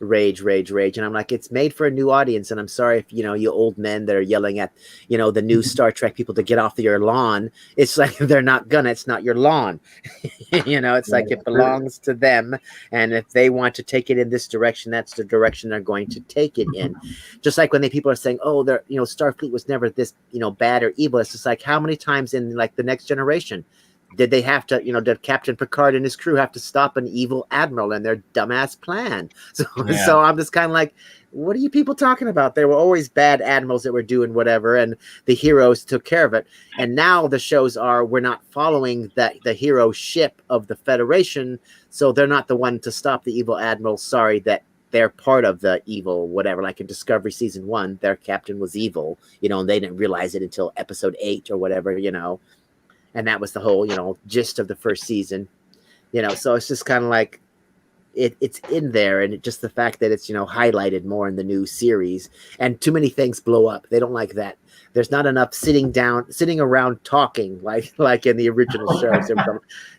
rage, and I'm like, it's made for a new audience, and I'm sorry if you old men that are yelling at the new Star Trek people to get off your lawn. It's like they're not gonna. It's not your lawn. It's like it belongs to them, and if they want to take it in this direction, that's the direction they're going to take it in. Just like when people are saying, oh, they're Starfleet was never this bad or evil. It's just like, how many times in like the Next Generation did they have to, did Captain Picard and his crew have to stop an evil admiral and their dumbass plan? So I'm just kind of like, what are you people talking about? There were always bad admirals that were doing whatever, and the heroes took care of it. And now the shows we're not following the hero ship of the Federation, so they're not the one to stop the evil admiral. Sorry that they're part of the evil, whatever. Like in Discovery season 1, their captain was evil, and they didn't realize it until episode 8 or whatever, And that was the whole, gist of the first season, So it's just kind of like it's in there, and just the fact that it's highlighted more in the new series, and too many things blow up. They don't like that. There's not enough sitting around talking like in the original show.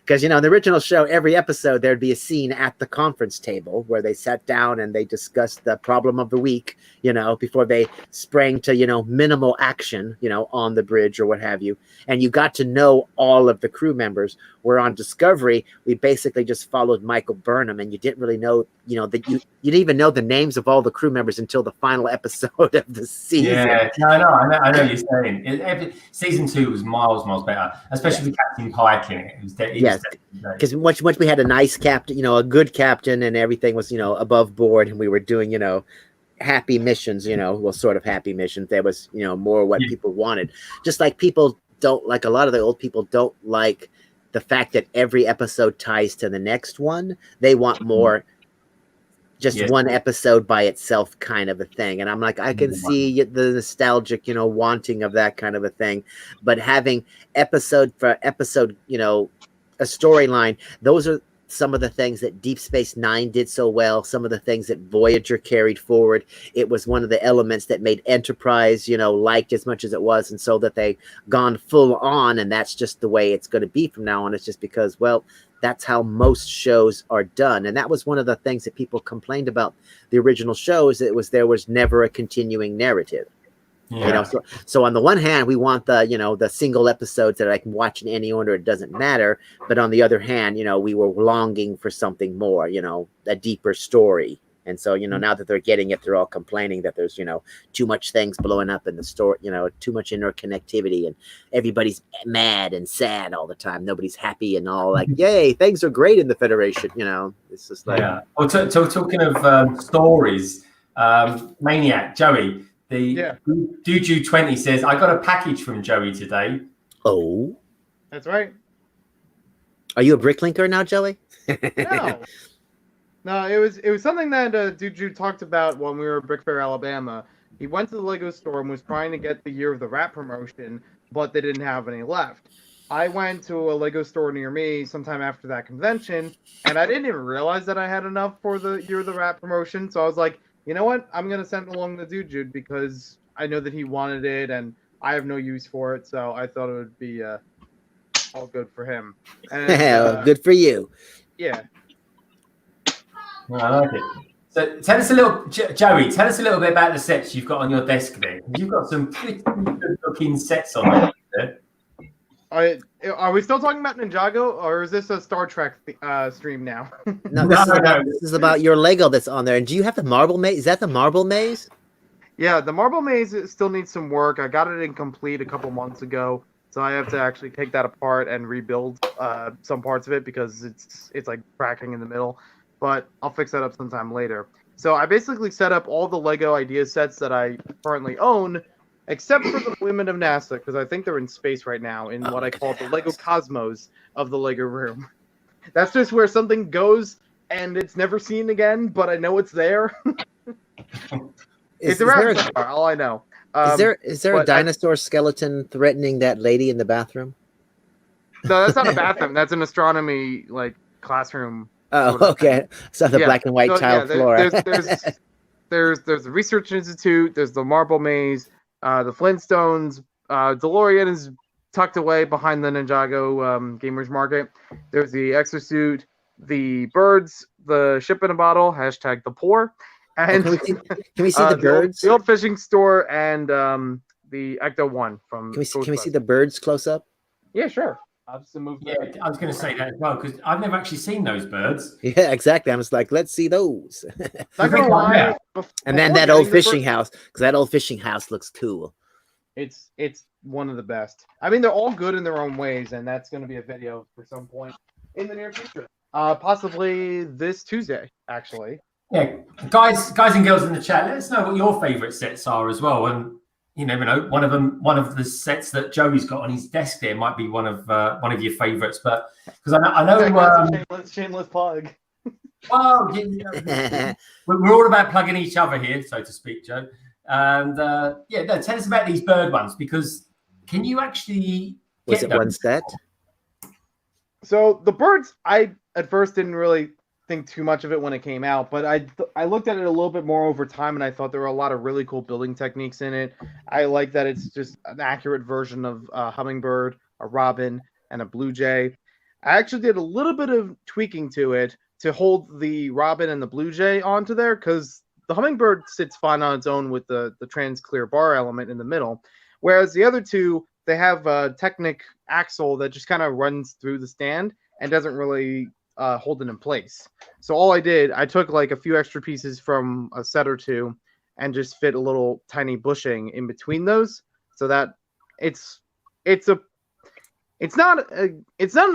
Because in the original show, every episode there'd be a scene at the conference table where they sat down and they discussed the problem of the week, before they sprang to minimal action, on the bridge or what have you. And you got to know all of the crew members. Where on Discovery, we basically just followed Michael Burnham, and you didn't really know, that you didn't even know the names of all the crew members until the final episode of the season. Yeah, I know what you're saying. Season 2 was miles better, especially with Captain Pike in it. Because once we had a nice captain, a good captain, and everything was, above board, and we were doing, happy missions, well, sort of happy missions. There was, more what people wanted. Just like people don't like, a lot of the old people don't like the fact that every episode ties to the next one. They want more, just one episode by itself kind of a thing. And I'm like, I can see the nostalgic, wanting of that kind of a thing. But having episode for episode, a storyline, those are some of the things that Deep Space Nine did so well, some of the things that Voyager carried forward. It was one of the elements that made Enterprise, liked as much as it was, and so that they gone full on, and that's just the way it's going to be from now on. It's just because, well, that's how most shows are done. And that was one of the things that people complained about the original shows. There was never a continuing narrative. Yeah. So on the one hand, we want the single episodes that I can watch in any order. It doesn't matter. But on the other hand, we were longing for something more, a deeper story. And so, now that they're getting it, they're all complaining that there's, too much things blowing up in the story, too much interconnectivity, and everybody's mad and sad all the time. Nobody's happy and all like, yay, things are great in the Federation. It's just like, yeah. Well, talking of stories, Maniac, Joey, the Duju 20 says, I got a package from Joey today. Oh, That's right. Are you a bricklinker now, Joey? No, it was something that Duju talked about when we were at Brick Fair, Alabama. He went to the LEGO store and was trying to get the Year of the Rat promotion, but they didn't have any left. I went to a LEGO store near me sometime after that convention, and I didn't even realize that I had enough for the Year of the Rat promotion. So I was like, you know what? I'm going to send along the Duju because I know that he wanted it, and I have no use for it. So I thought it would be all good for him. And, good for you. Yeah. I like it. So tell us a little, Joey, tell us a little bit about the sets you've got on your desk there. You've got some pretty good looking sets on there. Are we still talking about Ninjago, or is this a Star Trek stream now? No, this is about your Lego that's on there. And do you have the marble maze? Is that the marble maze? Yeah, the marble maze still needs some work. I got it incomplete a couple months ago, so I have to actually take that apart and rebuild some parts of it because it's like cracking in the middle. But I'll fix that up sometime later. So I basically set up all the Lego idea sets that I currently own except for the women of NASA, because I think they're in space right now in what I call the Lego cosmos of the Lego room. That's just where something goes and it's never seen again, but I know it's there. It's a raptor star, all I know. Is there a dinosaur skeleton threatening that lady in the bathroom? No, that's not a bathroom. That's an astronomy classroom. Oh, okay. So the black and white tile floor. There's the research institute. There's the marble maze. The Flintstones. DeLorean is tucked away behind the Ninjago Gamers Market. There's the exosuit. The birds. The ship in a bottle. # the poor. And can we see the birds? The old fishing store and the Ecto 1 from. Can we see the birds close up? Yeah, sure. I'll just move. Yeah, I was going to say that as well because I've never actually seen those birds. Yeah, exactly. I was like, let's see those. Not gonna lie. And then that old fishing house, because that old fishing house looks cool. It's one of the best. I mean, they're all good in their own ways, and that's going to be a video for some point in the near future. Possibly this Tuesday, actually. Yeah, guys and girls in the chat, let us know what your favourite sets are as well. And you never know, one of the sets that Joey's got on his desk there might be one of your favourites. But because I know shameless plug. Well, we're all about plugging each other here, so to speak, Joe. And tell us about these bird ones because can you actually was it those? One set? So the birds, I at first didn't really think too much of it when it came out, but I looked at it a little bit more over time, and I thought there were a lot of really cool building techniques in it. I like that it's just an accurate version of a hummingbird, a robin, and a blue jay. I actually did a little bit of tweaking to it to hold the robin and the blue jay onto there because the hummingbird sits fine on its own with the trans clear bar element in the middle, whereas the other two, they have a Technic axle that just kind of runs through the stand and doesn't really hold it in place. So all I did, I took like a few extra pieces from a set or two and just fit a little tiny bushing in between those so that it's not an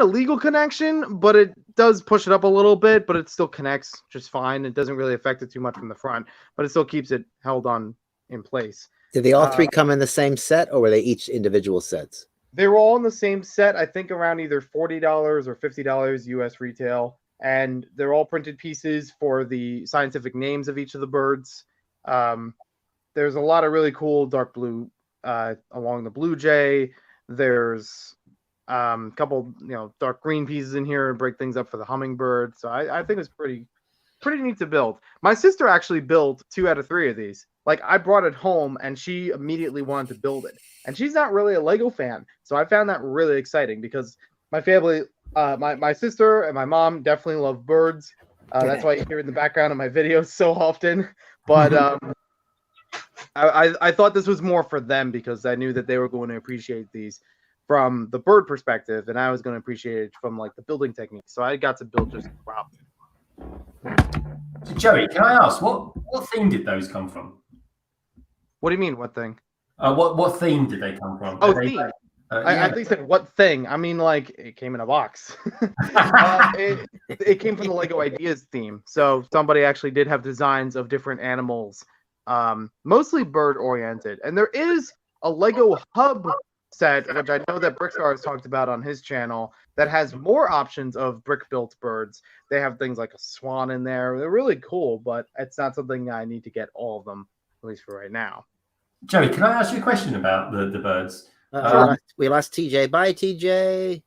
illegal connection, but it does push it up a little bit, but it still connects just fine. It doesn't really affect it too much from the front, but it still keeps it held on in place. Did they all three come in the same set, or were they each individual sets? They were all in the same set, I think around either $40 or $50 US retail, and they're all printed pieces for the scientific names of each of the birds. There's a lot of really cool dark blue along the blue jay. There's a couple, dark green pieces in here and break things up for the hummingbird. So I think it's pretty neat to build. My sister actually built 2 out of 3 of these. Like I brought it home and she immediately wanted to build it. And she's not really a Lego fan. So I found that really exciting because my family, my sister and my mom definitely love birds. That's why you hear in the background of my videos so often. But I thought this was more for them because I knew that they were going to appreciate these from the bird perspective, and I was going to appreciate it from like the building technique. So I got to build just wow. So Joey, can I ask what theme did those come from? What do you mean? What thing? What theme did they come from? Oh, theme. I think said what thing. I mean, like it came in a box. It came from the Lego Ideas theme. So somebody actually did have designs of different animals, mostly bird oriented. And there is a Lego Hub set, which I know that Brickstar has talked about on his channel, that has more options of brick-built birds. They have things like a swan in there. They're really cool, but it's not something I need to get all of them, at least for right now. Joey, can I ask you a question about the birds? We lost TJ. Bye, TJ.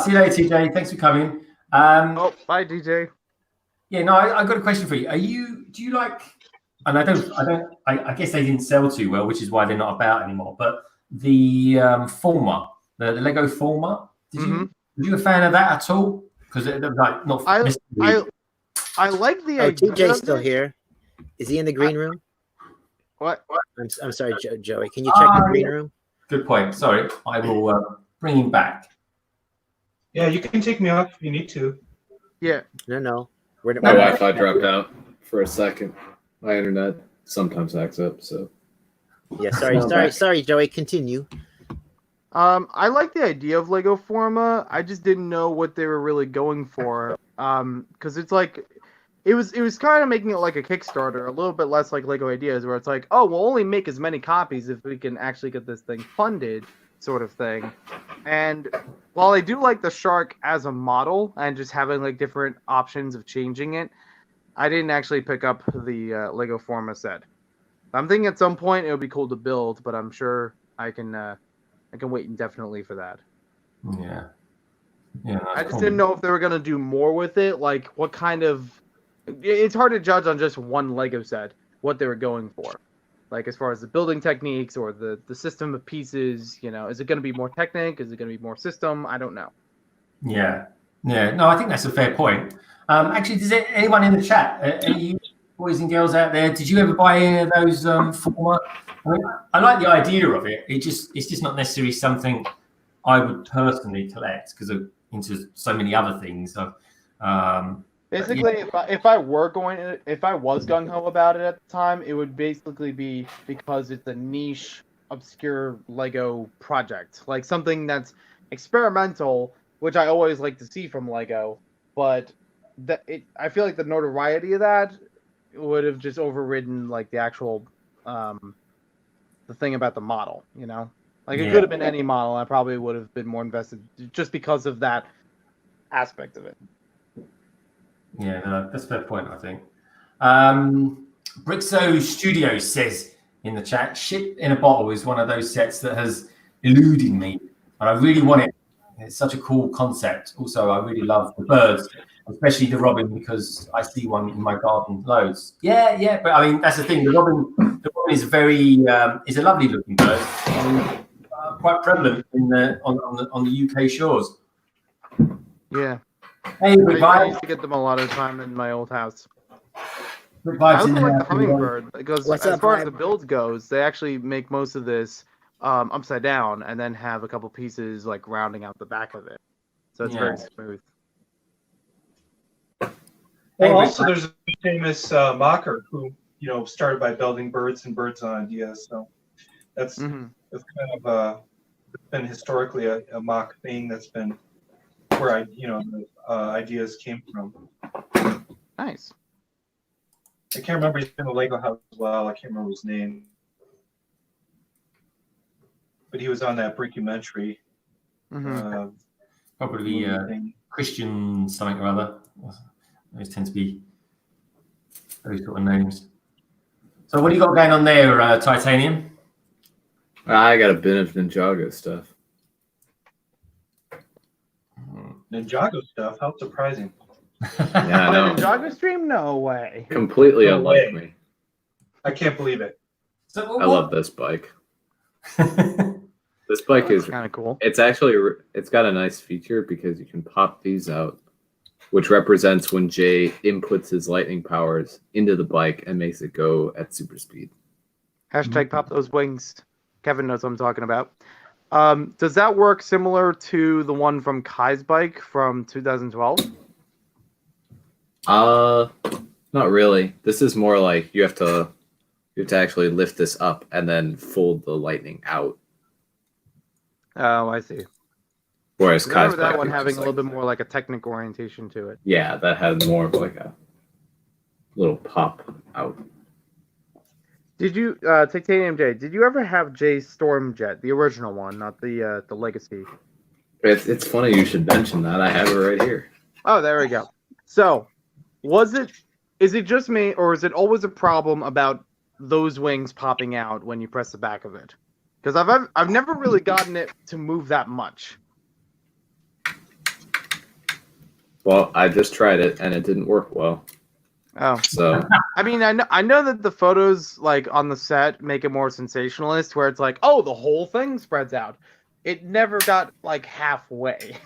See you later, TJ. Thanks for coming. Bye, DJ. Yeah, no, I got a question for you. Do you like? And I guess they didn't sell too well, which is why they're not about anymore. But the Forma, the Lego Forma. Were you a fan of that at all? Because it like not. I like the idea. TJ's still here. Is he in the green room? What? I'm sorry, Joey. Can you check the green room? Good point. Sorry, I will bring him back. Yeah, you can take me off if you need to. Yeah. No. My Wi-Fi dropped out for a second. My internet sometimes acts up. So. Yeah. Sorry, Joey. Continue. I like the idea of Lego Forma. I just didn't know what they were really going for. Because it's like it was kind of making it like a Kickstarter, a little bit less like Lego Ideas, where it's like, oh, we'll only make as many copies if we can actually get this thing funded, sort of thing. And while I do like the shark as a model and just having like different options of changing it, I didn't actually pick up the Lego Forma set. I'm thinking at some point it would be cool to build, but I'm sure I can wait indefinitely for that. Yeah. Yeah. I just didn't know if they were gonna do more with it, like what kind of. It's hard to judge on just one Lego set what they were going for, like as far as the building techniques or the system of pieces. You know, is it going to be more Technic? Is it going to be more system? I don't know. Yeah. Yeah. No, I think that's a fair point. Actually, does anyone in the chat, any boys and girls out there, did you ever buy any of those Forma? I like the idea of it. It's just not necessarily something I would personally collect because I'm into so many other things. Basically, if I was gung ho about it at the time, it would basically be because it's a niche, obscure Lego project, like something that's experimental, which I always like to see from Lego. But I feel like the notoriety of that would have just overridden like the actual, the thing about the model. You know, like it could have been any model. I probably would have been more invested just because of that aspect of it. Yeah, no, that's a fair point, I think. Brixo Studios says in the chat, Ship in a Bottle is one of those sets that has eluded me, and I really want it. It's such a cool concept. Also, I really love the birds, especially the robin, because I see one in my garden loads. Yeah, but I mean, that's the thing. The robin is is a lovely looking bird, and quite prevalent on the UK shores. Yeah. Hey, I used to get them a lot of the time in my old house. I also like the hummingbird because as far as the build goes, they actually make most of this upside down and then have a couple pieces like rounding out the back of it. So it's very smooth. Well, also there's a famous mocker who started by building birds and birds on ideas. So that's kind of been historically a mock thing that's been where the ideas came from. Nice. I can't remember. He's in the Lego house as well. I can't remember his name, but he was on that documentary. Probably Christian something or other. Those tend to be those sort of names. So what do you got going on there, Titanium? I got a bin of Ninjago stuff. Ninjago stuff? How surprising. Yeah, I know. Ninjago stream? No way. Completely unlike me. I can't believe it. So, I love this bike. This bike is kind of cool. It's got a nice feature because you can pop these out, which represents when Jay inputs his lightning powers into the bike and makes it go at super speed. Hashtag pop those wings. Kevin knows what I'm talking about. Does that work similar to the one from Kai's bike from 2012? Not really. This is more like you have to actually lift this up and then fold the lightning out. Oh, I see. Whereas I remember Kai's that one bike having a like little bit more like a technical orientation to it. Yeah, that had more of like a little pop out. Did you, Titanium J, did you ever have Jay's Stormjet, the original one, not the Legacy? It's funny you should mention that. I have it right here. Oh, there we go. So, is it just me, or is it always a problem about those wings popping out when you press the back of it? Because I've never really gotten it to move that much. Well, I just tried it and it didn't work well. Oh, so I mean, I know that the photos like on the set make it more sensationalist, where it's like, oh, the whole thing spreads out. It never got like halfway.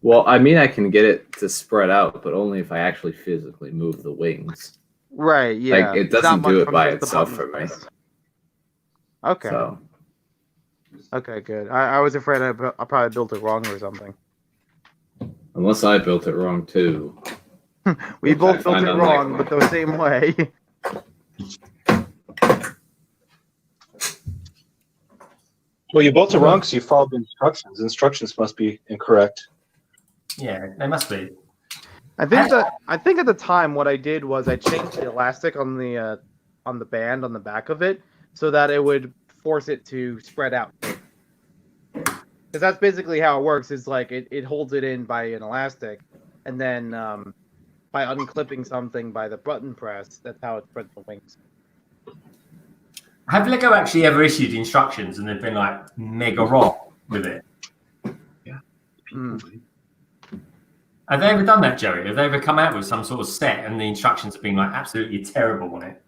Well, I mean, I can get it to spread out, but only if I actually physically move the wings. Right. Yeah. Like it doesn't do it by itself for me. Okay. So. Okay, good. I was afraid I probably built it wrong or something. Unless I built it wrong too. We both built it wrong, but the same way. Well, you built it wrong because you followed the instructions. Instructions must be incorrect. Yeah, they must be. I think at the time what I did was I changed the elastic on the band on the back of it so that it would force it to spread out. Because that's basically how it works. Is like it holds it in by an elastic, and then by unclipping something by the button press, that's how it spreads the wings. Have Lego actually ever issued instructions and they've been like mega wrong with it? Yeah. Have they ever done that, Jerry? Have they ever come out with some sort of set and the instructions have been like absolutely terrible on it?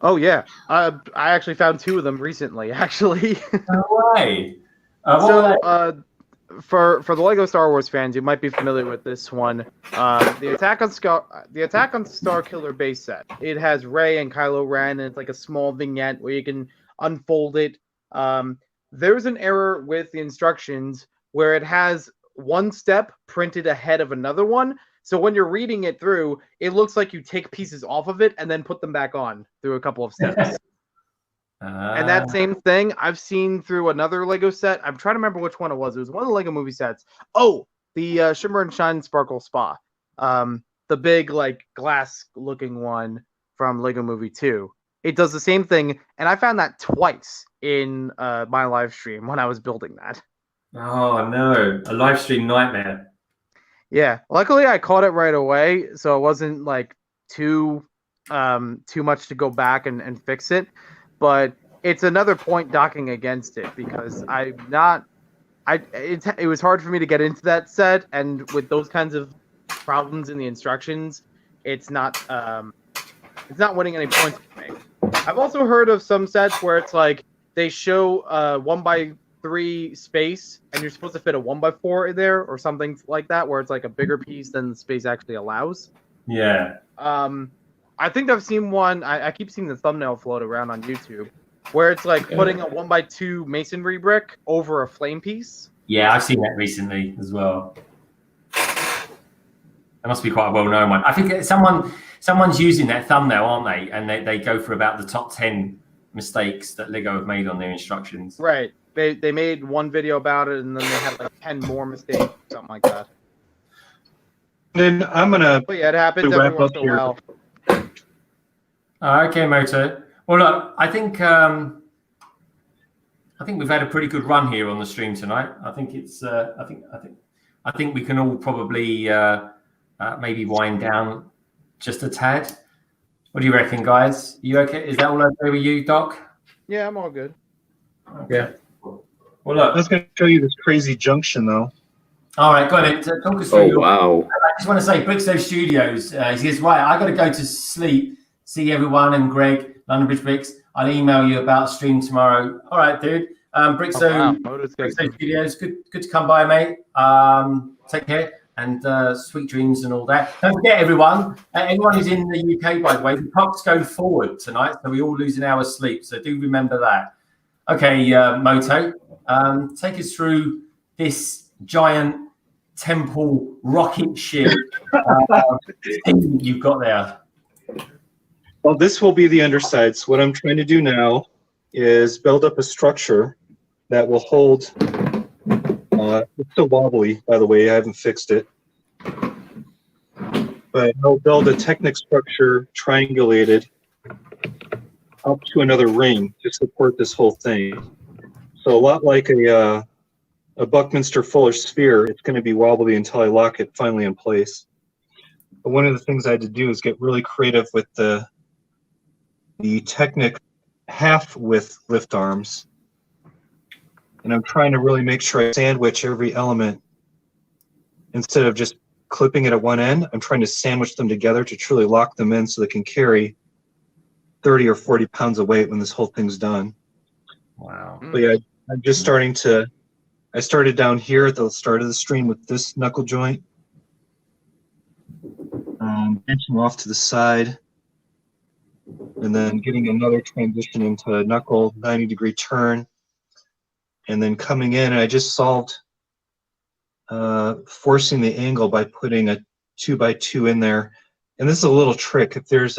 Oh yeah, I actually found 2 of them recently. Actually, No way. What for the Lego Star Wars fans, you might be familiar with this one. The Attack on Starkiller base set. It has Rey and Kylo Ren, and it's like a small vignette where you can unfold it. There's an error with the instructions where it has one step printed ahead of another one. So when you're reading it through, it looks like you take pieces off of it and then put them back on through a couple of steps. And that same thing I've seen through another Lego set. I'm trying to remember which one it was. It was one of the Lego movie sets. Oh, the Shimmer and Shine Sparkle Spa. The big like glass looking one from Lego Movie 2. It does the same thing, and I found that twice in my live stream when I was building that. Oh no, a live stream nightmare. Yeah, luckily I caught it right away, so it wasn't like too much to go back and fix it. But it's another point docking against it because it was hard for me to get into that set, and with those kinds of problems in the instructions, it's not winning any points for me. I've also heard of some sets where it's like they show 1x3 space and you're supposed to fit a 1x4 in there or something like that, where it's like a bigger piece than the space actually allows. Yeah. I think I've seen one. I keep seeing the thumbnail float around on YouTube where it's like putting a 1x2 masonry brick over a flame piece. Yeah, I've seen that recently as well. That must be quite a well-known one. I think someone's using that thumbnail, aren't they? And they go for about the top 10 mistakes that Lego have made on their instructions. Right. They made one video about it, and then they had like 10 more mistakes, something like that. Then I'm gonna. But yeah, it happens every once in a while. Okay, Moto. Well, look, I think we've had a pretty good run here on the stream tonight. I think it's. I think we can all probably maybe wind down just a tad. What do you reckon, guys? You okay? Is that all okay with you, Doc? Yeah, I'm all good. Okay. Yeah. Well, look. I was going to show you this crazy junction, though. All right, go ahead. Talk us through. Oh, wow. I just want to say, Brixo Studios. He says, right, I got to go to sleep. See everyone and Greg, London Bridge Bricks. I'll email you about stream tomorrow. All right, dude. Brixo, Brixo Studios. Good to come by, mate. Take care and sweet dreams and all that. Don't forget, everyone. Anyone who's in the UK, by the way, the clocks go forward tonight, so we all lose an hour's sleep. So do remember that. Okay, Moto, take us through this giant temple rocket ship thing you've got there. Well, this will be the underside. So what I'm trying to do now is build up a structure that will hold. It's still wobbly, by the way. I haven't fixed it. But I'll build a Technic structure triangulated up to another ring to support this whole thing. So a lot like a Buckminster Fuller sphere, it's going to be wobbly until I lock it finally in place. But one of the things I had to do is get really creative with the Technic half-width lift arms. And I'm trying to really make sure I sandwich every element. Instead of just clipping it at one end, I'm trying to sandwich them together to truly lock them in so they can carry 30 or 40 pounds of weight when this whole thing's done. Wow. But yeah, I'm just starting to, I started down here at the start of the stream with this knuckle joint. Benching off to the side. And then getting another transition into a knuckle 90-degree turn. And then coming in, and I just solved forcing the angle by putting a 2x2 in there. And this is a little trick. If there's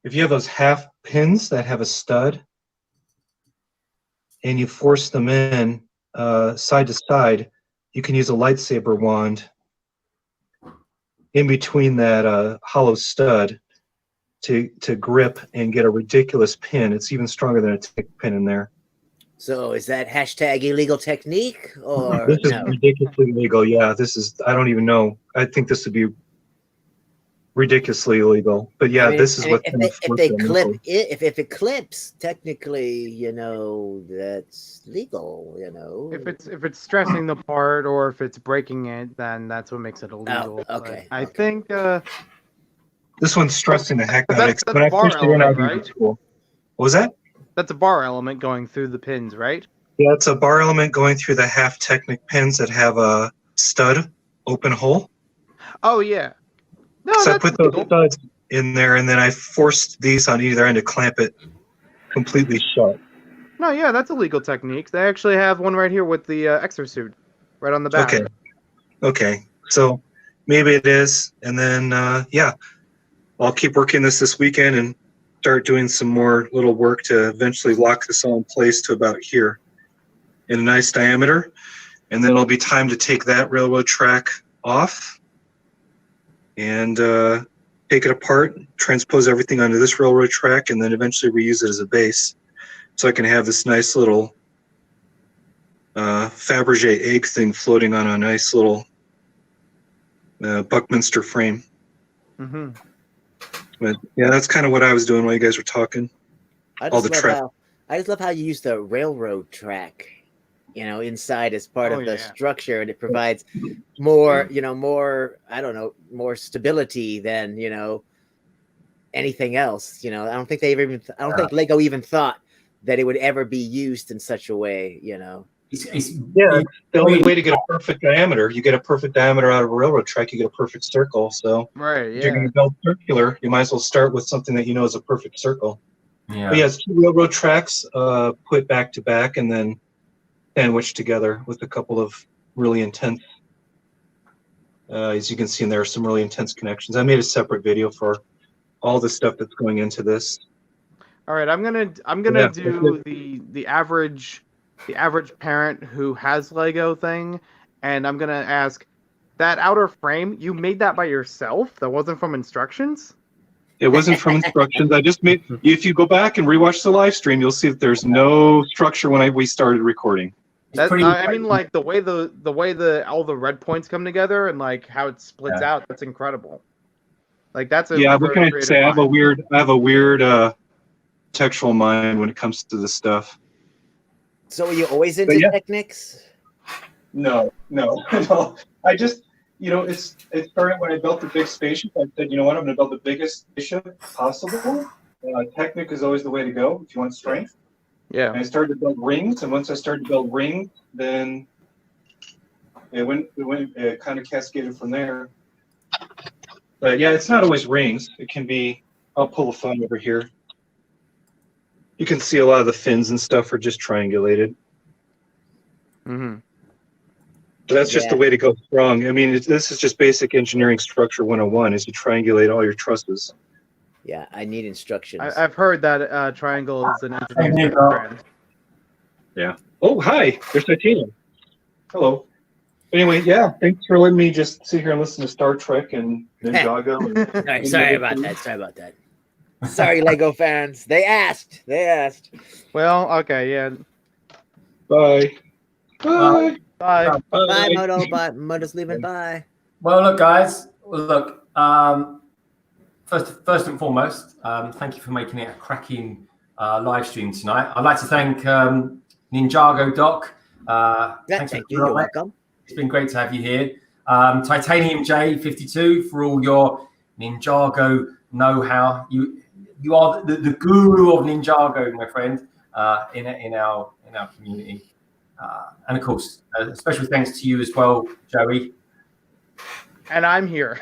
if you have those half pins that have a stud and you force them in side to side, you can use a lightsaber wand in between that hollow stud to grip and get a ridiculous pin. It's even stronger than a tick pin in there. So is that hashtag illegal technique or This is no? ridiculously illegal. Yeah, this is. I don't even know. I think this would be ridiculously illegal. But yeah, I mean, this is what. if they clip it, if it clips, technically, that's legal. If it's stressing the part or if it's breaking it, then that's what makes it illegal. Oh, okay. But I okay. think This one's stressing the heck out of That's it. When I bar pushed it in, I element, was right? cool. What was that? that's a bar element going through the pins, right? Yeah, it's a bar element going through the half Technic pins that have a stud open hole. Oh yeah. No, So I that's put those legal. studs in there, and then I forced these on either end to clamp it completely shut. No, yeah, that's a legal technique. They actually have one right here with the exosuit, right on the back. Okay. So maybe it is, and then yeah, I'll keep working this weekend and start doing some more little work to eventually lock this all in place to about here in a nice diameter, and then it'll be time to take that railroad track off and take it apart, transpose everything onto this railroad track, and then eventually reuse it as a base, so I can have this nice little Fabergé egg thing floating on a nice little Buckminster frame. Mm-hmm. But yeah, that's kind of what I was doing while you guys were talking. I all just the love how you use the railroad track, inside as part of the structure, and it provides more, more stability than anything else. I don't think I don't think Lego even thought that it would ever be used in such a way. It's the only way to get a perfect diameter. You get a perfect diameter out of a railroad track, you get a perfect circle. So Right, if you're going to build circular, you might as well start with something that is a perfect circle. Yeah. But yeah, it's 2 railroad tracks put back to back and then sandwiched together with a couple of really intense, as you can see in there, some really intense connections. I made a separate video for all the stuff that's going into this. All right, I'm gonna do the average parent who has Lego thing, and I'm gonna ask, that outer frame, you made that by yourself? That wasn't from instructions? It wasn't from instructions. I just made. If you go back and rewatch the live stream, you'll see that there's no structure when we started recording. I mean, like the way all the red points come together and like how it splits out. That's incredible. Like that's a what can I say? I have a weird textual mind when it comes to this stuff. So are you always into techniques? No. I just, it started when I built the big spaceship. I said, you know what, I'm going to build the biggest spaceship possible. Technic is always the way to go if you want strength. Yeah. And I started to build rings, and once I started to build rings, then it kind of cascaded from there. But yeah, it's not always rings. It can be. I'll pull a phone over here. You can see a lot of the fins and stuff are just triangulated. Mm-hmm. So that's just the way to go strong. I mean, this is just basic engineering structure 101, is you triangulate all your trusses. Yeah, I need instructions. I've heard that triangle is an engineer's brand. Yeah. Oh, hi. There's Titanium. Hello. Anyway, yeah, thanks for letting me just sit here and listen to Star Trek and Ninjago. Sorry about that. Sorry, Lego fans. They asked. Well, okay, yeah. Bye. Bye. Bye, Moto. Bye. Moto's leaving. Bye. Well, look, guys. First and foremost, thank you for making it a cracking live stream tonight. I'd like to thank Ninjago Doc. Thank you. You're welcome. It's been great to have you here. Titanium J52 for all your Ninjago know-how. You are the guru of Ninjago, my friend, in our community. And of course, special thanks to you as well, Joey. And I'm here.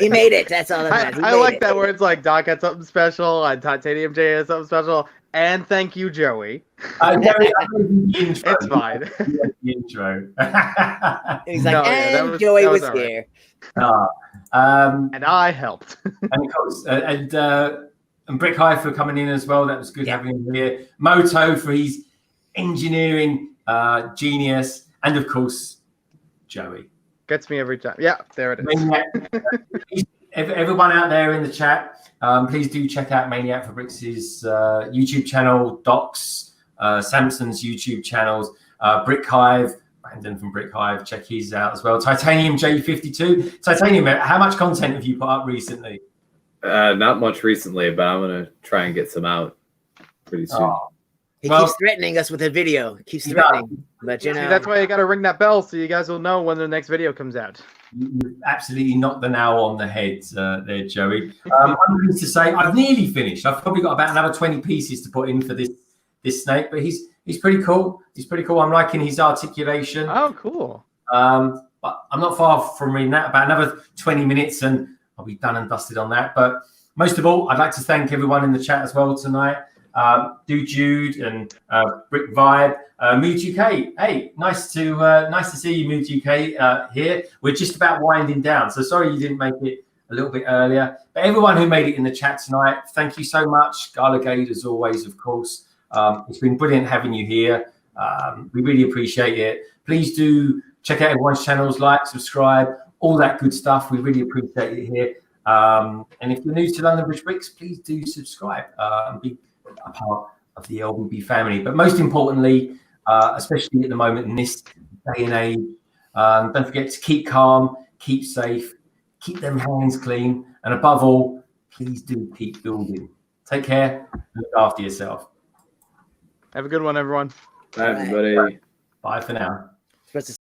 He made it. That's all that matters. I like that where it's like Doc had something special and Titanium J had something special. And thank you, Joey. It's fine. The intro. He's like, Joey was here. And I helped. And of course, and Brick High for coming in as well. That was good having him here. Moto for his engineering genius, and of course, Joey. Gets me every time. Yeah, there it is. Maniac. Everyone out there in the chat, please do check out Maniac for Bricks' YouTube channel, Doc's, Samson's YouTube channels, Brick Hive, Brandon from Brick Hive, check his out as well. Titanium J52. Titanium, how much content have you put up recently? Not much recently, but I'm gonna try and get some out pretty soon. Oh, He Well- keeps threatening us with a video. He keeps He threatening. But you See, know, that's why you got to ring that bell so you guys will know when the next video comes out. you absolutely knocked the nail on the head there, Joey. I'm pleased to say I've nearly finished. I've probably got about another 20 pieces to put in for this snake, but he's pretty cool. He's pretty cool. I'm liking his articulation. Oh, cool. But I'm not far from reading that. About another 20 minutes and I'll be done and dusted on that. But most of all, I'd like to thank everyone in the chat as well tonight. Do Jude and Brick Vibe, Mood UK. Hey, nice to see you, Mood UK, here. We're just about winding down, so sorry you didn't make it a little bit earlier. But everyone who made it in the chat tonight, thank you so much. Gala Gade, as always, of course. It's been brilliant having you here. We really appreciate it. Please do check out everyone's channels, like, subscribe, all that good stuff. We really appreciate it here. And if you're new to London Bridge Bricks, please do subscribe and be a part of the LBB family. But most importantly, especially at the moment in this day and age, don't forget to keep calm, keep safe, keep them hands clean, and above all, please do keep building. Take care, look after yourself. Have a good one, everyone. Bye, everybody. Bye for now. supposed to